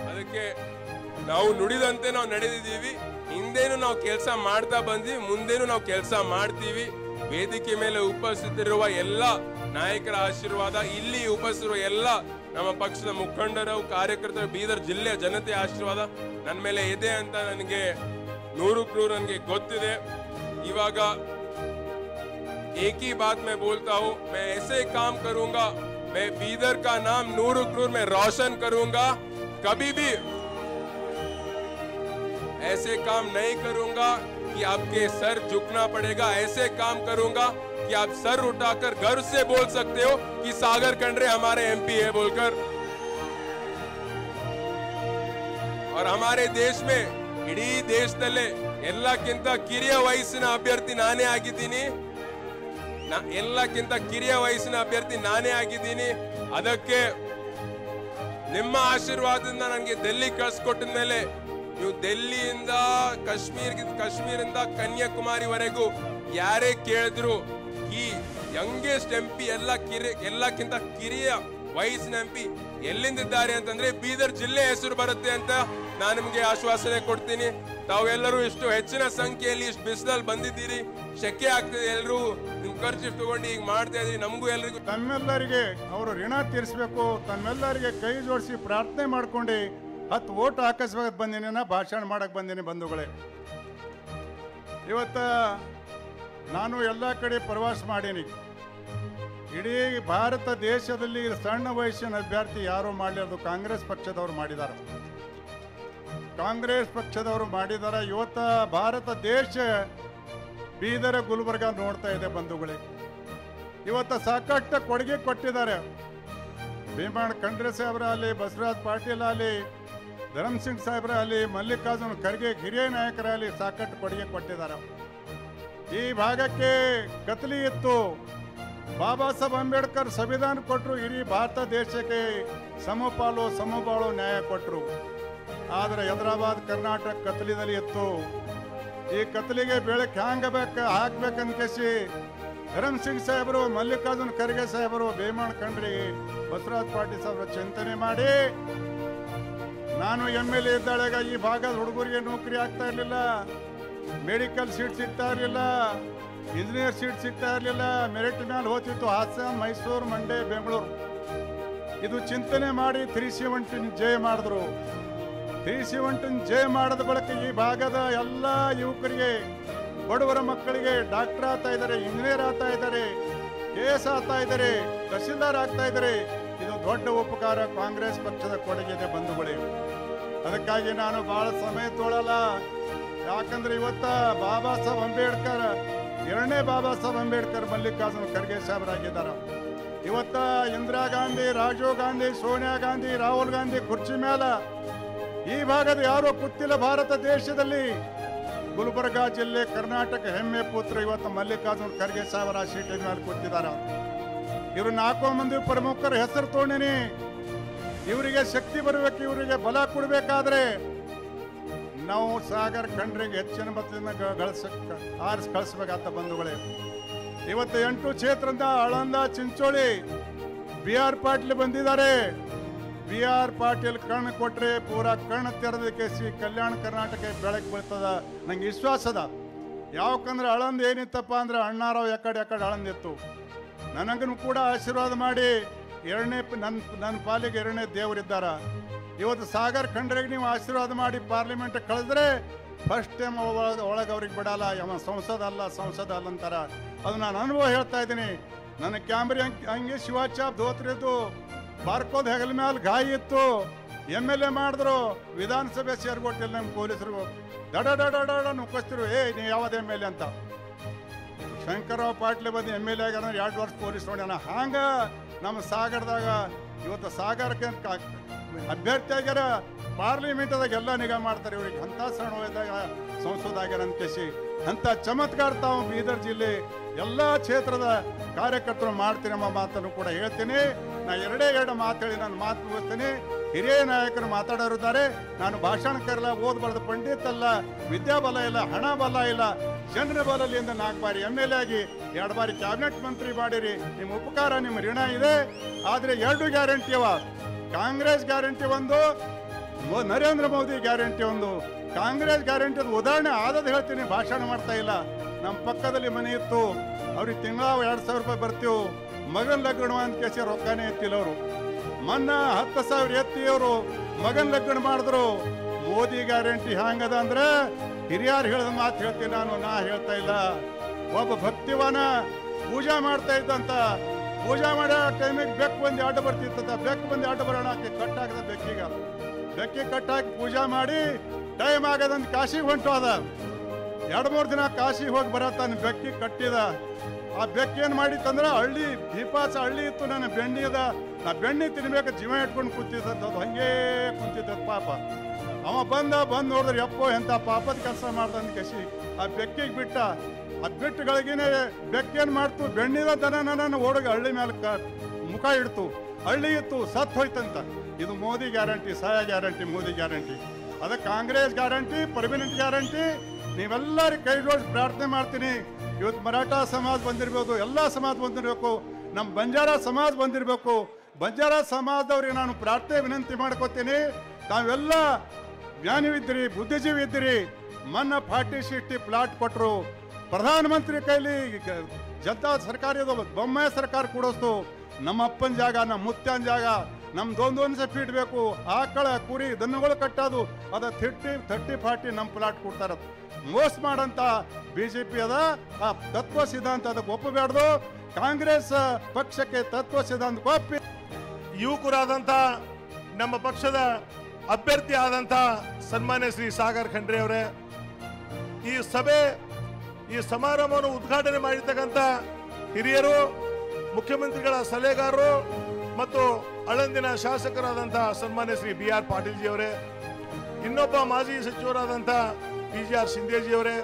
ಅದಕ್ಕೆ ನಾವು ನುಡಿದಂತೆ ನಾವು ನಡೆದಿದ್ದೀವಿ. ಹಿಂದೇನು ನಾವು ಕೆಲಸ ಮಾಡ್ತಾ ಬಂದ್ವಿ, ಮುಂದೇನು ನಾವು ಕೆಲಸ ಮಾಡ್ತೀವಿ. ವೇದಿಕೆ ಮೇಲೆ ಉಪಸ್ಥಿತರಿರುವ ಎಲ್ಲ ನಾಯಕರ ಆಶೀರ್ವಾದ, ಇಲ್ಲಿ ಉಪಸ್ಥಿತರುವ ಎಲ್ಲ ನಮ್ಮ ಪಕ್ಷದ ಮುಖಂಡರು, ಕಾರ್ಯಕರ್ತರು, ಬೀದರ್ ಜಿಲ್ಲೆಯ ಜನತೆಯ ಆಶೀರ್ವಾದ ನನ್ನ ಮೇಲೆ ಇದೆ ಅಂತ ನನಗೆ 100% ನನಗೆ ಗೊತ್ತಿದೆ. ಇವಾಗ एक ही बात मैं बोलता हूँ, मैं ऐसे काम करूंगा मैं बीदर का नाम नूर नूर में रोशन करूंगा। कभी भी ऐसे काम नहीं करूंगा कि आपके सर झुकना पड़ेगा। ऐसे काम करूंगा कि आप सर उठाकर गर्व से बोल सकते हो कि सागर खंड्रे हमारे एमपी है बोलकर। और हमारे देश में इडೀ ದೇಶದಲ್ಲೇ ಎಲ್ಲಕ್ಕಿಂತ ಕಿರಿಯ ವಯಸ್ಸಿನ ಅಭ್ಯರ್ಥಿ ನಾನೇ ಆಗಿದ್ದೀನಿ। ಎಲ್ಲಕ್ಕಿಂತ ಕಿರಿಯ ವಯಸ್ಸಿನ ಅಭ್ಯರ್ಥಿ ನಾನೇ ಆಗಿದ್ದೀನಿ। ಅದಕ್ಕೆ ನಿಮ್ಮ ಆಶೀರ್ವಾದದಿಂದ ನನಗೆ ಡೆಲ್ಲಿ ಕಳಿಸ್ಕೊಟ್ಟ ಮೇಲೆ ನೀವು ಡೆಲ್ಲಿಯಿಂದ ಕಾಶ್ಮೀರದಿಂದ ಕನ್ಯಾಕುಮಾರಿವರೆಗೂ ಯಾರೇ ಕೇಳಿದ್ರು ಈ ಯಂಗೆಸ್ಟ್ ಎಂಪಿ ಎಲ್ಲಕ್ಕಿಂತ ಕಿರಿಯ ವಯಸ್ಸಿನ ಎಂಪಿ ಎಲ್ಲಿಂದಿದ್ದಾರೆ ಅಂತಂದ್ರೆ ಬೀದರ್ ಜಿಲ್ಲೆ ಹೆಸರು ಬರುತ್ತೆ ಅಂತ ನಾನು ನಿಮಗೆ ಆಶ್ವಾಸನೆ ಕೊಡ್ತೀನಿ। ತಾವೆಲ್ಲರೂ ಇಷ್ಟು ಹೆಚ್ಚಿನ ಸಂಖ್ಯೆಯಲ್ಲಿ ಇಷ್ಟು ಬಿಸಿಲಲ್ಲಿ ಬಂದಿದ್ದೀರಿ, ಶೆಕೆ ಆಗ್ತದೆ, ಎಲ್ಲರೂ ನಿಮ್ ಖರ್ಚು ತಗೊಂಡು ಈಗ ಮಾಡ್ತಾ ಇದ್ರಿ। ನಮಗೂ ಎಲ್ಲರಿಗೂ ತಮ್ಮೆಲ್ಲರಿಗೆ ಅವರು ಋಣ ತೀರಿಸಬೇಕು, ತಮ್ಮೆಲ್ಲರಿಗೆ ಕೈ ಜೋಡಿಸಿ ಪ್ರಾರ್ಥನೆ ಮಾಡ್ಕೊಂಡು 10 ಓಟ್ ಹಾಕಿಸ್ಬೇಕು ಬಂದಿನ ಭಾಷಣ ಮಾಡಕ್ ಬಂದಿನಿ ಬಂಧುಗಳೇ। ಇವತ್ತ ನಾನು ಎಲ್ಲ ಕಡೆ ಪ್ರವಾಸ ಮಾಡೀನಿ। ಇಡೀ ಭಾರತ ದೇಶದಲ್ಲಿ ಸಣ್ಣ ವಯಸ್ಸಿನ ಅಭ್ಯರ್ಥಿ ಯಾರು ಮಾಡಲಿಲ್ಲ, ಕಾಂಗ್ರೆಸ್ ಪಕ್ಷದವರು ಮಾಡಿದ್ದಾರೆ। ಕಾಂಗ್ರೆಸ್ ಪಕ್ಷದವರು ಮಾಡಿದ್ದಾರೆ। ಇವತ್ತ ಭಾರತ ದೇಶ ಬೀದರ ಗುಲ್ಬರ್ಗ ನೋಡ್ತಾ ಇದೆ ಬಂಧುಗಳೇ। ಇವತ್ತ ಸಾಕಷ್ಟು ಕೊಡುಗೆ ಕೊಟ್ಟಿದ್ದಾರೆ। ಭೀಮಣ್ಣ ಖಂಡ್ರೆ ಸಾಹೇಬರಾಗಲಿ, ಬಸವರಾಜ್ ಪಾಟೀಲ್ ಆಗಲಿ, ಧರಮ್ ಸಿಂಗ್ ಸಾಹೇಬರಾಗಲಿ, ಮಲ್ಲಿಕಾರ್ಜುನ್ ಖರ್ಗೆ ಹಿರಿಯ ನಾಯಕರಾಗಲಿ ಸಾಕಷ್ಟು ಕೊಡುಗೆ ಕೊಟ್ಟಿದ್ದಾರೆ। ಈ ಭಾಗಕ್ಕೆ ಕತ್ಲಿ ಇತ್ತು, ಬಾಬಾ ಸಾಹೇಬ್ ಅಂಬೇಡ್ಕರ್ ಸಂವಿಧಾನ ಕೊಟ್ಟರು, ಇಡೀ ಭಾರತ ದೇಶಕ್ಕೆ ಸಮಪಾಲು ಸಮಬಾಳು ನ್ಯಾಯ ಕೊಟ್ಟರು। ಆದರೆ ಹೈದರಾಬಾದ್ ಕರ್ನಾಟಕ ಕತ್ಲಿದಲ್ಲಿ ಇತ್ತು। ಈ ಕತ್ಲಿಗೆ ಬೆಳಕು ಹಾಕ್ಬೇಕಂತ ಕೇಸಿ ಧರಮ್ ಸಿಂಗ್ ಸಾಹೇಬರು, ಮಲ್ಲಿಕಾರ್ಜುನ್ ಖರ್ಗೆ ಸಾಹೇಬರು, ಭೀಮಣ್ಣ ಖಂಡ್ರೆ, ಬಸವರಾಜ್ ಪಾಟೀಲ್ ಸಾಹೇಬರು ಚಿಂತನೆ ಮಾಡಿ ನಾನು MLA ಇದ್ದಾಳಾಗ ಈ ಭಾಗದ ಹುಡುಗರಿಗೆ ನೌಕರಿ ಆಗ್ತಾ ಇರಲಿಲ್ಲ, ಮೆಡಿಕಲ್ ಸೀಟ್ ಸಿಗ್ತಾ ಇರಲಿಲ್ಲ, ಇಂಜಿನಿಯರ್ ಸೀಟ್ ಸಿಗ್ತಾ ಇರಲಿಲ್ಲ, ಮೆರಿಟ್ ಮೇಲೆ ಹೋಗ್ತಿತ್ತು ಹಾಸನ, ಮೈಸೂರು, ಮಂಡ್ಯ, ಬೆಂಗಳೂರು। ಇದು ಚಿಂತನೆ ಮಾಡಿ 370 ಜಯ ಮಾಡಿದ್ರು। 370 ಜಯ ಮಾಡಿದ ಬಳಿಕ ಈ ಭಾಗದ ಎಲ್ಲ ಯುವಕರಿಗೆ, ಬಡವರ ಮಕ್ಕಳಿಗೆ ಡಾಕ್ಟರ್ ಆಗ್ತಾ ಇದ್ದಾರೆ, ಇಂಜಿನಿಯರ್ ಆಗ್ತಾ ಇದ್ದಾರೆ, KS ಆಗ್ತಾ ಇದ್ದಾರೆ, ತಹಸೀಲ್ದಾರ್ ಆಗ್ತಾ ಇದ್ದಾರೆ। ಇದು ದೊಡ್ಡ ಉಪಕಾರ ಕಾಂಗ್ರೆಸ್ ಪಕ್ಷದ ಕೊಡುಗೆ ಬಂಧುಗಳೇ। ಅದಕ್ಕಾಗಿ ನಾನು ಬಹಳ ಸಮಯ ತೊಗೊಳ್ಳಲ್ಲ, ಯಾಕಂದ್ರೆ ಇವತ್ತ ಬಾಬಾ ಸಾಹೇಬ್ ಅಂಬೇಡ್ಕರ್, 2ನೇ ಬಾಬಾ ಸಾಹೇಬ್ ಅಂಬೇಡ್ಕರ್ ಮಲ್ಲಿಕಾರ್ಜುನ್ ಖರ್ಗೆ ಸಾಹೇಬರಾಗಿದ್ದಾರೆ। ಇವತ್ತ ಇಂದಿರಾ ಗಾಂಧಿ, ರಾಜೀವ್ ಗಾಂಧಿ, ಸೋನಿಯಾ ಗಾಂಧಿ, ರಾಹುಲ್ ಗಾಂಧಿ ಕುರ್ಚಿ ಮೇಲೆ ಈ ಭಾಗದ ಯಾರೋ ಕೂತಿಲ್ಲ ಭಾರತ ದೇಶದಲ್ಲಿ। ಗುಲ್ಬರ್ಗಾ ಜಿಲ್ಲೆ ಕರ್ನಾಟಕ ಹೆಮ್ಮೆ ಪುತ್ರ ಇವತ್ತು ಮಲ್ಲಿಕಾರ್ಜುನ್ ಖರ್ಗೆ ಸಾಹೇಬರ ಸೀಟಿನ ಮೇಲೆ ಕೂತಿದ್ದಾರೆ। ಇವರು 4 ಮಂದಿ ಪ್ರಮುಖರ ಹೆಸರು ತೊಗೊಂಡಿನಿ। ಇವರಿಗೆ ಶಕ್ತಿ ಬರಬೇಕು, ಇವರಿಗೆ ಬಲ ಕೊಡಬೇಕಾದ್ರೆ ನಾವು ಸಾಗರ್ ಖಂಡ್ರಿಗೆ ಹೆಚ್ಚಿನ ಮತದಿಂದ ಆರಿಸಿ ಕಳಿಸ್ಬೇಕಾತ ಬಂಧುಗಳೇ। ಇವತ್ತು 8 ಕ್ಷೇತ್ರದಿಂದ ಆಳಂದ, ಚಿಂಚೋಳಿ BR ಪಾಟೀಲ್ ಬಂದಿದ್ದಾರೆ। BR ಪಾಟೀಲ್ ಕಣ್ಣು ಕೊಟ್ರೆ ಪೂರಾ ಕಣ್ಣು ತೆರೆದಕ್ಕೆ ಕಲ್ಯಾಣ ಕರ್ನಾಟಕ ಬೆಳಕು ಬೀಳ್ತದ ನಂಗೆ ವಿಶ್ವಾಸ ಅದ। ಯಾಕಂದ್ರೆ ಆಳಂದ ಏನಿತ್ತಪ್ಪ ಅಂದ್ರೆ ಅಣ್ಣಾರಾವ್ ಎಕಡೆ ಆಳಂದಿತ್ತು। ನನಗೂ ಕೂಡ ಆಶೀರ್ವಾದ ಮಾಡಿ ನನ್ನ ಪಾಲಿಗೆ 2ನೇ ದೇವರಿದ್ದಾರ। ಇವತ್ತು ಸಾಗರ್ ಖಂಡ್ರೆಗೆ ನೀವು ಆಶೀರ್ವಾದ ಮಾಡಿ ಪಾರ್ಲಿಮೆಂಟ್ ಕಳೆದ್ರೆ ಫಸ್ಟ್ ಟೈಮ್ ಒಳಗೆ ಅವ್ರಿಗೆ ಬಿಡಲ್ಲ, ಯಾವ ಸಂಸದ ಅಲ್ಲ ಅಂತಾರ। ಅದು ನಾನು ಅನುಭವ ಹೇಳ್ತಾ ಇದ್ದೀನಿ। ನನ್ನ ಕ್ಯಾಮ್ರಿ ಹಂಗೆ ಶಿವಾಚಾಪ್ ಧೋತ್ರಿದ್ದು ಬಾರ್ಕೋದ್ ಹೆಗಲ ಮೇಲೆ ಗಾಯ ಇತ್ತು, MLA ಮಾಡಿದ್ರು, ವಿಧಾನಸಭೆ ಸೇರ್ಕೊಟ್ಟಿಲ್ಲ ನಮ್ಮ ಪೊಲೀಸರು ದಡ ನುಗ್ಗಿಸ್ತಿರು, ನೀ ಯಾವ್ದು MLA ಅಂತ। ಶಂಕರರಾವ್ ಪಾಟೀಲ್ ಬಂದು MLA ಆಗ್ಯಾರ, 2 ವರ್ಷ ಪೊಲೀಸ್ ನೋಡ್ಯಾನ। ಹಂಗ ನಮ್ಮ ಸಾಗರದಾಗ ಇವತ್ತು ಸಾಗರಕ್ಕೆ ಅಭ್ಯರ್ಥಿ ಆಗ್ಯಾರ, ಪಾರ್ಲಿಮೆಂಟ್ದಾಗ ಎಲ್ಲ ನಿಗಾ ಮಾಡ್ತಾರೆ ಇವ್ರಿಗೆ। ಅಂಥ ಸಣ್ಣ ವಯಸ್ಸಾಗ ಸಂಸದ ಆಗ್ಯಾರ ಅಂತ ಕೇಸಿ ಅಂಥ ಚಮತ್ಕಾರ ತಾವು ಬೀದರ್ ಜಿಲ್ಲೆ ಎಲ್ಲ ಕ್ಷೇತ್ರದ ಕಾರ್ಯಕರ್ತರು ಮಾಡ್ತೀನಿ ಎಂಬ ಮಾತನ್ನು ಕೂಡ ಹೇಳ್ತೀನಿ। ನಾ 2 ಮಾತು ಹೇಳಿ ನಾನು ಮಾತು ಮುಗಿಸ್ತೀನಿ। ಹಿರಿಯ ನಾಯಕರು ಮಾತಾಡೋರಿದ್ದಾರೆ, ನಾನು ಭಾಷಣಕರಲ್ಲ, ಓದಬಾರ್ದು, ಪಂಡಿತ್ ಅಲ್ಲ, ವಿದ್ಯಾಬಲ ಇಲ್ಲ, ಹಣ ಬಲ ಇಲ್ಲ, ಜನರ ಬಲದಿಂದ 4 ಬಾರಿ MLA ಆಗಿ 2 ಬಾರಿ ಕ್ಯಾಬಿನೆಟ್ ಮಂತ್ರಿ ಮಾಡಿರಿ। ನಿಮ್ಮ ಉಪಕಾರ, ನಿಮ್ಮ ಋಣ ಇದೆ। ಆದರೆ 2 ಗ್ಯಾರಂಟಿ ಅವ, ಕಾಂಗ್ರೆಸ್ ಗ್ಯಾರಂಟಿ ಒಂದು, ನರೇಂದ್ರ ಮೋದಿ ಗ್ಯಾರಂಟಿ ಒಂದು। ಕಾಂಗ್ರೆಸ್ ಗ್ಯಾರಂಟಿ ಉದಾಹರಣೆ ಆದದ್ದು ಹೇಳ್ತೀನಿ, ಭಾಷಣ ಮಾಡ್ತಾ ಇಲ್ಲ। ನಮ್ಮ ಪಕ್ಕದಲ್ಲಿ ಮನೆ ಇತ್ತು, ಅವ್ರಿಗೆ ತಿಂಗಳ 2,000 ರೂಪಾಯಿ ಬರ್ತೀವಿ, ಮಗನ ಲಗ್ನ ಅಂತ ಕೇಸಿ ರೊಕ್ಕನೇ ಎತ್ತಿಲ್ಲ ಅವರು। ಮೊನ್ನ 10,000 ಎತ್ತಿ ಅವರು ಮಗನ ಲಗ್ನ ಮಾಡಿದ್ರು। ಮೋದಿ ಗ್ಯಾರಂಟಿ ಹ್ಯಾಂಗದ ಅಂದ್ರೆ ಹಿರಿಯರು ಹೇಳಿದ ಮಾತು ಹೇಳ್ತೀನಿ, ನಾ ಹೇಳ್ತಾ ಇಲ್ಲ। ಒಬ್ಬ ಭಕ್ತಿವಾನ ಪೂಜಾ ಮಾಡ್ತಾ ಇದ್ದಂತ ಪೂಜೆ ಮಾಡೋ ಟೈಮಿಗೆ ಬೆಕ್ಕು ಬಂದು ಅಡ್ಡ ಬರ್ತಿರ್ತದ, ಬೆಕ್ಕು ಬಂದು ಅಡ್ಡ ಬರೋಣ ಕಟ್ಟಾಕದ ಬೆಕ್ಕಿಗೆ ಕಟ್ಟಾಕಿ ಪೂಜೆ ಮಾಡಿ ಟೈಮ್ ಆಗದಂತ ಕಾಶಿಗೆ ಹೊಂಟು ಅದ. 2-3 ದಿನ ಕಾಶಿಗೆ ಹೋಗಿ ಬರತ್ತಾನ ಬೆಕ್ಕಿಗೆ ಕಟ್ಟಿದ. ಆ ಬೆಕ್ಕು ಏನು ಮಾಡಿತ್ತಂದ್ರೆ ಹಳ್ಳಿ ದೀಪಾಸ ಹಳ್ಳಿ ಇತ್ತು, ನನ್ನ ಬೆಣ್ಣೆ ಅದ, ನಾ ಬೆಣ್ಣೆ ತಿನ್ಬೇಕು ಜೀವ ಇಟ್ಕೊಂಡು ಕೂತಿದ್ದದ್ದು, ಅದು ಹಂಗೇ ಕುಂತಿದ್ದ ಪಾಪ. ಅವ ಬಂದು ನೋಡಿದ್ರೆ ಯಪ್ಪೋ ಎಂಥ ಪಾಪದ ಕೆಲಸ ಮಾಡ್ದಂದು ಕಸಿ ಆ ಬೆಕ್ಕಿಗೆ ಬಿಟ್ಟ. ಆ ಬಿಟ್ಟುಗಳಿಗೇನೆ ಬೆಕ್ಕೇನು ಮಾಡ್ತು, ಬೆಣ್ಣಿದ ದನ ನನ್ನ ಓಡೋಗಿ ಹಳ್ಳಿ ಮೇಲೆ ಮುಖ ಇಡ್ತು, ಹಳ್ಳಿ ಇತ್ತು, ಸತ್ತು ಹೋಯ್ತಂತ. ಇದು ಮೋದಿ ಗ್ಯಾರಂಟಿ, ಸಹಾಯ ಗ್ಯಾರಂಟಿ, ಮೋದಿ ಗ್ಯಾರಂಟಿ. ಅದು ಕಾಂಗ್ರೆಸ್ ಗ್ಯಾರಂಟಿ, ಪರ್ಮನೆಂಟ್ ಗ್ಯಾರಂಟಿ. ನೀವೆಲ್ಲರೂ ಕೈ ಜೋಡಿಸಿ ಪ್ರಾರ್ಥನೆ ಮಾಡ್ತೀನಿ. ಇವತ್ತು ಮರಾಠ ಸಮಾಜ ಬಂದಿರ್ಬೋದು, ಎಲ್ಲ ಸಮಾಜ ಬಂದಿರಬೇಕು, ನಮ್ಮ ಬಂಜಾರ ಸಮಾಜ ಬಂದಿರಬೇಕು. ಬಂಜಾರ ಸಮಾಜದವ್ರಿಗೆ ನಾನು ಪ್ರಾರ್ಥನೆ ವಿನಂತಿ ಮಾಡ್ಕೋತೀನಿ, ತಾವೆಲ್ಲ ಜ್ಞಾನವಿದ್ದೀರಿ, ಬುದ್ಧಿಜೀವಿ ಇದ್ದೀರಿ. ಮೊನ್ನೆ 40-60 ಪ್ಲಾಟ್ ಕೊಟ್ಟರು, ಪ್ರಧಾನಮಂತ್ರಿ ಕೈಲಿ ಜನತಾ ಸರ್ಕಾರ ಇದು ಬೊಮ್ಮಾಯಿ ಸರ್ಕಾರ ಕೊಡಿಸ್ತು. ನಮ್ಮ ಅಪ್ಪನ ಜಾಗ, ನಮ್ಮ ಮುತ್ತನ ಜಾಗ, ನಮ್ದು ಒಂದೊಂದು ಫೀಟ್ ಬೇಕು. ಆಕಳ ಕುರಿ ದನಗಳು ಕಟ್ಟೋದು ಅದ 30-40 ನಮ್ಮ ಪ್ಲಾಟ್ ಕೊಡ್ತಾರ. ಮೋಸ ಮಾಡಂತ BJP ಅದ. ಆ ತತ್ವ ಸಿದ್ಧಾಂತ ಅದಕ್ಕೆ ಒಪ್ಪಬೇಡ್ದು. ಕಾಂಗ್ರೆಸ್ ಪಕ್ಷಕ್ಕೆ ತತ್ವ ಸಿದ್ಧಾಂತ ಒಪ್ಪಿ ಯುವಕರಾದಂಥ ನಮ್ಮ ಪಕ್ಷದ ಅಭ್ಯರ್ಥಿ ಆದಂಥ ಸನ್ಮಾನ್ಯ ಶ್ರೀ ಸಾಗರ್ ಖಂಡ್ರೆ ಅವರೇ, ಈ ಸಮಾರಂಭವನ್ನು ಉದ್ಘಾಟನೆ ಮಾಡಿರ್ತಕ್ಕಂಥ ಹಿರಿಯರು, ಮುಖ್ಯಮಂತ್ರಿಗಳ ಸಲಹೆಗಾರರು ಮತ್ತು ಆಳಂದಿನ ಶಾಸಕರಾದಂಥ ಸನ್ಮಾನ್ಯ ಶ್ರೀ BR ಪಾಟೀಲ್ ಜಿ ಅವರೇ, ಇನ್ನೊಬ್ಬ ಮಾಜಿ ಸಚಿವರಾದಂಥ PGR ಶಿಂದೇಜಿ ಅವರೇ,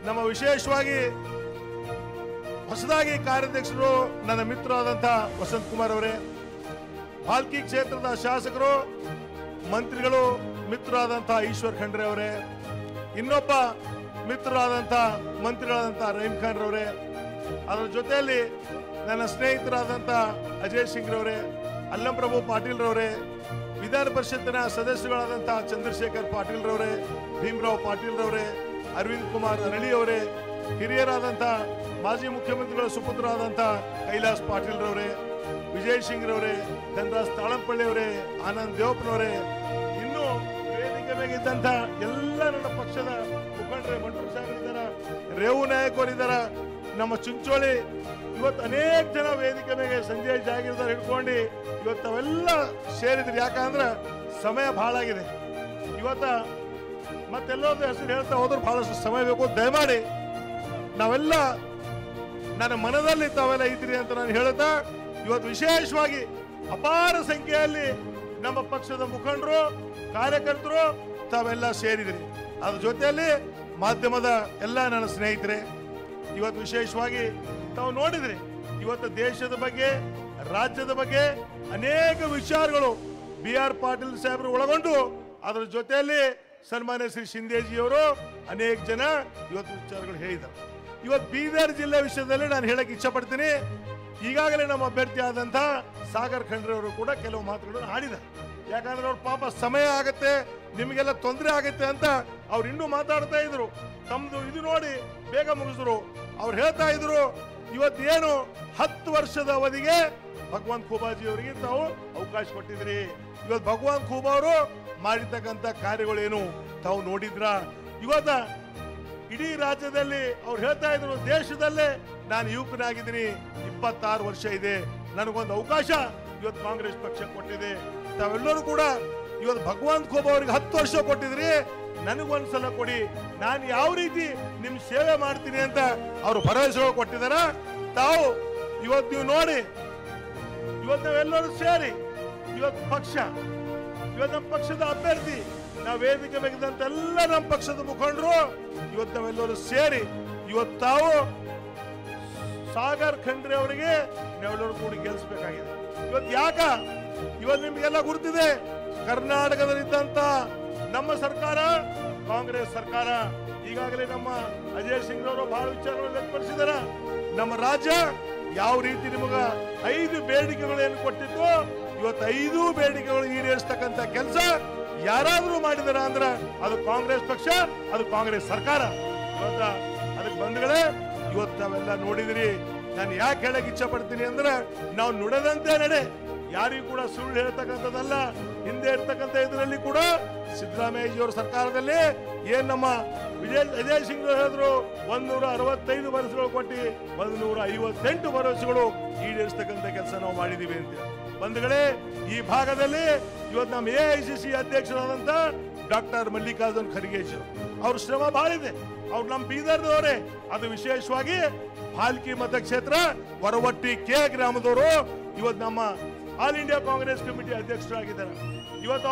ನಮ್ಮ ವಿಶೇಷವಾಗಿ ಹೊಸದಾಗಿ ಕಾರ್ಯಾಧ್ಯಕ್ಷರು ನನ್ನ ಮಿತ್ರರಾದಂಥ ವಸಂತ್ ಕುಮಾರ್ ಅವರೇ, ಭಾಲ್ಕಿ ಕ್ಷೇತ್ರದ ಶಾಸಕರು, ಮಂತ್ರಿಗಳು, ಮಿತ್ರರಾದಂಥ ಈಶ್ವರ್ ಖಂಡ್ರೆ ಅವರೇ, ಇನ್ನೊಬ್ಬ ಮಿತ್ರರಾದಂಥ ಮಂತ್ರಿಗಳಾದಂಥ ರಹೀಂ ಖಾನ್ ರವರೇ, ಅದರ ಜೊತೆಯಲ್ಲಿ ನನ್ನ ಸ್ನೇಹಿತರಾದಂಥ ಅಜಯ್ ಸಿಂಗ್ ರವರೇ, ಅಲ್ಲಂಪ್ರಭು ಪಾಟೀಲ್ ರವರೇ, ವಿಧಾನ ಪರಿಷತ್ತಿನ ಸದಸ್ಯರುಗಳಾದಂಥ ಚಂದ್ರಶೇಖರ್ ಪಾಟೀಲ್ ರವರೇ, ಭೀಮರಾವ್ ಪಾಟೀಲ್ ರವರೇ, ಅರವಿಂದ್ ಕುಮಾರ್ ಅರಳಿ ಅವರೇ, ಹಿರಿಯರಾದಂಥ ಮಾಜಿ ಮುಖ್ಯಮಂತ್ರಿಗಳ ಸುಪುತ್ರರಾದಂಥ ಕೈಲಾಸ್ ಪಾಟೀಲ್ ರವರೇ, ವಿಜಯ್ ಸಿಂಗ್ ರವರೇ, ಧನರಾಜ್ ತಾಳಂಪಳ್ಳಿ ಅವರೇ, ಆನಂದ್ ದೇವಪ್ಪನವರೇ, ಇನ್ನೂ ವೇದಿಕೆ ಮೇಗಿದ್ದಂಥ ಎಲ್ಲ ನನ್ನ ಪಕ್ಷದ ಮುಖಂಡರೇ, ಮಂಟೂರ್ ಸಾಗರ್ ಇದ್ದಾರ, ರೇವು ನಾಯಕ್ ಅವರಿದ್ದಾರ, ನಮ್ಮ ಚುಂಚೋಳಿ, ಇವತ್ತು ಅನೇಕ ಜನ ವೇದಿಕೆ ಮೇಲೆ ಸಂಜಯ್ ಜಾಗೀರ್ದಾರ್ ಹಿಡ್ಕೊಂಡು ಇವತ್ತು ಅವೆಲ್ಲ ಸೇರಿದ್ರಿ. ಯಾಕಂದ್ರೆ ಸಮಯ ಬಹಳ ಆಗಿದೆ. ಇವತ್ತ ಮತ್ತೆಲ್ಲೊಂದು ಹೆಸರು ಹೇಳ್ತಾ ಹೋದ್ರೆ ಬಹಳಷ್ಟು ಸಮಯ ಬೇಕು. ದಯಮಾಡಿ ನಾವೆಲ್ಲ ನನ್ನ ಮನದಲ್ಲಿ ತಾವೆಲ್ಲ ಇದ್ರಿ ಅಂತ ನಾನು ಹೇಳ್ತಾ, ಇವತ್ತು ವಿಶೇಷವಾಗಿ ಅಪಾರ ಸಂಖ್ಯೆಯಲ್ಲಿ ನಮ್ಮ ಪಕ್ಷದ ಮುಖಂಡರು, ಕಾರ್ಯಕರ್ತರು ತಾವೆಲ್ಲ ಸೇರಿದ್ರಿ. ಅದ್ರ ಜೊತೆಯಲ್ಲಿ ಮಾಧ್ಯಮದ ಎಲ್ಲ ನನ್ನ ಸ್ನೇಹಿತರೆ, ಇವತ್ತು ವಿಶೇಷವಾಗಿ ತಾವು ನೋಡಿದ್ರಿ, ಇವತ್ತು ದೇಶದ ಬಗ್ಗೆ, ರಾಜ್ಯದ ಬಗ್ಗೆ ಅನೇಕ ವಿಚಾರಗಳು BR ಪಾಟೀಲ್ ಸಾಹೇಬರು ಒಳಗೊಂಡು, ಅದರ ಜೊತೆಯಲ್ಲಿ ಸನ್ಮಾನ್ಯ ಶ್ರೀ ಶಿಂದೇಜಿಯವರು ಅನೇಕ ಜನ ಇವತ್ತು ವಿಚಾರಗಳು ಹೇಳಿದ್ದಾರೆ. ಇವತ್ತು ಬೀದರ್ ಜಿಲ್ಲೆ ವಿಷಯದಲ್ಲಿ ನಾನು ಹೇಳಕ್ ಇಚ್ಛೆ ಪಡ್ತೀನಿ. ಈಗಾಗಲೇ ನಮ್ಮ ಅಭ್ಯರ್ಥಿ ಆದಂತ ಸಾಗರ್ ಖಂಡ್ರೆ ಅವರು ಕೂಡ ಕೆಲವು ಮಾತುಗಳನ್ನು ಆಡಿದ್ದಾರೆ. ಯಾಕಂದ್ರೆ ಅವ್ರ ಪಾಪ ಸಮಯ ಆಗತ್ತೆ, ನಿಮಗೆಲ್ಲ ತೊಂದರೆ ಆಗತ್ತೆ ಅಂತ ಅವ್ರು ಇನ್ನೂ ಮಾತಾಡ್ತಾ ಇದ್ರು. ತಮ್ದು ಇದು ನೋಡಿ ಬೇಗ ಮುಗಿಸಿದ್ರು. ಅವ್ರು ಹೇಳ್ತಾ ಇದ್ರು, ಇವತ್ತೇನು 10 ವರ್ಷದ ಅವಧಿಗೆ ಭಗವಂತ ಖೂಬಾಜಿ ಅವರಿಗೆ ತಾವು ಅವಕಾಶ ಕೊಟ್ಟಿದ್ರಿ. ಇವತ್ತು ಭಗವಂತ ಖೂಬಾ ಅವರು ಮಾಡಿರ್ತಕ್ಕಂಥ ಕಾರ್ಯಗಳೇನು ತಾವು ನೋಡಿದ್ರ? ಇವತ್ತ ಇಡೀ ರಾಜ್ಯದಲ್ಲಿ ಅವ್ರು ಹೇಳ್ತಾ ಇದ್ರು, ದೇಶದಲ್ಲೇ ನಾನು ಯುವಕನಾಗಿದ್ದೀನಿ, 26 ವರ್ಷ ಇದೆ, ನನಗೊಂದು ಅವಕಾಶ ಇವತ್ತು ಕಾಂಗ್ರೆಸ್ ಪಕ್ಷ ಕೊಟ್ಟಿದೆ. ತಾವೆಲ್ಲರೂ ಕೂಡ ಇವತ್ತು ಭಗವಂತ ಖೂಬಾ ಅವರಿಗೆ 10 ವರ್ಷ ಕೊಟ್ಟಿದ್ರಿ, ನನಗೊಂದ್ಸಲ ಕೊಡಿ, ನಾನು ಯಾವ ರೀತಿ ನಿಮ್ ಸೇವೆ ಮಾಡ್ತೀನಿ ಅಂತ ಅವರು ಭರವಸೆ ಕೊಟ್ಟಿದಾರ. ತಾವು ಇವತ್ತು ನೀವು ನೋಡಿ, ಇವತ್ತು ನಾವೆಲ್ಲರೂ ಸೇರಿ ಇವತ್ತು ಪಕ್ಷ, ಇವತ್ತು ನಮ್ಮ ಪಕ್ಷದ ಅಭ್ಯರ್ಥಿ, ನಾವು ವೇದಿಕೆ ಬೇಕಿದ್ದಂತ ಎಲ್ಲ ನಮ್ಮ ಪಕ್ಷದ ಮುಖಂಡರು ಇವತ್ತು ನಾವೆಲ್ಲರೂ ಸೇರಿ ಇವತ್ತು ತಾವು ಸಾಗರ್ ಖಂಡ್ರೆ ಅವರಿಗೆ ನಾವೆಲ್ಲರೂ ಕೂಡ ಗೆಲ್ಲಿಸಬೇಕಾಗಿದೆ. ಇವತ್ತು ಯಾಕ ಇವತ್ತು ನಿಮ್ಗೆಲ್ಲ ಗುರುತಿದೆ, ಕರ್ನಾಟಕದಲ್ಲಿದ್ದಂತ ನಮ್ಮ ಸರ್ಕಾರ ಕಾಂಗ್ರೆಸ್ ಸರ್ಕಾರ. ಈಗಾಗಲೇ ನಮ್ಮ ಅಜಯ್ ಸಿಂಗ್ ಅವರು ಬಹಳ ವಿಚಾರಗಳನ್ನು ವ್ಯಕ್ತಪಡಿಸಿದಾರ. ನಮ್ಮ ರಾಜ್ಯ ಯಾವ ರೀತಿ ನಿಮಗ 5 ಬೇಡಿಕೆಗಳು ಏನು ಕೊಟ್ಟಿದ್ದು, ಇವತ್ತು 5 ಬೇಡಿಕೆಗಳು ಈಡೇರಿಸ್ತಕ್ಕಂಥ ಕೆಲಸ ಯಾರಾದ್ರೂ ಮಾಡಿದಾರ ಅಂದ್ರ ಅದು ಕಾಂಗ್ರೆಸ್ ಪಕ್ಷ, ಅದು ಕಾಂಗ್ರೆಸ್ ಸರ್ಕಾರ. ಇವತ್ತ ಅದಕ್ಕೆ ಬಂಧುಗಳೇ, ಇವತ್ತು ನಾವೆಲ್ಲ ನೋಡಿದ್ರಿ. ನಾನು ಯಾಕೆ ಹೇಳಕ್ ಇಚ್ಛೆ ಪಡ್ತೀನಿ ಅಂದ್ರೆ, ನಾವು ನುಡಿದಂತೆ ನಡೆ, ಯಾರಿಗೂ ಕೂಡ ಸುಳ್ಳು ಹೇಳ್ತಕ್ಕಂಥದ್ದಲ್ಲ. ಹಿಂದೆ ಇರ್ತಕ್ಕಂಥ ಇದರಲ್ಲಿ ಕೂಡ ಸಿದ್ದರಾಮಯ್ಯಜಿಯವರ ಸರ್ಕಾರದಲ್ಲಿ ಏನ್ ನಮ್ಮ ಅಜಯ್ ಸಿಂಗ್ ಹೇಳಿದ್ರು 165 ಭರವಸೆಗಳು ಕೊಟ್ಟು 158 ಭರವಸೆಗಳು ಈಡೇರಿಸತಕ್ಕಂಥ ಕೆಲಸ ನಾವು ಮಾಡಿದೀವಿ ಅಂತ. ಬಂಧುಗಳೇ, ಈ ಭಾಗದಲ್ಲಿ ಇವತ್ತು ನಮ್ಮ AICC ಅಧ್ಯಕ್ಷರಾದಂತ ಡಾಕ್ಟರ್ ಮಲ್ಲಿಕಾರ್ಜುನ್ ಖರ್ಗೆ ಅವ್ರ ಶ್ರಮ ಬಹಳ ಇದೆ. ಅವ್ರು ನಮ್ಮ ಬೀದರ್ದವರೇ. ಅದು ವಿಶೇಷವಾಗಿ ಭಾಲ್ಕಿ ಮತಕ್ಷೇತ್ರ ಹೊರವಟ್ಟಿ ಕೆ ಗ್ರಾಮದವರು ಇವತ್ತು ನಮ್ಮ ಆಲ್ ಇಂಡಿಯಾ ಕಾಂಗ್ರೆಸ್ ಕಮಿಟಿ ಅಧ್ಯಕ್ಷರಾಗಿದ್ದಾರೆ. ಇವತ್ತು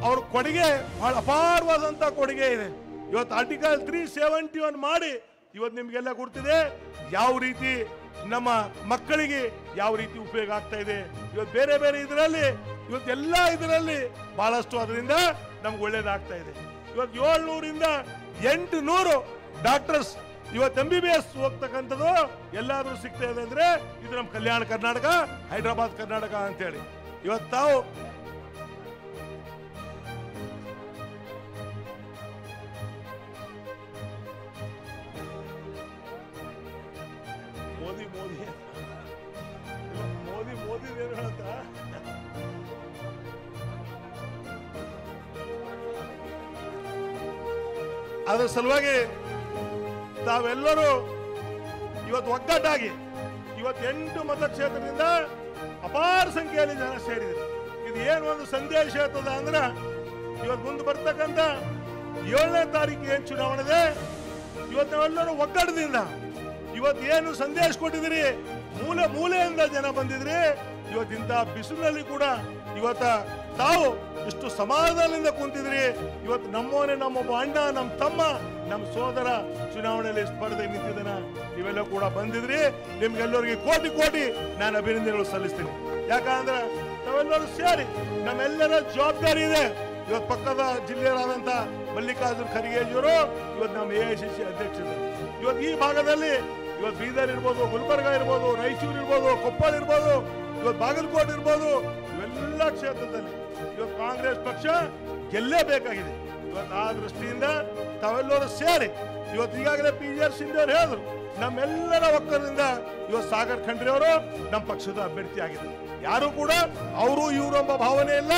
ಅವ್ರ ಕೊಡುಗೆ ಬಹಳ ಅಪಾರವಾದಂತ ಕೊಡುಗೆ ಇದೆ. ಇವತ್ತು ಆರ್ಟಿಕಲ್ 371 ಮಾಡಿ ಇವತ್ತು ನಿಮ್ಗೆಲ್ಲ ಗುರ್ತಿದೆ ಯಾವ ರೀತಿ ನಮ್ಮ ಮಕ್ಕಳಿಗೆ ಯಾವ ರೀತಿ ಉಪಯೋಗ ಆಗ್ತಾ ಇದೆ. ಇವತ್ತು ಬೇರೆ ಬೇರೆ ಇದರಲ್ಲಿ ಇವತ್ತು ಎಲ್ಲ ಇದರಲ್ಲಿ ಬಹಳಷ್ಟು ಅದರಿಂದ ನಮ್ಗೆ ಒಳ್ಳೇದಾಗ್ತಾ ಇದೆ. ಇವತ್ತು 700ರಿಂದ 800 ಡಾಕ್ಟರ್ಸ್ ಇವತ್ತು MBBS ಹೋಗ್ತಕ್ಕಂಥದ್ದು ಎಲ್ಲಾದ್ರೂ ಸಿಗ್ತಾ ಇದೆ ಅಂದ್ರೆ ಇದು ನಮ್ಮ ಕಲ್ಯಾಣ ಕರ್ನಾಟಕ, ಹೈದರಾಬಾದ್ ಕರ್ನಾಟಕ ಅಂತೇಳಿ. ಇವತ್ತು ತಾವು ಮೋದಿ ಏನು ಅಂತ ಅದರ ಸಲುವಾಗಿ ತಾವೆಲ್ಲರೂ ಇವತ್ತು ಒಗ್ಗಟ್ಟಾಗಿ ಇವತ್ತು 8 ಮತಕ್ಷೇತ್ರದಿಂದ ಅಪಾರ ಸಂಖ್ಯೆಯಲ್ಲಿ ಜನ ಸೇರಿದ್ರು. ಇದು ಏನು ಒಂದು ಸಂದೇಶ ಇರ್ತದ ಅಂದ್ರೆ ಇವತ್ತು ಮುಂದೆ ಬರ್ತಕ್ಕಂಥ 7ನೇ ತಾರೀಕು ಏನ್ ಚುನಾವಣೆ ಇದೆ, ಇವತ್ತು ನಾವೆಲ್ಲರೂ ಒಗ್ಗಟ್ಟದಿಂದ ಇವತ್ತು ಏನು ಸಂದೇಶ ಕೊಟ್ಟಿದ್ದೀರಿ, ಮೂಲೆಯಿಂದ ಜನ ಬಂದಿದ್ರಿ. ಇವತ್ತಿಂತ ಬಿಸಿಲಿನಲ್ಲಿ ಕೂಡ ಇವತ್ತ ತಾವು ಇಷ್ಟು ಸಮಾಧಾನದಿಂದ ಕುಂತಿದ್ರಿ. ಇವತ್ತು ನಮ್ಮವನೇ, ನಮ್ಮೊಬ್ಬ ಅಣ್ಣ, ನಮ್ಮ ತಮ್ಮ, ನಮ್ಮ ಸೋದರ ಚುನಾವಣೆಯಲ್ಲಿ ಸ್ಪರ್ಧೆ ನಿಂತಿದ್ದಾನ. ನೀವೆಲ್ಲ ಕೂಡ ಬಂದಿದ್ರಿ. ನಿಮ್ಗೆಲ್ಲರಿಗೆ ಕೋಟಿ ಕೋಟಿ ನಾನು ಅಭಿನಂದನೆಗಳು ಸಲ್ಲಿಸ್ತೀನಿ. ಯಾಕಂದ್ರೆ ನಾವೆಲ್ಲರೂ ಸೇರಿ ನಮ್ಮೆಲ್ಲರ ಜವಾಬ್ದಾರಿ ಇದೆ. ಇವತ್ತು ಪಕ್ಕದ ಜಿಲ್ಲೆಯರಾದಂತ ಮಲ್ಲಿಕಾರ್ಜುನ್ ಖರ್ಗೆಜಿಯವರು ಇವತ್ತು ನಮ್ಮ AICC ಅಧ್ಯಕ್ಷರು. ಇವತ್ತು ಈ ಭಾಗದಲ್ಲಿ ಇವತ್ತು ಬೀದರ್ ಇರ್ಬೋದು, ಗುಲ್ಬರ್ಗ ಇರ್ಬೋದು, ರಾಯಚೂರು ಇರ್ಬೋದು, ಕೊಪ್ಪಳ ಇರ್ಬೋದು, ಇವತ್ತು ಬಾಗಲಕೋಟೆ ಇರ್ಬೋದು, ಇವೆಲ್ಲ ಕ್ಷೇತ್ರದಲ್ಲಿ ಇವತ್ತು ಕಾಂಗ್ರೆಸ್ ಪಕ್ಷ ಗೆಲ್ಲೇಬೇಕಾಗಿದೆ. ಇವತ್ತು ಆ ದೃಷ್ಟಿಯಿಂದ ತಾವೆಲ್ಲರೂ ಸೇರಿ ಇವತ್ತು ಈಗಾಗಲೇ PGR ಶಿಂದೆ ಅವರು ಹೇಳಿದ್ರು, ನಮ್ಮೆಲ್ಲರ ಒಕ್ಕಲಿಂದ ಇವತ್ತು ಸಾಗರ್ ಖಂಡ್ರೆ ಅವರು ನಮ್ಮ ಪಕ್ಷದ ಅಭ್ಯರ್ಥಿ ಆಗಿದ್ದಾರೆ. ಯಾರು ಕೂಡ ಅವರು ಇವರು ಎಂಬ ಭಾವನೆ ಇಲ್ಲ.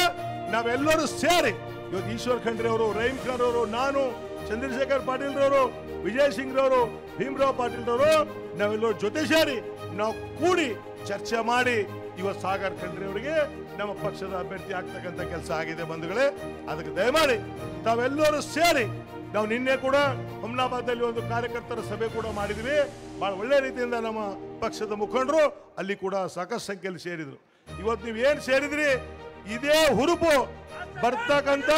ನಾವೆಲ್ಲರೂ ಸೇರಿ ಇವತ್ತು ಈಶ್ವರ್ ಖಂಡ್ರೆ ಅವರು, ರಹೀಂ ಖಾನ್ ಅವರು, ನಾನು, ಚಂದ್ರಶೇಖರ್ ಪಾಟೀಲ್ ರವರು, ವಿಜಯ್ ಸಿಂಗ್ ರವರು, ಭೀಮರಾವ್ ಪಾಟೀಲ್ ರವರು ನಾವೆಲ್ಲರೂ ಜೊತೆ ಸೇರಿ ನಾವು ಕೂಡಿ ಚರ್ಚೆ ಮಾಡಿ ಇವತ್ತು ಸಾಗರ್ ಖಂಡ್ರೆ ಅವರಿಗೆ ನಮ್ಮ ಪಕ್ಷದ ಅಭ್ಯರ್ಥಿ ಆಗ್ತಕ್ಕಂಥ ಕೆಲಸ ಆಗಿದೆ. ಬಂಧುಗಳೇ, ಅದಕ್ಕೆ ದಯಮಾಡಿ ತಾವೆಲ್ಲರೂ ಸೇರಿ ನಾವು ನಿನ್ನೆ ಕೂಡ ಹುಮ್ನಾಬಾದಲ್ಲಿ ಒಂದು ಕಾರ್ಯಕರ್ತರ ಸಭೆ ಕೂಡ ಮಾಡಿದ್ವಿ. ಬಹಳ ಒಳ್ಳೆ ರೀತಿಯಿಂದ ನಮ್ಮ ಪಕ್ಷದ ಮುಖಂಡರು ಅಲ್ಲಿ ಕೂಡ ಸಾಕಷ್ಟು ಸಂಖ್ಯೆಯಲ್ಲಿ ಸೇರಿದ್ರು. ಇವತ್ತು ನೀವು ಏನ್ ಸೇರಿದ್ರಿ, ಇದೇ ಹುರುಪು ಬರ್ತಕ್ಕಂಥ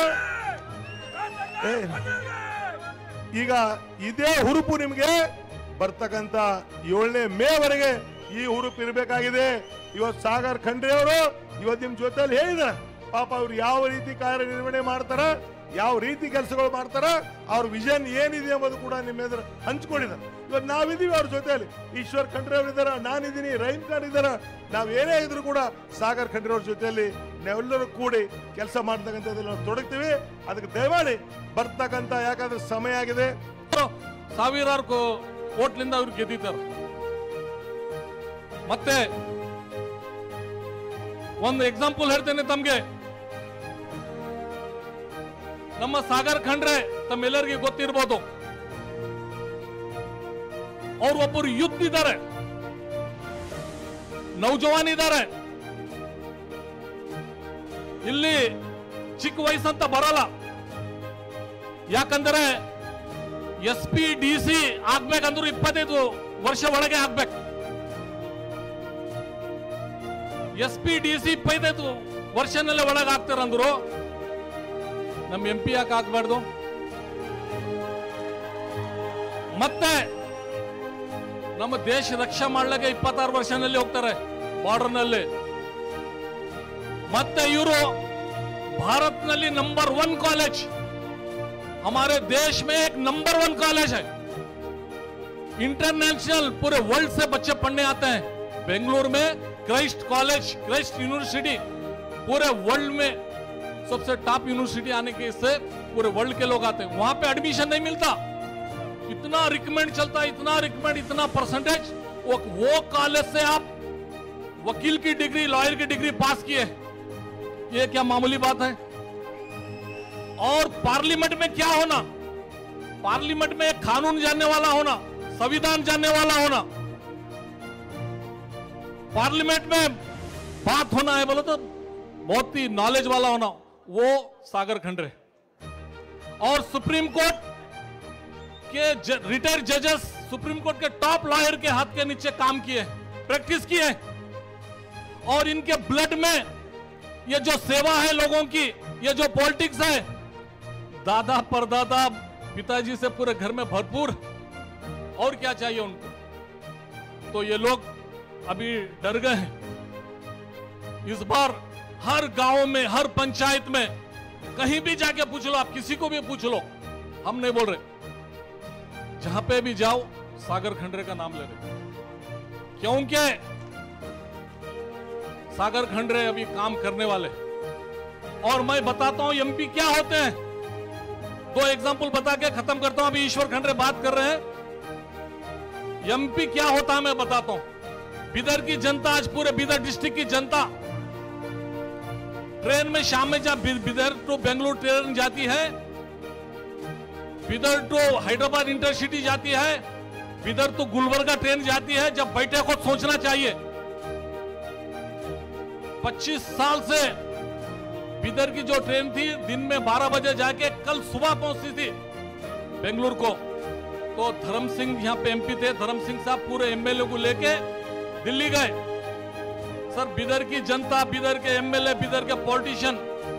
ಈಗ ಇದೇ ಹುರುಪು ನಿಮ್ಗೆ ಬರ್ತಕ್ಕಂಥ 7ನೇ ಮೇವರೆಗೆ ಈ ಹುರುಪು ಇರಬೇಕಾಗಿದೆ. ಇವತ್ತು ಸಾಗರ್ ಖಂಡ್ರೆ ಅವರು ಇವತ್ತು ನಿಮ್ ಜೊತೆಲಿ ಹೇಳಿದಾರೆ, ಪಾಪ ಅವ್ರು ಯಾವ ರೀತಿ ಕಾರ್ಯನಿರ್ವಹಣೆ ಮಾಡ್ತಾರ, ಯಾವ ರೀತಿ ಕೆಲಸಗಳು ಮಾಡ್ತಾರ, ಅವ್ರ ವಿಷನ್ ಏನಿದೆ ಎಂಬುದು ಕೂಡ ನಿಮ್ಮ ಎದುರು ಹಂಚ್ಕೊಂಡಿದ್ದಾರೆ. ಇವತ್ತು ನಾವಿದೀವಿ ಅವ್ರ ಜೊತೆಯಲ್ಲಿ. ಈಶ್ವರ್ ಖಂಡ್ರೆ ಅವರು ಇದ್ದಾರ, ನಾನಿದ್ದೀನಿ, ರಹೀಂ ಖಾನ್ ಇದ್ದಾರ. ನಾವೇನೇ ಇದ್ರು ಕೂಡ ಸಾಗರ್ ಖಂಡ್ರೆ ಅವ್ರ ಜೊತೆಯಲ್ಲಿ ನಾವೆಲ್ಲರೂ ಕೂಡಿ ಕೆಲಸ ಮಾಡ್ತಕ್ಕಂಥದ್ದಲ್ಲಿ ನಾವು ತೊಡಗ್ತೀವಿ. ಅದಕ್ಕೆ ದಯಮಾಡಿ ಬರ್ತಕ್ಕಂಥ, ಯಾಕಂದ್ರೆ ಸಮಯ ಆಗಿದೆ, ಸಾವಿರಾರು ಓಟ್ಲಿಂದ ಅವ್ರು ಗೆದ್ದಿದ್ದಾರೆ. ಮತ್ತೆ ಒಂದು ಎಕ್ಸಾಂಪಲ್ ಹೇಳ್ತೇನೆ ತಮ್ಗೆ. ನಮ್ಮ ಸಾಗರ್ ಖಂಡ್ರೆ ತಮ್ಮೆಲ್ಲರಿಗೆ ಗೊತ್ತಿರ್ಬೋದು, ಅವ್ರು ಒಬ್ಬರು ಯುದ್ಧ ಇದ್ದಾರೆ, ನೌಜವಾನ್ ಇದ್ದಾರೆ. ಇಲ್ಲಿ ಚಿಕ್ಕ ವಯಸ್ಸಂತ ಬರಲ್ಲ. ಯಾಕಂದ್ರೆ SP DC ಆಗ್ಬೇಕಂದ್ರು 25 ವರ್ಷ ಒಳಗೆ ಆಗ್ಬೇಕು. SP DC 25 ವರ್ಷನಲ್ಲೇ ಒಳಗೆ ಆಗ್ತಾರಂದ್ರು ನಮ್ಮ MP ಯಾಕೆ ಆಗ್ಬಾರ್ದು? ಮತ್ತೆ ನಮ್ಮ ದೇಶ ರಕ್ಷಾ ಮಾಡ್ಲಿಕ್ಕೆ 26 ವರ್ಷನಲ್ಲಿ ಹೋಗ್ತಾರೆ ಬಾರ್ಡರ್ನಲ್ಲಿ. ಮತ್ತೆ ಇವರು ಭಾರತದಲ್ಲಿ ನಂಬರ್ 1 कॉलेज, हमारे देश में एक नंबर 1 कॉलेज है, इंटरनेशनल पूरे वर्ल्ड से बच्चे पढ़ने आते हैं. बेंगलुरु में क्राइस्ट कॉलेज, क्राइस्ट यूनिवर्सिटी पूरे वर्ल्ड में सबसे टॉप यूनिवर्सिटी आने के से पूरे वर्ल्ड के लोग आते हैं. वहां पे एडमिशन नहीं मिलता, इतना रिकमेंड चलता है, इतना रिकमेंड, इतना परसेंटेज. वो कॉलेज से आप वकील की डिग्री, लॉयर की डिग्री पास किए, ये क्या मामूली बात है? और पार्लियामेंट में क्या होना, पार्लियामेंट में कानून जानने वाला होना, संविधान जानने वाला होना, पार्लियामेंट में बात होना है बोलो तो बहुत ही नॉलेज वाला होना, वो सागर खंडरे। और सुप्रीम कोर्ट के रिटायर्ड जजेस, सुप्रीम कोर्ट के टॉप लॉयर के हाथ के नीचे काम किए, प्रैक्टिस किए, और इनके ब्लड में ये जो सेवा है लोगों की, ये जो पॉलिटिक्स है, दादा परदादा पिताजी से पूरे घर में भरपूर, और क्या चाहिए उनको? तो ये लोग अभी डर गए हैं। इस बार हर गांव में, हर पंचायत में, कहीं भी जाके पूछ लो, आप किसी को भी पूछ लो, हम नहीं बोल रहे, जहां पे भी जाओ सागर खंडरे का नाम ले रहे, क्योंकि सागर खंडरे अभी काम करने वाले। और मैं बताता हूं एमपी क्या होते हैं, दो एग्जांपल बता के खत्म करता हूं। अभी ईश्वर खंडरे बात कर रहे हैं, एमपी क्या होता है मैं बताता हूं। बिदर की जनता, आज पूरे बिदर डिस्ट्रिक्ट की जनता ट्रेन में शाम में जब बिदर टू बेंगलुरु ट्रेन जाती है, बिदर टू हैदराबाद इंटरसिटी जाती है, बिदर टू गुलबर्गा ट्रेन जाती है, जब बैठे को सोचना चाहिए 25 साल से बिदर की जो ट्रेन थी दिन में 12 बजे जाके कल सुबह पहुंचती थी बेंगलुरु को। तो धर्म सिंह यहाँ पे एमपी थे, धर्म सिंह साहब पूरे एमएलए को लेके दिल्ली गए। सर बिदर की जनता, बिदर के एमएलए, बिदर के पॉलिटिशियन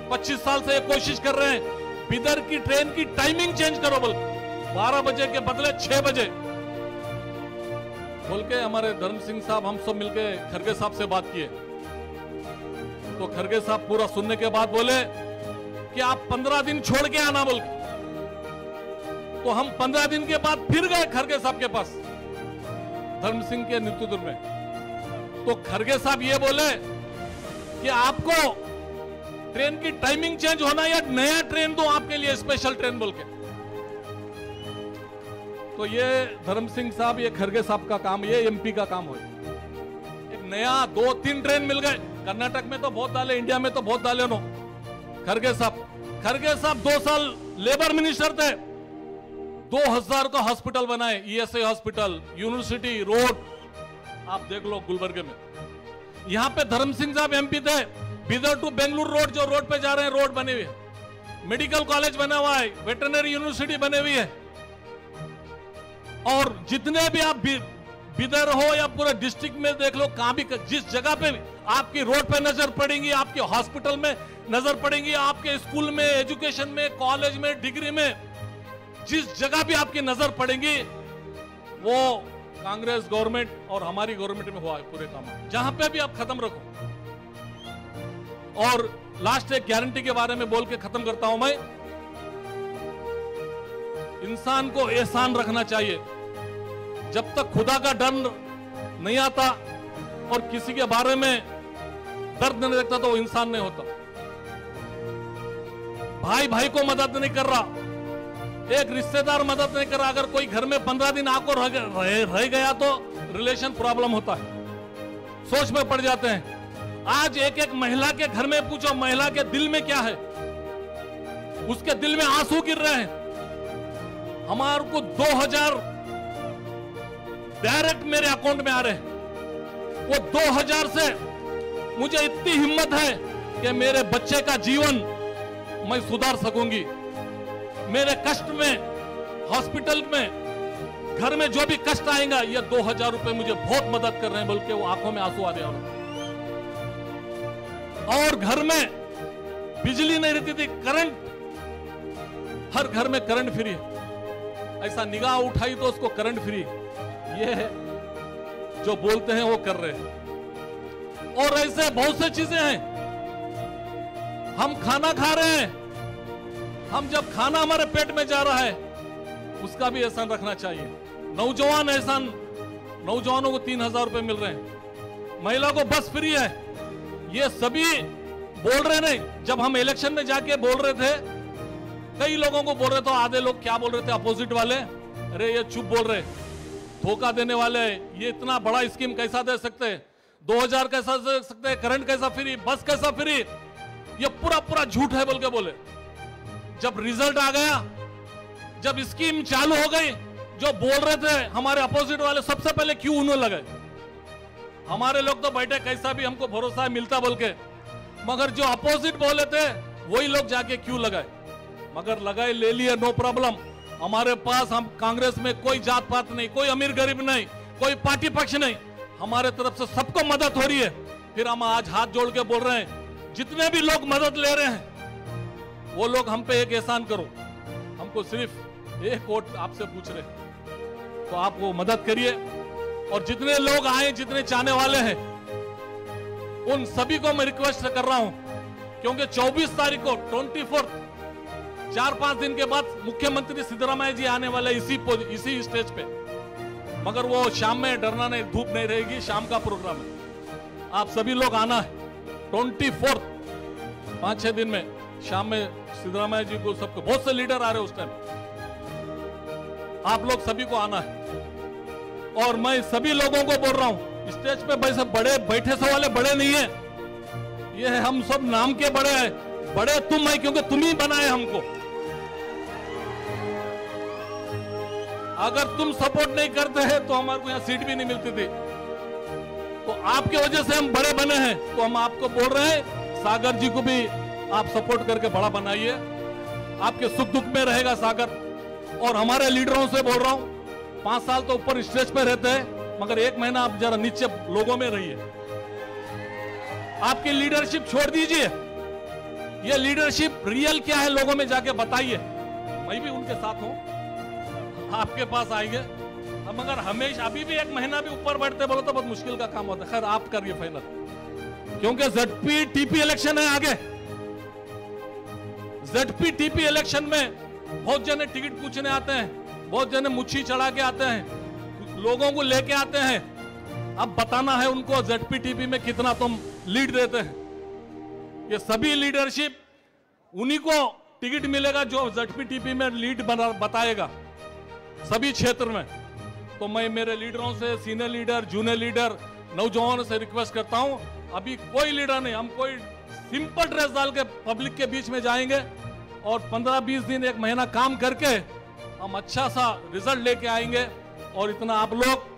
25 साल से ये कोशिश कर रहे हैं बिदर की ट्रेन की टाइमिंग चेंज करो, बोल 12 बजे के बदले 6 बजे बोल के। हमारे धर्म सिंह साहब हम सब मिलके खरगे साहब से बात किए, तो खरगे साहब पूरा सुनने के बाद बोले कि आप 15 दिन छोड़ के आना बोल के। तो हम 15 दिन के बाद फिर गए खरगे साहब के पास धर्म सिंह के नेतृत्व में। तो खरगे साहब ये बोले कि आपको ट्रेन की टाइमिंग चेंज होना या नया ट्रेन दो आपके लिए, स्पेशल ट्रेन बोल के। तो ये धर्म सिंह साहब, ये खरगे साहब का काम, ये एमपी का काम हो, एक नया 2-3 ट्रेन मिल गए। कर्नाटक में तो बहुत डाले, इंडिया में तो बहुत डाले नो। खरगे साहब 2 साल लेबर मिनिस्टर थे, 2000 का हॉस्पिटल बनाए, ईएसआई हॉस्पिटल, यूनिवर्सिटी रोड, आप देख लो गुलबर्गे में। यहां पे धर्म सिंह साहब एमपी थे, बिदर टू बेंगलुरु रोड, जो रोड पे जा रहे हैं, रोड बनी हुई है, मेडिकल कॉलेज बना हुआ है, वेटरनरी यूनिवर्सिटी बनी हुई है। और जितने भी आप बिदर हो या पूरे डिस्ट्रिक्ट में देख लो, कहां भी जिस जगह पे आपकी रोड पे नजर पड़ेंगी, आपके हॉस्पिटल में नजर पड़ेंगी, आपके स्कूल में, एजुकेशन में, कॉलेज में, डिग्री में, जिस जगह भी आपकी नजर पड़ेंगी वो कांग्रेस गवर्नमेंट और हमारी गवर्नमेंट में हुआ है पूरे काम। जहां पे भी आप खत्म रखो। और लास्ट एक गारंटी के बारे में बोल के खत्म करता हूं मैं। इंसान को एहसान रखना चाहिए, जब तक खुदा का डर नहीं आता और किसी के बारे में दर्द नहीं रखता तो वो इंसान नहीं होता। भाई भाई को मदद नहीं कर रहा, एक रिश्तेदार मदद नहीं कर रहा, अगर कोई घर में 15 दिन आकर रह गया तो रिलेशन प्रॉब्लम होता है, सोच में पड़ जाते हैं। आज एक एक महिला के घर में पूछो, महिला के दिल में क्या है, उसके दिल में आंसू गिर रहे हैं। हमारे को 2000 डायरेक्ट मेरे अकाउंट में आ रहे हैं, वो 2000 से मुझे इतनी हिम्मत है कि मेरे बच्चे का जीवन मैं सुधार सकूंगी। मेरे कष्ट में, हॉस्पिटल में, घर में जो भी कष्ट आएगा, ये 2000 रुपए मुझे बहुत मदद कर रहे हैं बोल के वो आंखों में आंसू आ रहे हैं। और घर में बिजली नहीं रहती थी, करंट, हर घर में करंट फ्री है। ऐसा निगाह उठाई तो उसको करंट फ्री, ये जो बोलते हैं वो कर रहे हैं। और ऐसे बहुत से चीजें हैं। हम खाना खा रहे हैं, हम जब खाना हमारे पेट में जा रहा है उसका भी एहसान रखना चाहिए। नौजवान एहसान, नौजवानों को 3000 रुपए मिल रहे हैं, महिला को बस फ्री है। ये सभी बोल रहे नहीं, जब हम इलेक्शन में जाके बोल रहे थे, कई लोगों को बोल रहे थे, आधे लोग क्या बोल रहे थे अपोजिट वाले, अरे ये चुप बोल रहे, धोखा देने वाले, ये इतना बड़ा स्कीम कैसा दे सकते हैं, 2000 कैसा दे सकते हैं, करंट कैसा फ्री, बस कैसा फ्री। ये पूरा पूरा झूठ है बोल के बोले। जब रिजल्ट आ गया, जब स्कीम चालू हो गई, जो बोल रहे थे हमारे अपोजिट वाले सबसे पहले क्यों उन्होंने लगाए। हमारे लोग तो बैठे कैसा भी हमको भरोसा मिलता बोल के, मगर जो अपोजिट बोले थे वही लोग जाके क्यों लगाए। मगर लगाए, ले लिए, नो प्रॉब्लम। हमारे पास, हम कांग्रेस में कोई जात पात नहीं, कोई अमीर गरीब नहीं, कोई पार्टी पक्ष नहीं, हमारे तरफ से सबको मदद हो रही है। फिर हम आज हाथ जोड़ के बोल रहे हैं, जितने भी लोग मदद ले रहे हैं वो लोग हम पे एक एहसान करो, हमको सिर्फ एक वोट आपसे पूछ रहे, तो आप वो मदद करिए। और जितने लोग आए, जितने चाहने वाले हैं, उन सभी को मैं रिक्वेस्ट कर रहा हूं, क्योंकि 24 तारीख को 24 4-5 दिन के बाद मुख्यमंत्री सिद्धरामैया जी आने वाले इसी स्टेज पे। मगर वो शाम में, डरना नहीं, धूप नहीं रहेगी, शाम का प्रोग्राम है। आप सभी लोग आना है 24 5-6 दिन में, शाम में सिद्धरामैया जी को, सबको, बहुत से लीडर आ रहे हैं उस टाइम, आप लोग सभी को आना है। और मैं सभी लोगों को बोल रहा हूं, स्टेज पे वैसे बड़े बैठे से वाले बड़े नहीं है, ये हम सब नाम के बड़े हैं। बड़े तुम है, क्योंकि तुम ही बनाए हमको। अगर तुम सपोर्ट नहीं करते हैं तो हमारे को यहाँ सीट भी नहीं मिलती थी। तो आपके वजह से हम बड़े बने हैं, तो हम आपको बोल रहे हैं, सागर जी को भी आप सपोर्ट करके बड़ा बनाइए। आपके सुख दुख में रहेगा सागर। और हमारे लीडरों से बोल रहा हूं, 5 साल तो ऊपर स्टेज पे रहते हैं, मगर 1 महीना आप जरा नीचे लोगों में रहिए। आपकी लीडरशिप छोड़ दीजिए, ये लीडरशिप रियल क्या है लोगों में जाके बताइए। मैं भी उनके साथ हूं, आपके पास आएंगे। मगर हमेशा अभी भी 1 महीना भी ऊपर बढ़ते बोलो तो बहुत मुश्किल का काम होता है। खैर, आप करिए फाइनल, क्योंकि ZP TP इलेक्शन है आगे। ZP TP इलेक्शन में बहुत जने टिकट पूछने आते हैं, बहुत जने मुच्छी चढ़ा के आते हैं, लोगों को लेके आते हैं। अब बताना है उनको ZP TP में कितना तुम लीड देते हैं। ये सभी लीडरशिप उन्हीं को टिकट मिलेगा जो ZP TP में लीड बताएगा सभी क्षेत्र में। तो मैं मेरे लीडरों से, सीनियर लीडर, जूनियर लीडर, नौजवानों से रिक्वेस्ट करता हूं, अभी कोई लीडर नहीं, हम कोई सिंपल ड्रेस डाल के पब्लिक के बीच में जाएंगे और 15-20 दिन, 1 महीना काम करके हम अच्छा सा रिजल्ट लेके आएंगे। और इतना आप लोग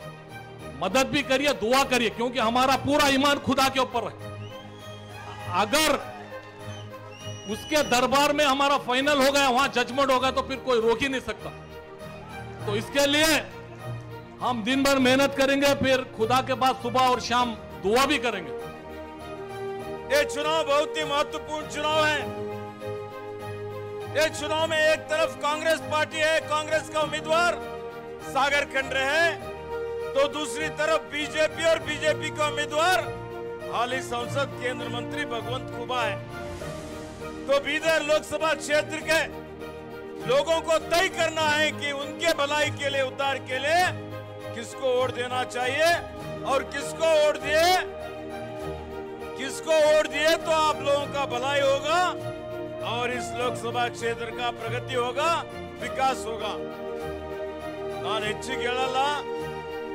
मदद भी करिए, दुआ करिए, क्योंकि हमारा पूरा ईमान खुदा के ऊपर है। अगर उसके दरबार में हमारा फाइनल हो गया, वहां जजमेंट होगा, तो फिर कोई रोक ही नहीं सकता। तो इसके लिए हम दिन भर मेहनत करेंगे, फिर खुदा के पास सुबह और शाम दुआ भी करेंगे। ये चुनाव बहुत ही महत्वपूर्ण चुनाव है। ये चुनाव में एक तरफ कांग्रेस पार्टी है, कांग्रेस का उम्मीदवार सागर खंडरे है, तो दूसरी तरफ बीजेपी और बीजेपी का उम्मीदवार हाल ही सांसद केंद्र मंत्री भगवंत खुबा है। तो बीदर लोकसभा क्षेत्र के लोगों को तय करना है कि उनके भलाई के लिए, उद्धार के लिए किसको वोट देना चाहिए और किसको वोट दिए तो आप लोगों का भलाई होगा और इस लोकसभा क्षेत्र का प्रगति होगा, विकास होगा। ನಾನು ಹೆಚ್ಚಿಗೆ ಹೇಳಲ್ಲ,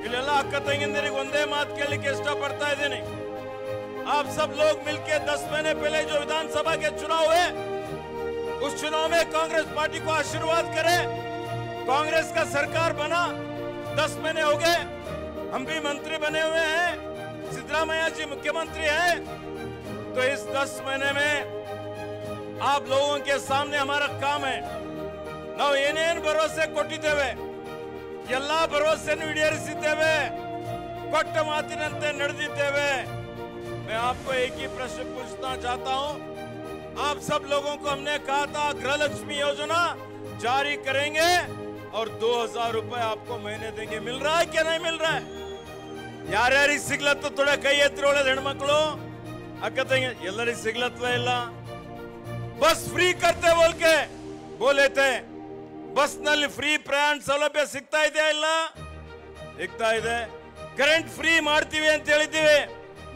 ಇಲ್ಲೆಲ್ಲ ಅಕ್ಕ ತಂಗಿಯಂದಿರಿಗೆ ಒಂದೇ ಮಾತು ಕೇಳಲಿಕ್ಕೆ ಇಷ್ಟಪಡ್ತಾ ಇದ್ದೀನಿ। आप सब लोग मिलकर 10 महीने पहले जो विधानसभा के चुनाव हुए, उस चुनाव में कांग्रेस पार्टी को आशीर्वाद करें। कांग्रेस का सरकार बना, 10 महीने हो गए, हम भी मंत्री बने हुए हैं, सिद्धरामैया जी मुख्यमंत्री हैं। तो इस 10 महीने में आप लोगों के सामने हमारा काम है। ನಾವು ಏನೇನು ಭರವಸೆ ಕೊಟ್ಟಿದ್ದೇವೆ ಎಲ್ಲ ಭರವಸೆಯನ್ನು ಈಡೇರಿಸಿದ್ದೇವೆ, ಕೊಟ್ಟ ಮಾತಿನಂತೆ ನಡೆದಿದ್ದೇವೆ। मैं आपको एक ही प्रश्न पूछना चाहता हूं, आप सब लोगों को हमने कहा था गृह लक्ष्मी योजना जारी करेंगे और 2000 रुपए आपको महीने देंगे। मिल रहा है क्या नहीं मिल रहा है? ಯಾರ್ಯಾರಿಗೆ ಸಿಗ್ಲತ್ತು ಥೋಡೆ ಕೈ ಎತ್ತಿ ಒಳ್ಳೆ ಹೆಣ್ಮಕ್ಳು ಅಕ್ಕ ತಂಗಿ ಎಲ್ಲರಿಗೆ ಸಿಗ್ಲತ್ವ ಇಲ್ಲ। बस फ्री करते बोल के बोले थे, बस ನಲ್ಲಿ ಫ್ರೀ ಪ್ರಯಾಣ ಸೌಲಭ್ಯ ಸಿಗ್ತಾ ಇದೆಯಾ ಇಲ್ಲ? ಸಿಗ್ತಾ ಇದೆ। ಕರೆಂಟ್ ಫ್ರೀ ಮಾಡ್ತೀವಿ ಅಂತ ಹೇಳಿದ್ದೀವಿ,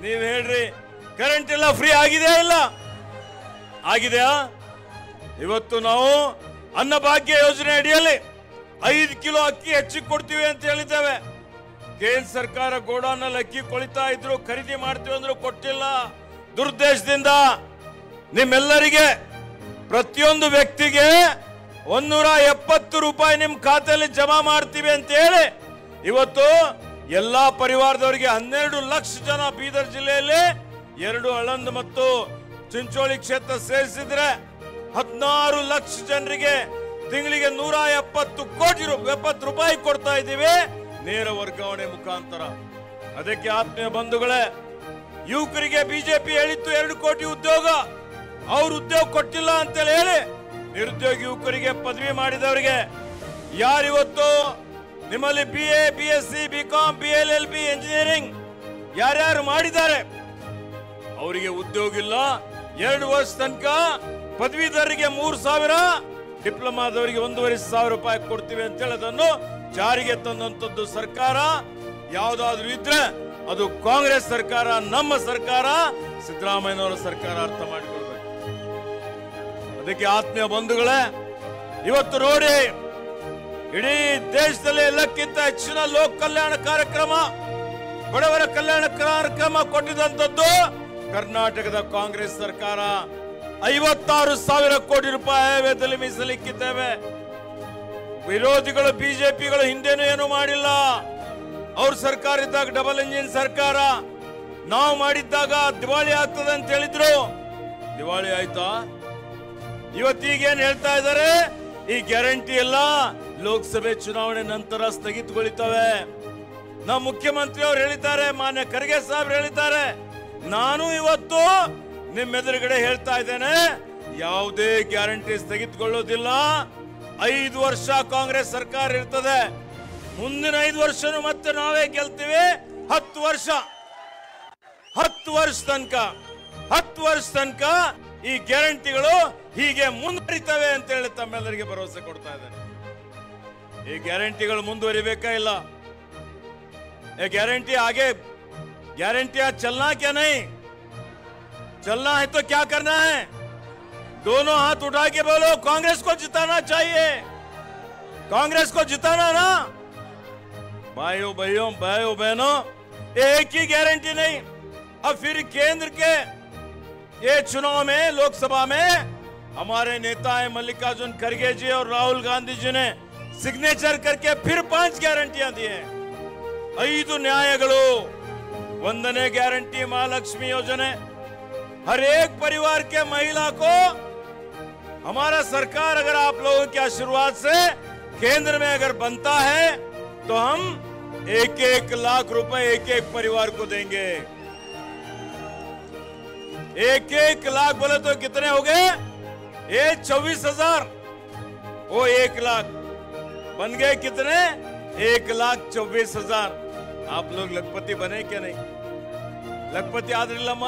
ನೀವು ಹೇಳ್ರಿ ಕರೆಂಟ್ ಎಲ್ಲ ಫ್ರೀ ಆಗಿದೆಯಾ ಇಲ್ಲ? ಆಗಿದೆಯಾ? ಇವತ್ತು ನಾವು ಅನ್ನಭಾಗ್ಯ ಯೋಜನೆ ಅಡಿಯಲ್ಲಿ 5 ಕಿಲೋ ಅಕ್ಕಿ ಹೆಚ್ಚಿಗೆ ಕೊಡ್ತೀವಿ ಅಂತ ಹೇಳಿದ್ದೇವೆ। ಕೇಂದ್ರ ಸರ್ಕಾರ ಗೋಡಾನಲ್ಲಿ ಅಕ್ಕಿ ಕೊಳಿತಾ ಇದ್ರು, ಖರೀದಿ ಮಾಡ್ತೀವಿ ಅಂದ್ರು ಕೊಟ್ಟಿಲ್ಲ ದುರುದ್ದೇಶದಿಂದ। ನಿಮ್ಮೆಲ್ಲರಿಗೆ ಪ್ರತಿಯೊಂದು ವ್ಯಕ್ತಿಗೆ 170 ರೂಪಾಯಿ ನಿಮ್ ಖಾತೆಯಲ್ಲಿ ಜಮಾ ಮಾಡ್ತೀವಿ ಅಂತ ಹೇಳಿ ಇವತ್ತು ಎಲ್ಲಾ ಪರಿವಾರದವರಿಗೆ 12 ಲಕ್ಷ ಜನ ಬೀದರ್ ಜಿಲ್ಲೆಯಲ್ಲಿ 2 ಆಳಂದ್ ಮತ್ತು ಚಿಂಚೋಳಿ ಕ್ಷೇತ್ರ ಸೇರಿಸಿದ್ರೆ 16 ಲಕ್ಷ ಜನರಿಗೆ ತಿಂಗಳಿಗೆ 170 ಕೋಟಿ ರೂಪಾಯಿ ಕೊಡ್ತಾ ಇದ್ದೀವಿ ನೇರ ವರ್ಗಾವಣೆ ಮುಖಾಂತರ. ಅದಕ್ಕೆ ಆತ್ಮೀಯ ಬಂಧುಗಳೇ, ಯುವಕರಿಗೆ ಬಿಜೆಪಿ ಹೇಳಿತ್ತು 2 ಕೋಟಿ ಉದ್ಯೋಗ, ಅವ್ರು ಉದ್ಯೋಗ ಕೊಟ್ಟಿಲ್ಲ ಅಂತೇಳಿ ಹೇಳಿ ನಿರುದ್ಯೋಗಿ ಯುವಕರಿಗೆ ಪದವಿ ಮಾಡಿದವರಿಗೆ ಯಾರಿವತ್ತು ನಿಮ್ಮಲ್ಲಿ BA, BSc, BCom, BLLB, engineering ಯಾರ್ಯಾರು ಮಾಡಿದ್ದಾರೆ ಅವರಿಗೆ ಉದ್ಯೋಗ ಇಲ್ಲ. 2 ವರ್ಷ ತನಕ ಪದವೀಧರರಿಗೆ 3,000, ಡಿಪ್ಲೊಮಾದವರಿಗೆ 1,500 ರೂಪಾಯಿ ಕೊಡ್ತೀವಿ ಅಂತ ಹೇಳಿ ಅದನ್ನು ಜಾರಿಗೆ ತಂದಂತದ್ದು ಸರ್ಕಾರ ಯಾವ್ದಾದ್ರು ಇದ್ರೆ ಅದು ಕಾಂಗ್ರೆಸ್ ಸರ್ಕಾರ, ನಮ್ಮ ಸರ್ಕಾರ, ಸಿದ್ದರಾಮಯ್ಯನವರ ಸರ್ಕಾರ, ಅರ್ಥ ಮಾಡಿಕೊಳ್ಬೇಕು. ಅದಕ್ಕೆ ಆತ್ಮೀಯ ಬಂಧುಗಳೇ, ಇವತ್ತು ನೋಡಿ ಇಡೀ ದೇಶದಲ್ಲಿ ಎಲ್ಲಕ್ಕಿಂತ ಹೆಚ್ಚಿನ ಲೋಕ ಕಲ್ಯಾಣ ಕಾರ್ಯಕ್ರಮ, ಬಡವರ ಕಲ್ಯಾಣ ಕಾರ್ಯಕ್ರಮ ಕೊಟ್ಟಿದಂತದ್ದು ಕರ್ನಾಟಕದ ಕಾಂಗ್ರೆಸ್ ಸರ್ಕಾರ. 56,000 ಕೋಟಿ ರೂಪಾಯಿ ಆಯವ್ಯಯದಲ್ಲಿ ಮೀಸಲಿಕ್ಕಿದ್ದೇವೆ. ವಿರೋಧಿಗಳು ಬಿಜೆಪಿಗಳು ಹಿಂದೆನೂ ಏನು ಮಾಡಿಲ್ಲ. ಅವ್ರ ಸರ್ಕಾರ ಇದ್ದಾಗ ಡಬಲ್ ಇಂಜಿನ್ ಸರ್ಕಾರ, ನಾವು ಮಾಡಿದ್ದಾಗ ದಿವಾಳಿ ಆಗ್ತದೆ ಅಂತ ಹೇಳಿದ್ರು, ದಿವಾಳಿ ಆಯ್ತಾ? ಇವತ್ತೀಗೇನ್ ಹೇಳ್ತಾ ಇದ್ದಾರೆ, ಈ ಗ್ಯಾರಂಟಿ ಎಲ್ಲ ಲೋಕಸಭೆ ಚುನಾವಣೆ ನಂತರ ಸ್ಥಗಿತಗೊಳಿತವೆ. ನಮ್ಮ ಮುಖ್ಯಮಂತ್ರಿ ಅವರು ಹೇಳಿದ್ದಾರೆ, ಮಾನ್ಯ ಖರ್ಗೆ ಸಾಹೇಬ್ರು ಹೇಳಿದ್ದಾರೆ, ನಾನು ಇವತ್ತು ನಿಮ್ಮೆದುರುಗಡೆ ಹೇಳ್ತಾ ಇದ್ದೇನೆ, ಯಾವುದೇ ಗ್ಯಾರಂಟಿ ಸ್ಥಗಿತಗೊಳ್ಳೋದಿಲ್ಲ. 5 ವರ್ಷ ಕಾಂಗ್ರೆಸ್ ಸರ್ಕಾರ ಇರ್ತದೆ, ಮುಂದಿನ 5 ವರ್ಷನೂ ಮತ್ತೆ ನಾವೇ ಗೆಲ್ತೀವಿ. 10 ವರ್ಷ ತನಕ ಈ ಗ್ಯಾರಂಟಿಗಳು ಹೀಗೆ ಮುಂದುವರಿತವೆ ಅಂತ ಹೇಳಿ ತಮ್ಮೆಲ್ಲರಿಗೆ ಭರವಸೆ ಕೊಡ್ತಾ ಇದ್ದೇನೆ. ಈ ಗ್ಯಾರಂಟಿಗಳು ಮುಂದುವರಿಬೇಕಾ ಇಲ್ಲ? गारंटी आगे गारंटियां चलना क्या नहीं, चलना है तो क्या करना है? दोनों हाथ उठा के बोलो, कांग्रेस को जिताना चाहिए, कांग्रेस को जिताना ना भाइयों बहनों। एक ही गारंटी नहीं, अब फिर केंद्र के ये चुनाव में, लोकसभा में हमारे नेता है मल्लिकार्जुन खड़गे जी और राहुल गांधी जी ने सिग्नेचर करके फिर 5 गारंटियां दी हैं। 5 न्यायಗಳು, 1ನೇ गारंटी महालक्ष्मी योजना, हर एक परिवार के महिला को हमारा सरकार अगर आप लोगों के आशीर्वाद से केंद्र में अगर बनता है तो हम 1-1 लाख रुपए एक परिवार को देंगे। 1-1 लाख बोले तो कितने हो गए? ये 24,000, वो 1 लाख बन गए कितने? 1,24,000। आप लोग लखपति बने क्या नहीं? लखपति आद्रिಲ್ಲಮ್ಮ,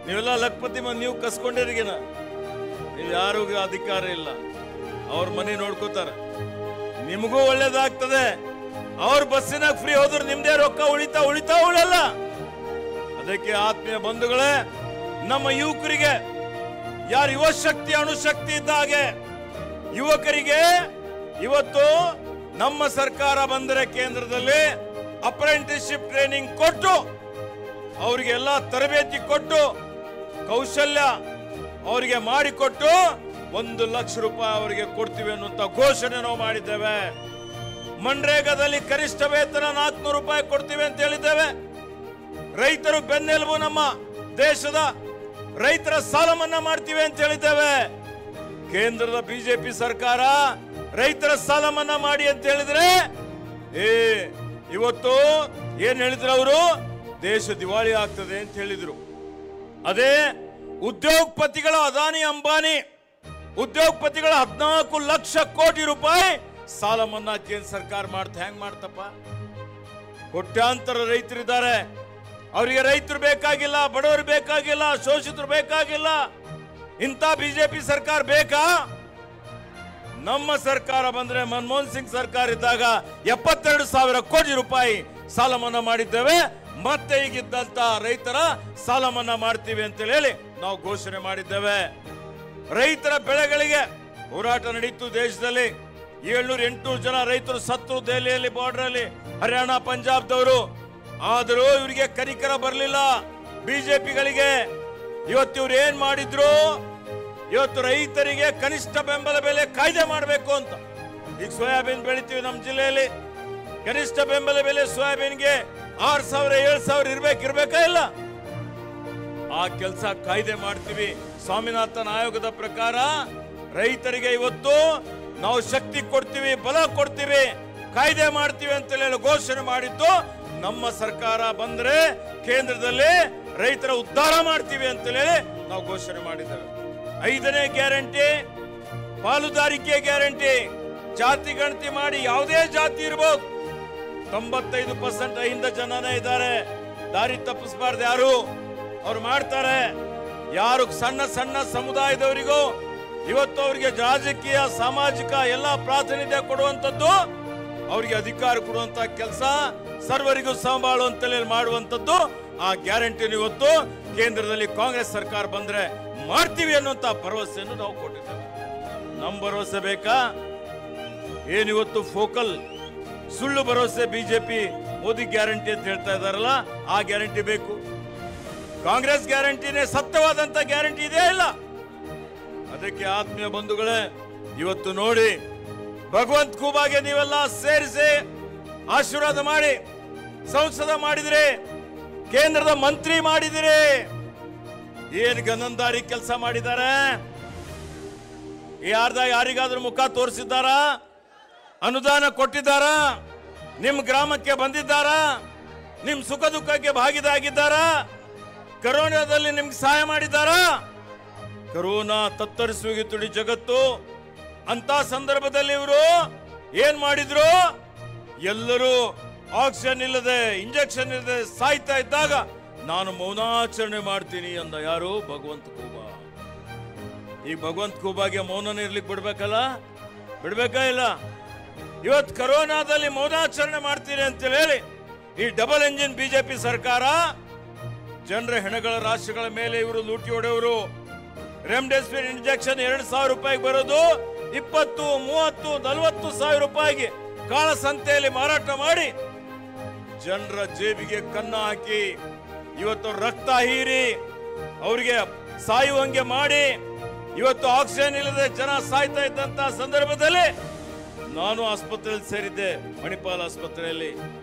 ನೀವೆಲ್ಲ ಲಖಪತಿ ನೀವು ಕಸ್ಕೊಂಡಿರಿಗಿನ, ನೀವು ಯಾರಿಗೂ ಅಧಿಕಾರ ಇಲ್ಲ, ಅವ್ರ ಮನೆ ನೋಡ್ಕೋತಾರೆ, ನಿಮಗೂ ಒಳ್ಳೇದಾಗ್ತದೆ. ಅವ್ರ ಬಸ್ಸಿನಾಗ ಫ್ರೀ ಹೋದ್ರೆ ನಿಮ್ದೇ ರೊಕ್ಕ ಉಳಿಯಲ್ಲ. ಅದಕ್ಕೆ ಆತ್ಮೀಯ ಬಂಧುಗಳೇ, ನಮ್ಮ ಯುವಕರಿಗೆ, ಯಾರು ಯುವ ಶಕ್ತಿ ಅಣುಶಕ್ತಿ ಇದ್ದ ಹಾಗೆ ಯುವಕರಿಗೆ ಇವತ್ತು ನಮ್ಮ ಸರ್ಕಾರ ಬಂದರೆ ಕೇಂದ್ರದಲ್ಲಿ ಅಪ್ರೆಂಟಿಸ್ಶಿಪ್ ಟ್ರೈನಿಂಗ್ ಕೊಟ್ಟು ಅವರಿಗೆಲ್ಲ ತರಬೇತಿ ಕೊಟ್ಟು ಕೌಶಲ್ಯ ಅವರಿಗೆ ಮಾಡಿಕೊಟ್ಟು 1 ಲಕ್ಷ ರೂಪಾಯಿ ಅವರಿಗೆ ಕೊಡ್ತೀವಿ ಅನ್ನುವಂತ ಘೋಷಣೆ ನಾವು ಮಾಡಿದ್ದೇವೆ. ಮನ್ರೇಗಾದಲ್ಲಿ ಕನಿಷ್ಠ ವೇತನ 400 ರೂಪಾಯಿ ಕೊಡ್ತೀವಿ ಅಂತ ಹೇಳಿದ್ದೇವೆ. ರೈತರು ಬೆನ್ನೆಲುಬು, ನಮ್ಮ ದೇಶದ ರೈತರ ಸಾಲ ಮನ್ನಾ ಮಾಡ್ತೀವಿ ಅಂತ ಹೇಳಿದ್ದೇವೆ. ಕೇಂದ್ರದ ಬಿಜೆಪಿ ಸರ್ಕಾರ ರೈತರ ಸಾಲ ಮನ್ನಾ ಮಾಡಿ ಅಂತ ಹೇಳಿದ್ರೆ ಇವತ್ತು ಏನ್ ಹೇಳಿದ್ರು ಅವರು? ದೇಶ ದಿವಾಳಿ ಆಗ್ತದೆ ಅಂತ ಹೇಳಿದ್ರು. ಅದೇ ಉದ್ಯೋಗಪತಿಗಳ, ಅದಾನಿ ಅಂಬಾನಿ ಉದ್ಯೋಗಪತಿಗಳ 14 ಲಕ್ಷ ಕೋಟಿ ರೂಪಾಯಿ ಸಾಲ ಮನ್ನಾ ಕೇಂದ್ರ ಸರ್ಕಾರ ಹೆಂಗ್ ಮಾಡ್ತಪ್ಪ? ಕೋಟ್ಯಾಂತರ ರೈತರಿದ್ದಾರೆ, ಅವರಿಗೆ ರೈತರು ಬೇಕಾಗಿಲ್ಲ, ಬಡವರು ಬೇಕಾಗಿಲ್ಲ, ಶೋಷಿತರು ಬೇಕಾಗಿಲ್ಲ. ಇಂಥ ಬಿಜೆಪಿ ಸರ್ಕಾರ ಬೇಕಾ? ನಮ್ಮ ಸರ್ಕಾರ ಬಂದ್ರೆ, ಮನಮೋಹನ್ ಸಿಂಗ್ ಸರ್ಕಾರ ಇದ್ದಾಗ 72,000 ಕೋಟಿ ರೂಪಾಯಿ ಸಾಲ ಮನ್ನಾ ಮಾಡಿದ್ದೇವೆ. ಮತ್ತೆ ಈಗಿದ್ದಂತ ರೈತರ ಸಾಲ ಮನ್ನಾ ಮಾಡ್ತೀವಿ ಅಂತ ಹೇಳಿ ನಾವು ಘೋಷಣೆ ಮಾಡಿದ್ದೇವೆ. ರೈತರ ಬೆಳೆಗಳಿಗೆ ಹೋರಾಟ ನಡೀತು ದೇಶದಲ್ಲಿ. 700-800 ಜನ ರೈತರು ಸತ್ತು ದೆಹಲಿಯಲ್ಲಿ, ಬಾರ್ಡರ್ ಅಲ್ಲಿ, ಹರಿಯಾಣ, ಪಂಜಾಬ್ದವರು. ಆದರೂ ಇವರಿಗೆ ಕನಿಕರ ಬರಲಿಲ್ಲ ಬಿಜೆಪಿಗಳಿಗೆ. ಇವತ್ತು ಇವ್ರು ಏನ್ ಮಾಡಿದ್ರು, ಇವತ್ತು ರೈತರಿಗೆ ಕನಿಷ್ಠ ಬೆಂಬಲ ಬೆಲೆ ಕಾಯ್ದೆ ಮಾಡಬೇಕು ಅಂತ. ಈಗ ಸೋಯಾಬೀನ್ ಬೆಳಿತೀವಿ ನಮ್ಮ ಜಿಲ್ಲೆಯಲ್ಲಿ, ಕನಿಷ್ಠ ಬೆಂಬಲ ಬೆಲೆ ಸೋಯಾಬೀನ್ಗೆ 6,000 7,000 ಇರ್ಬೇಕಾ ಇಲ್ಲ? ಆ ಕೆಲಸ ಕಾಯ್ದೆ ಮಾಡ್ತೀವಿ. ಸ್ವಾಮಿನಾಥನ್ ಆಯೋಗದ ಪ್ರಕಾರ ರೈತರಿಗೆ ಇವತ್ತು ನಾವು ಶಕ್ತಿ ಕೊಡ್ತೀವಿ, ಬಲ ಕೊಡ್ತೀವಿ, ಕಾಯ್ದೆ ಮಾಡ್ತೀವಿ ಅಂತ ಹೇಳಿ ಘೋಷಣೆ ಮಾಡಿದ್ದು ನಮ್ಮ ಸರ್ಕಾರ ಬಂದ್ರೆ ಕೇಂದ್ರದಲ್ಲಿ ರೈತರ ಉದ್ಧಾರ ಮಾಡ್ತೀವಿ ಅಂತ ಹೇಳಿ ನಾವು ಘೋಷಣೆ ಮಾಡಿದ್ದೇವೆ. 5ನೇ ಗ್ಯಾರಂಟಿ ಪಾಲುದಾರಿಕೆ ಗ್ಯಾರಂಟಿ. ಜಾತಿ ಗಣತಿ ಮಾಡಿ ಯಾವುದೇ ಜಾತಿ ಇರಬಹುದು, 95% ಅಹಿಂದ ಜನನೇ ಇದ್ದಾರೆ. ದಾರಿ ತಪ್ಪಿಸಬಾರ್ದು ಯಾರು, ಅವ್ರು ಮಾಡ್ತಾರೆ. ಯಾರು ಸಣ್ಣ ಸಣ್ಣ ಸಮುದಾಯದವರಿಗೂ ಇವತ್ತು ಅವರಿಗೆ ರಾಜಕೀಯ ಸಾಮಾಜಿಕ ಎಲ್ಲ ಪ್ರಾತಿನಿಧ್ಯ ಕೊಡುವಂಥದ್ದು, ಅವರಿಗೆ ಅಧಿಕಾರ ಕೊಡುವಂತ ಕೆಲಸ, ಸರ್ವರಿಗೂ ಸಂಭಾಳುವಂತಲೇ ಮಾಡುವಂಥದ್ದು ಆ ಗ್ಯಾರಂಟಿಯನ್ನು ಇವತ್ತು ಕೇಂದ್ರದಲ್ಲಿ ಕಾಂಗ್ರೆಸ್ ಸರ್ಕಾರ ಬಂದ್ರೆ ಮಾಡ್ತೀವಿ ಅನ್ನುವಂತ ಭರವಸೆಯನ್ನು ನಾವು ಕೊಟ್ಟಿದ್ದೇವೆ. ನಮ್ಮ ಭರವಸೆ ಬೇಕಾ? ಏನಿವತ್ತು ಫೋಕಲ್ ಸುಳ್ಳು ಭರವಸೆ ಬಿಜೆಪಿ ಮೋದಿ ಗ್ಯಾರಂಟಿ ಅಂತ ಹೇಳ್ತಾ ಇದಾರಲ್ಲ, ಆ ಗ್ಯಾರಂಟಿ ಬೇಕು. ಕಾಂಗ್ರೆಸ್ ಗ್ಯಾರಂಟಿನೇ ಸತ್ಯವಾದಂತ ಗ್ಯಾರಂಟಿ ಇದೆಯಾ ಇಲ್ಲ? ಅದಕ್ಕೆ ಆತ್ಮೀಯ ಬಂಧುಗಳೇ, ಇವತ್ತು ನೋಡಿ ಭಗವಂತ ಖೂಬಾಗೆ ನೀವೆಲ್ಲ ಸೇರಿಸಿ ಆಶೀರ್ವಾದ ಮಾಡಿ ಸಂಸದ ಮಾಡಿದಿರಿ, ಕೇಂದ್ರದ ಮಂತ್ರಿ ಮಾಡಿದಿರಿ. ಏನ್ ಗನಂದಾರಿ ಕೆಲಸ ಮಾಡಿದ್ದಾರೆ? ಯಾರಿಗಾದ್ರೂ ಮುಖ ತೋರಿಸಿದ್ದಾರ? ಅನುದಾನ ಕೊಟ್ಟಿದ್ದಾರ? ನಿಮ್ ಗ್ರಾಮಕ್ಕೆ ಬಂದಿದ್ದಾರ? ನಿಮ್ ಸುಖ ದುಃಖಕ್ಕೆ ಭಾಗಿದಾಗಿದ್ದಾರ? ಕರೋನಾದಲ್ಲಿ ನಿಮ್ಗೆ ಸಹಾಯ ಮಾಡಿದ್ದಾರ? ಕರೋನಾ ತತ್ತರಿಸುವಿಗೆ ತುಡಿ ಜಗತ್ತು. ಅಂತ ಸಂದರ್ಭದಲ್ಲಿ ಇವರು ಏನ್ ಮಾಡಿದ್ರು? ಎಲ್ಲರೂ ಆಕ್ಸಿಜನ್ ಇಲ್ಲದೆ, ಇಂಜೆಕ್ಷನ್ ಇಲ್ಲದೆ ಸಾಯ್ತಾ ಇದ್ದಾಗ ನಾನು ಮೌನಾಚರಣೆ ಮಾಡ್ತೀನಿ ಅಂದ ಯಾರು? ಭಗವಂತ ಖೂಬಾ. ಈ ಭಗವಂತ ಖೂಬಾಗೆ ಮೌನ ಇರ್ಲಿಕ್ಕೆ ಬಿಡ್ಬೇಕಲ್ಲ? ಬಿಡ್ಬೇಕಾ ಇಲ್ಲ? ಇವತ್ತು ಕರೋನಾದಲ್ಲಿ ಮೌನಾಚರಣೆ ಮಾಡ್ತೀನಿ ಅಂತ ಹೇಳಿ ಈ ಡಬಲ್ ಎಂಜಿನ್ ಬಿಜೆಪಿ ಸರ್ಕಾರ ಜನರ ಹೆಣಗಳ ರಾಶಿಗಳ ಮೇಲೆ ಇವರು ಲೂಟಿ ಹೊಡೆಯವರು. ರೆಮ್ಡೆಸಿವಿರ್ ಇಂಜೆಕ್ಷನ್ 2,000 ರೂಪಾಯಿಗೆ ಬರೋದು 20, 30, 40 ಸಾವಿರ ರೂಪಾಯಿಗೆ ಕಾಳಸಂತೆಯಲ್ಲಿ ಮಾರಾಟ ಮಾಡಿ ಜನರ ಜೇಬಿಗೆ ಕನ್ನ ಹಾಕಿ ಇವತ್ತು ರಕ್ತ ಹೀರಿ ಅವರಿಗೆ ಸಾಯುವಂಗೆ ಮಾಡಿ ಇವತ್ತು ಆಕ್ಸಿಜನ್ ಇಲ್ಲದೆ ಜನ ಸಾಯ್ತಾ ಇದ್ದಂತ ಸಂದರ್ಭದಲ್ಲಿ ನಾನು ಆಸ್ಪತ್ರೆಯಲ್ಲಿ ಸೇರಿದ್ದೆ. ಮಣಿಪಾಲ್ ಆಸ್ಪತ್ರೆಯಲ್ಲಿ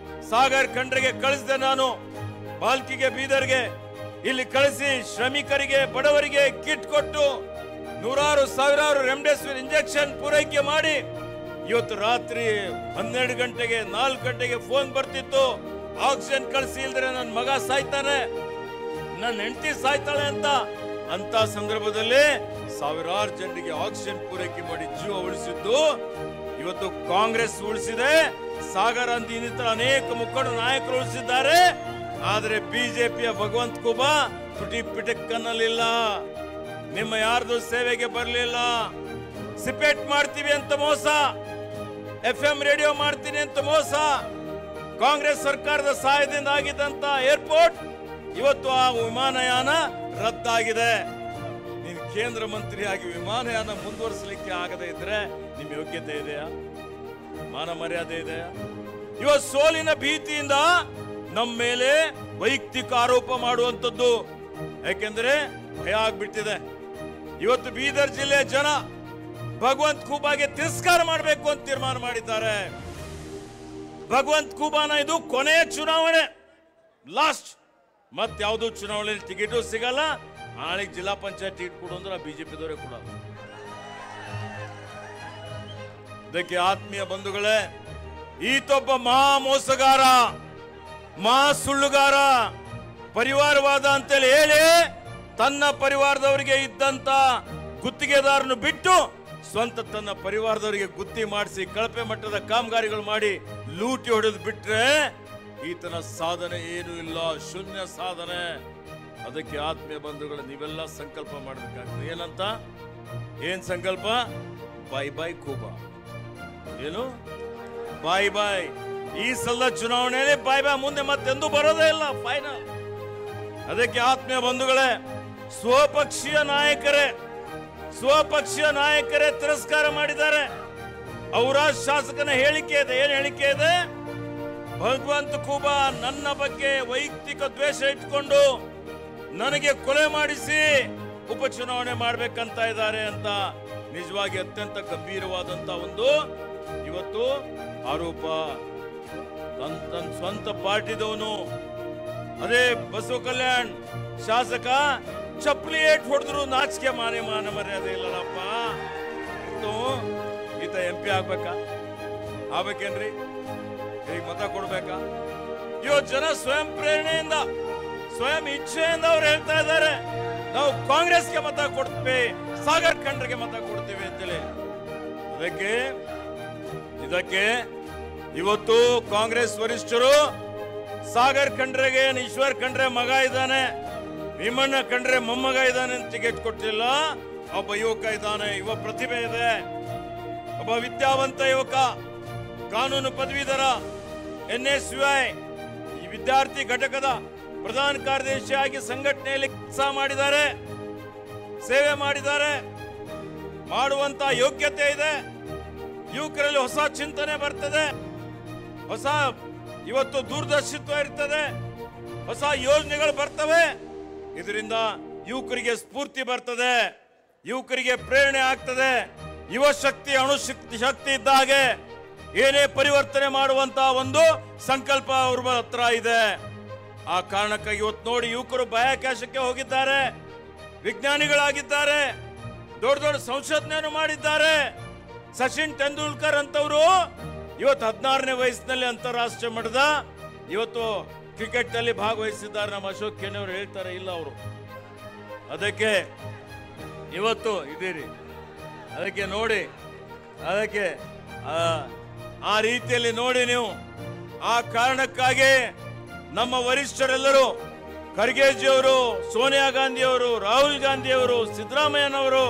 ಸಾಗರ್ ಖಂಡ್ರಿಗೆ ಕಳಿಸಿದೆ. ನಾನು ಬಾಲ್ಕಿಗೆ, ಬೀದರ್ಗೆ ಇಲ್ಲಿ ಕಳಿಸಿ ಶ್ರಮಿಕರಿಗೆ, ಬಡವರಿಗೆ ಕಿಟ್ ಕೊಟ್ಟು ನೂರಾರು ಸಾವಿರಾರು ರೆಮ್ಡೆಸಿವಿರ್ ಇಂಜೆಕ್ಷನ್ ಪೂರೈಕೆ ಮಾಡಿ ಇವತ್ತು ರಾತ್ರಿ 12 ಗಂಟೆಗೆ 4 ಗಂಟೆಗೆ ಫೋನ್ ಬರ್ತಿತ್ತು, ಆಕ್ಸಿಜನ್ ಕಳಿಸಿ ಇಲ್ದ್ರೆ ನನ್ನ ಮಗ ಸಾಯ್ತಾನೆ, ನನ್ನ ಹೆಂಡತಿ ಸಾಯ್ತಾಳೆ ಅಂತ ಸಂದರ್ಭದಲ್ಲಿ ಸಾವಿರಾರು ಜನರಿಗೆ ಆಕ್ಸಿಜನ್ ಪೂರೈಕೆ ಮಾಡಿ ಜೀವ ಉಳಿಸಿದ್ದು ಇವತ್ತು ಕಾಂಗ್ರೆಸ್ ಉಳಿಸಿದೆ. ಸಾಗರ್ ಅಂತ ಇನ್ನಿತರ ಅನೇಕ ಮುಖಂಡ ನಾಯಕರು ಉಳಿಸಿದ್ದಾರೆ. ಆದರೆ ಬಿಜೆಪಿಯ ಭಗವಂತ ಖೂಬಾ ತುಟಿ ಪಿಟಕ್ಕನ್ನಲಿಲ್ಲ, ನಿಮ್ಮ ಯಾರ್ದು ಸೇವೆಗೆ ಬರಲಿಲ್ಲ. ಸಿಪೇಟ್ ಮಾಡ್ತೀವಿ ಅಂತ ಮೋಸ, FM ರೇಡಿಯೋ ಮಾಡ್ತೀನಿ ಅಂತ ಮೋಸ. ಕಾಂಗ್ರೆಸ್ ಸರ್ಕಾರದ ಸಹಾಯದಿಂದ ಆಗಿದ್ದಂತ ಏರ್ಪೋರ್ಟ್ ಇವತ್ತು ಆ ವಿಮಾನಯಾನ ರದ್ದಾಗಿದೆ. ನೀನು ಕೇಂದ್ರ ಮಂತ್ರಿಯಾಗಿ ವಿಮಾನಯಾನ ಮುಂದುವರಿಸಲಿಕ್ಕೆ ಆಗದೆ ಇದ್ರೆ ನಿಮ್ ಯೋಗ್ಯತೆ ಇದೆಯಾ? ಮಾನ ಮರ್ಯಾದೆ ಇದೆಯಾ? ಇವತ್ತು ಸೋಲಿನ ಭೀತಿಯಿಂದ ನಮ್ಮ ಮೇಲೆ ವೈಯಕ್ತಿಕ ಆರೋಪ ಮಾಡುವಂಥದ್ದು, ಯಾಕೆಂದ್ರೆ ಭಯ ಆಗ್ಬಿಟ್ಟಿದೆ. ಇವತ್ತು ಬೀದರ್ ಜಿಲ್ಲೆಯ ಜನ ಭಗವಂತ ಖೂಬಾಗೆ ತಿರಸ್ಕಾರ ಮಾಡಬೇಕು ಅಂತ ತೀರ್ಮಾನ ಮಾಡಿದ್ದಾರೆ. ಭಗವಂತ ಖೂಬಾನ ಇದು ಕೊನೆಯ ಚುನಾವಣೆ, ಲಾಸ್ಟ್. ಮತ್ತೆ ಯಾವುದು ಚುನಾವಣೆಯಲ್ಲಿ ಟಿಕೆಟು ಸಿಗಲ್ಲ. ನಾಳೆ ಜಿಲ್ಲಾ ಪಂಚಾಯತ್ ಟಿಕೆಟ್ ಕೊಡು ಅಂದ್ರೆ ಬಿಜೆಪಿದವರೇ ಕೊಡಲ್ಲ. ಅದಕ್ಕೆ ಆತ್ಮೀಯ ಬಂಧುಗಳೇ, ಈತೊಬ್ಬ ಮಹಾ ಮೋಸಗಾರ, ಮಹಾ ಸುಳ್ಳುಗಾರ, ಪರಿವಾರವಾದ ಅಂತೇಳಿ ಹೇಳಿ ತನ್ನ ಪರಿವಾರದವರಿಗೆ ಇದ್ದಂತ ಗುತ್ತಿಗೆದಾರನ್ನು ಬಿಟ್ಟು ಸ್ವಂತ ತನ್ನ ಪರಿವಾರದವರಿಗೆ ಗುತ್ತಿ ಮಾಡಿಸಿ ಕಳಪೆ ಮಟ್ಟದ ಕಾಮಗಾರಿಗಳು ಮಾಡಿ ಲೂಟಿ ಹೊಡೆದು ಬಿಟ್ರೆ ಈತನ ಸಾಧನೆ ಏನು ಇಲ್ಲ, ಶೂನ್ಯ ಸಾಧನೆ. ಅದಕ್ಕೆ ಆತ್ಮೀಯ ಬಂಧುಗಳು ನೀವೆಲ್ಲ ಸಂಕಲ್ಪ ಮಾಡಬೇಕಾಗ್ತದೆ. ಏನಂತ? ಏನ್ ಸಂಕಲ್ಪ? Bye bye Khuba. ಏನು ಬಾಯ್ ಬಾಯ್? ಈ ಸಲ ಚುನಾವಣೆಯಲ್ಲಿ ಬಾಯ್ ಬಾಯ್, ಮುಂದೆ ಮತ್ತೆಂದೂ ಬರೋದೇ ಇಲ್ಲ, ಫೈನಲ್. ಅದಕ್ಕೆ ಆತ್ಮೀಯ ಬಂಧುಗಳೇ, ಸ್ವಪಕ್ಷೀಯ ನಾಯಕರೇ ತಿರಸ್ಕಾರ ಮಾಡಿದ್ದಾರೆ. ಅವರ ಶಾಸಕನ ಹೇಳಿಕೆ ಇದೆ. ಏನ್ ಹೇಳಿಕೆ ಇದೆ? ಭಗವಂತ ಖೂಬಾ ನನ್ನ ಬಗ್ಗೆ ವೈಯಕ್ತಿಕ ದ್ವೇಷ ಇಟ್ಕೊಂಡು ನನಗೆ ಕೊಲೆ ಮಾಡಿಸಿ ಉಪಚುನಾವಣೆ ಮಾಡ್ಬೇಕಂತ ಇದ್ದಾರೆ ಅಂತ ನಿಜವಾಗಿ ಅತ್ಯಂತ ಗಂಭೀರವಾದಂತ ಒಂದು ಇವತ್ತು ಆರೋಪ. ತನ್ನ ಸ್ವಂತ ಪಾರ್ಟಿದವನು ಅದೇ ಬಸವ ಕಲ್ಯಾಣ್ ಶಾಸಕ ಚಪ್ಪಲಿ ಏಟ್ ಹೊಡೆದ್ರು ನಾಚಿಕೆ ಮಾನ ಮರ್ಯಾದೆ ಇಲ್ಲಲ್ಲಪ್ಪ. ಈತ MP ಆಗ್ಬೇಕೇನ್ರಿ? ಈಗ ಮತ ಕೊಡ್ಬೇಕಾ? ಇವತ್ತು ಜನ ಸ್ವಯಂ ಪ್ರೇರಣೆಯಿಂದ ಸ್ವಯಂ ಇಚ್ಛೆಯಿಂದ ಅವ್ರು ಹೇಳ್ತಾ ಇದ್ದಾರೆ ನಾವು ಕಾಂಗ್ರೆಸ್ಗೆ ಮತ ಕೊಡ್ತೀವಿ, ಸಾಗರ್ ಖಂಡ್ರೆಗೆ ಮತ ಕೊಡ್ತೀವಿ ಅಂತೇಳಿ. ಇದಕ್ಕೆ ಇವತ್ತು ಕಾಂಗ್ರೆಸ್ ವರಿಷ್ಠರು ಸಾಗರ್ ಖಂಡ್ರೆಗೆ ಈಶ್ವರ್ ಖಂಡ್ರೆ ಮಗ ಇದ್ದಾನೆ, ಭೀಮಣ್ಣ ಖಂಡ್ರೆ ಮೊಮ್ಮಗ ಇದ್ದಾನೆ ಅಂತ ಟಿಕೆಟ್ ಕೊಟ್ಟಿಲ್ಲ. ಒಬ್ಬ ಯುವಕ ಇದ್ದಾನೆ, ಯುವ ಪ್ರತಿಭೆ ಇದೆ, ಒಬ್ಬ ವಿದ್ಯಾವಂತ ಯುವಕ, ಕಾನೂನು ಪದವೀಧರ, NSUI ಈ ವಿದ್ಯಾರ್ಥಿ ಘಟಕದ ಪ್ರಧಾನ ಕಾರ್ಯದರ್ಶಿಯಾಗಿ ಸಂಘಟನೆಯಲ್ಲಿ ಕೆಲಸ ಮಾಡಿದ್ದಾರೆ, ಸೇವೆ ಮಾಡಿದ್ದಾರೆ, ಮಾಡುವಂತ ಯೋಗ್ಯತೆ ಇದೆ. ಯುವಕರಲ್ಲಿ ಹೊಸ ಚಿಂತನೆ ಬರ್ತದೆ, ಹೊಸ ಇವತ್ತು ದೂರದರ್ಶಿತ್ವ ಇರ್ತದೆ, ಹೊಸ ಯೋಜನೆಗಳು ಬರ್ತವೆ. ಇದರಿಂದ ಯುವಕರಿಗೆ ಸ್ಫೂರ್ತಿ ಬರ್ತದೆ, ಯುವಕರಿಗೆ ಪ್ರೇರಣೆ ಆಗ್ತದೆ. ಯುವ ಶಕ್ತಿ ಶಕ್ತಿ ಇದ್ದ ಹಾಗೆ ಏನೇ ಪರಿವರ್ತನೆ ಮಾಡುವಂತ ಒಂದು ಸಂಕಲ್ಪ ಅವ್ರ ಹತ್ರ ಇದೆ. ಆ ಕಾರಣಕ್ಕಾಗಿ ಇವತ್ತು ನೋಡಿ ಯುವಕರು ಬಾಹ್ಯಾಕಾಶಕ್ಕೆ ಹೋಗಿದ್ದಾರೆ, ವಿಜ್ಞಾನಿಗಳಾಗಿದ್ದಾರೆ, ದೊಡ್ಡ ದೊಡ್ಡ ಸಂಶೋಧನೆಯನ್ನು ಮಾಡಿದ್ದಾರೆ. ಸಚಿನ್ ತೆಂಡೂಲ್ಕರ್ ಅಂತವರು ಇವತ್ತು 16ನೇ ವಯಸ್ಸಿನಲ್ಲಿ ಅಂತಾರಾಷ್ಟ್ರೀಯ ಮಟ್ಟದ ಇವತ್ತು ಕ್ರಿಕೆಟ್ ನಲ್ಲಿ ಭಾಗವಹಿಸಿದ್ದಾರೆ. ನಮ್ಮ ಅಶೋಕ್ ಖೇಣಿ ಅವರು ಹೇಳ್ತಾರೆ ಇಲ್ಲ ಅವರು. ಅದಕ್ಕೆ ಇವತ್ತು ಇದೀರಿ, ಅದಕ್ಕೆ ನೋಡಿ, ಅದಕ್ಕೆ ಆ ರೀತಿಯಲ್ಲಿ ನೋಡಿ ನೀವು. ಆ ಕಾರಣಕ್ಕಾಗಿ ನಮ್ಮ ವರಿಷ್ಠರೆಲ್ಲರೂ ಖರ್ಗೆಜಿಯವರು, ಸೋನಿಯಾ ಗಾಂಧಿಯವರು, ರಾಹುಲ್ ಗಾಂಧಿಯವರು, ಸಿದ್ದರಾಮಯ್ಯನವರು,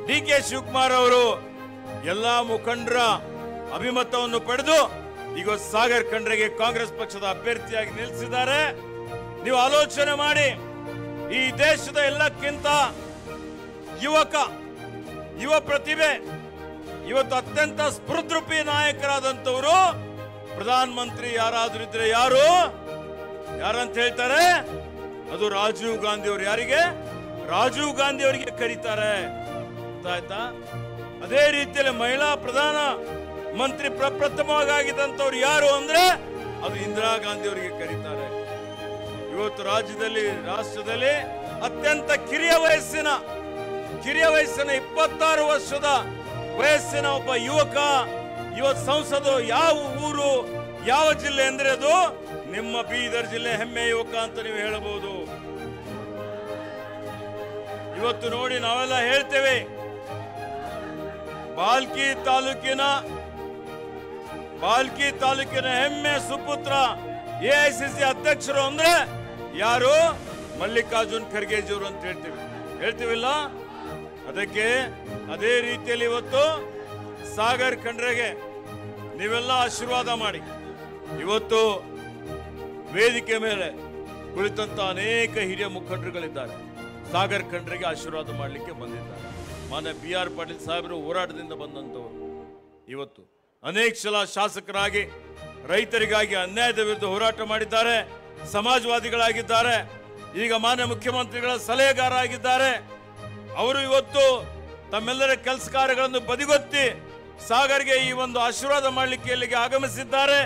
DK ಶಿವಕುಮಾರ್ ಅವರು ಎಲ್ಲಾ ಮುಖಂಡರ ಅಭಿಮತವನ್ನು ಪಡೆದು ಈಗ ಸಾಗರ್ ಖಂಡ್ರೆಗೆ ಕಾಂಗ್ರೆಸ್ ಪಕ್ಷದ ಅಭ್ಯರ್ಥಿಯಾಗಿ ನಿಲ್ಲಿಸಿದ್ದಾರೆ. ನೀವು ಆಲೋಚನೆ ಮಾಡಿ, ಈ ದೇಶದ ಎಲ್ಲಕ್ಕಿಂತ ಯುವ ಪ್ರತಿಭೆ, ಇವತ್ತು ಅತ್ಯಂತ ಸ್ಫೂರ್ತಿರೂಪಿ ನಾಯಕರಾದಂತವರು ಪ್ರಧಾನ ಮಂತ್ರಿ ಯಾರಾದ್ರೂ ಇದ್ರೆ ಯಾರಂತ ಹೇಳ್ತಾರೆ? ಅದು ರಾಜೀವ್ ಗಾಂಧಿ ಅವರು. ಯಾರಿಗೆ? ರಾಜೀವ್ ಗಾಂಧಿ ಅವರಿಗೆ ಕರೀತಾರೆ. ಆಯ್ತಾ? ಅದೇ ರೀತಿಯಲ್ಲಿ ಮಹಿಳಾ ಪ್ರಧಾನ ಮಂತ್ರಿ ಪ್ರಪ್ರಥಮವಾಗಿದ್ದಂಥವ್ರು ಯಾರು ಅಂದ್ರೆ ಅದು ಇಂದಿರಾ ಗಾಂಧಿ ಅವರಿಗೆ ಕರೀತಾರೆ. ಇವತ್ತು ರಾಷ್ಟ್ರದಲ್ಲಿ ಅತ್ಯಂತ ಕಿರಿಯ ವಯಸ್ಸಿನ 26 ವರ್ಷದ ವಯಸ್ಸಿನ ಒಬ್ಬ ಯುವಕ ಇವತ್ತು ಸಂಸದ ಯಾವ ಊರು, ಯಾವ ಜಿಲ್ಲೆ ಅಂದ್ರೆ ಅದು ನಿಮ್ಮ ಬೀದರ್ ಜಿಲ್ಲೆ ಹೆಮ್ಮೆ ಯುವಕ ಅಂತ ನೀವು ಹೇಳಬಹುದು. ಇವತ್ತು ನೋಡಿ ನಾವೆಲ್ಲ ಹೇಳ್ತೇವೆ, ಬಾಲ್ಕಿ ತಾಲೂಕಿನ ಹೆಮ್ಮೆ ಸುಪುತ್ರ AICC ಅಧ್ಯಕ್ಷರು ಅಂದ್ರೆ ಯಾರು? ಮಲ್ಲಿಕಾರ್ಜುನ್ ಖರ್ಗೆಜಿ ಅವರು ಅಂತ ಹೇಳ್ತೀವಿಲ್ಲ. ಅದಕ್ಕೆ ಅದೇ ರೀತಿಯಲ್ಲಿ ಇವತ್ತು ಸಾಗರ್ ಖಂಡ್ರೆಗೆ ನೀವೆಲ್ಲ ಆಶೀರ್ವಾದ ಮಾಡಿ. ಇವತ್ತು ವೇದಿಕೆ ಮೇಲೆ ಕುಳಿತಂತ ಅನೇಕ ಹಿರಿಯ ಮುಖಂಡರುಗಳಿದ್ದಾರೆ, ಸಾಗರ್ ಖಂಡ್ರೆಗೆ ಆಶೀರ್ವಾದ ಮಾಡಲಿಕ್ಕೆ ಬಂದಿದ್ದಾರೆ. ಮಾನ್ಯ BR ಪಾಟೀಲ್ ಸಾಹೇಬರು ಹೋರಾಟದಿಂದ ಬಂದಂತವರು ಇವತ್ತು ಅನೇಕ ಸಲ ಶಾಸಕರಾಗಿ ರೈತರಿಗಾಗಿ ಅನ್ಯಾಯದ ವಿರುದ್ಧ ಹೋರಾಟ ಮಾಡಿದ್ದಾರೆ, ಸಮಾಜವಾದಿಗಳಾಗಿದ್ದಾರೆ, ಈಗ ಮಾನ್ಯ ಮುಖ್ಯಮಂತ್ರಿಗಳ ಸಲಹೆಗಾರ ಆಗಿದ್ದಾರೆ. ಅವರು ಇವತ್ತು ತಮ್ಮೆಲ್ಲರ ಕೆಲಸ ಕಾರ್ಯಗಳನ್ನು ಬದಿಗೊತ್ತಿ ಸಾಗರ್ಗೆ ಈ ಒಂದು ಆಶೀರ್ವಾದ ಮಾಡಲಿಕ್ಕೆ ಇಲ್ಲಿಗೆ ಆಗಮಿಸಿದ್ದಾರೆ.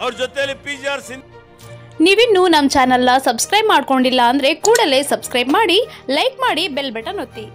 ಅವ್ರ ಜೊತೆಯಲ್ಲಿ PGR ನೀವಿನ್ನೂ ನಮ್ಮ ಚಾನೆಲ್ನ ಸಬ್ಸ್ಕ್ರೈಬ್ ಮಾಡ್ಕೊಂಡಿಲ್ಲ ಅಂದ್ರೆ ಕೂಡಲೇ ಸಬ್ಸ್ಕ್ರೈಬ್ ಮಾಡಿ, ಲೈಕ್ ಮಾಡಿ, ಬೆಲ್ ಬಟನ್ ಒತ್ತಿ.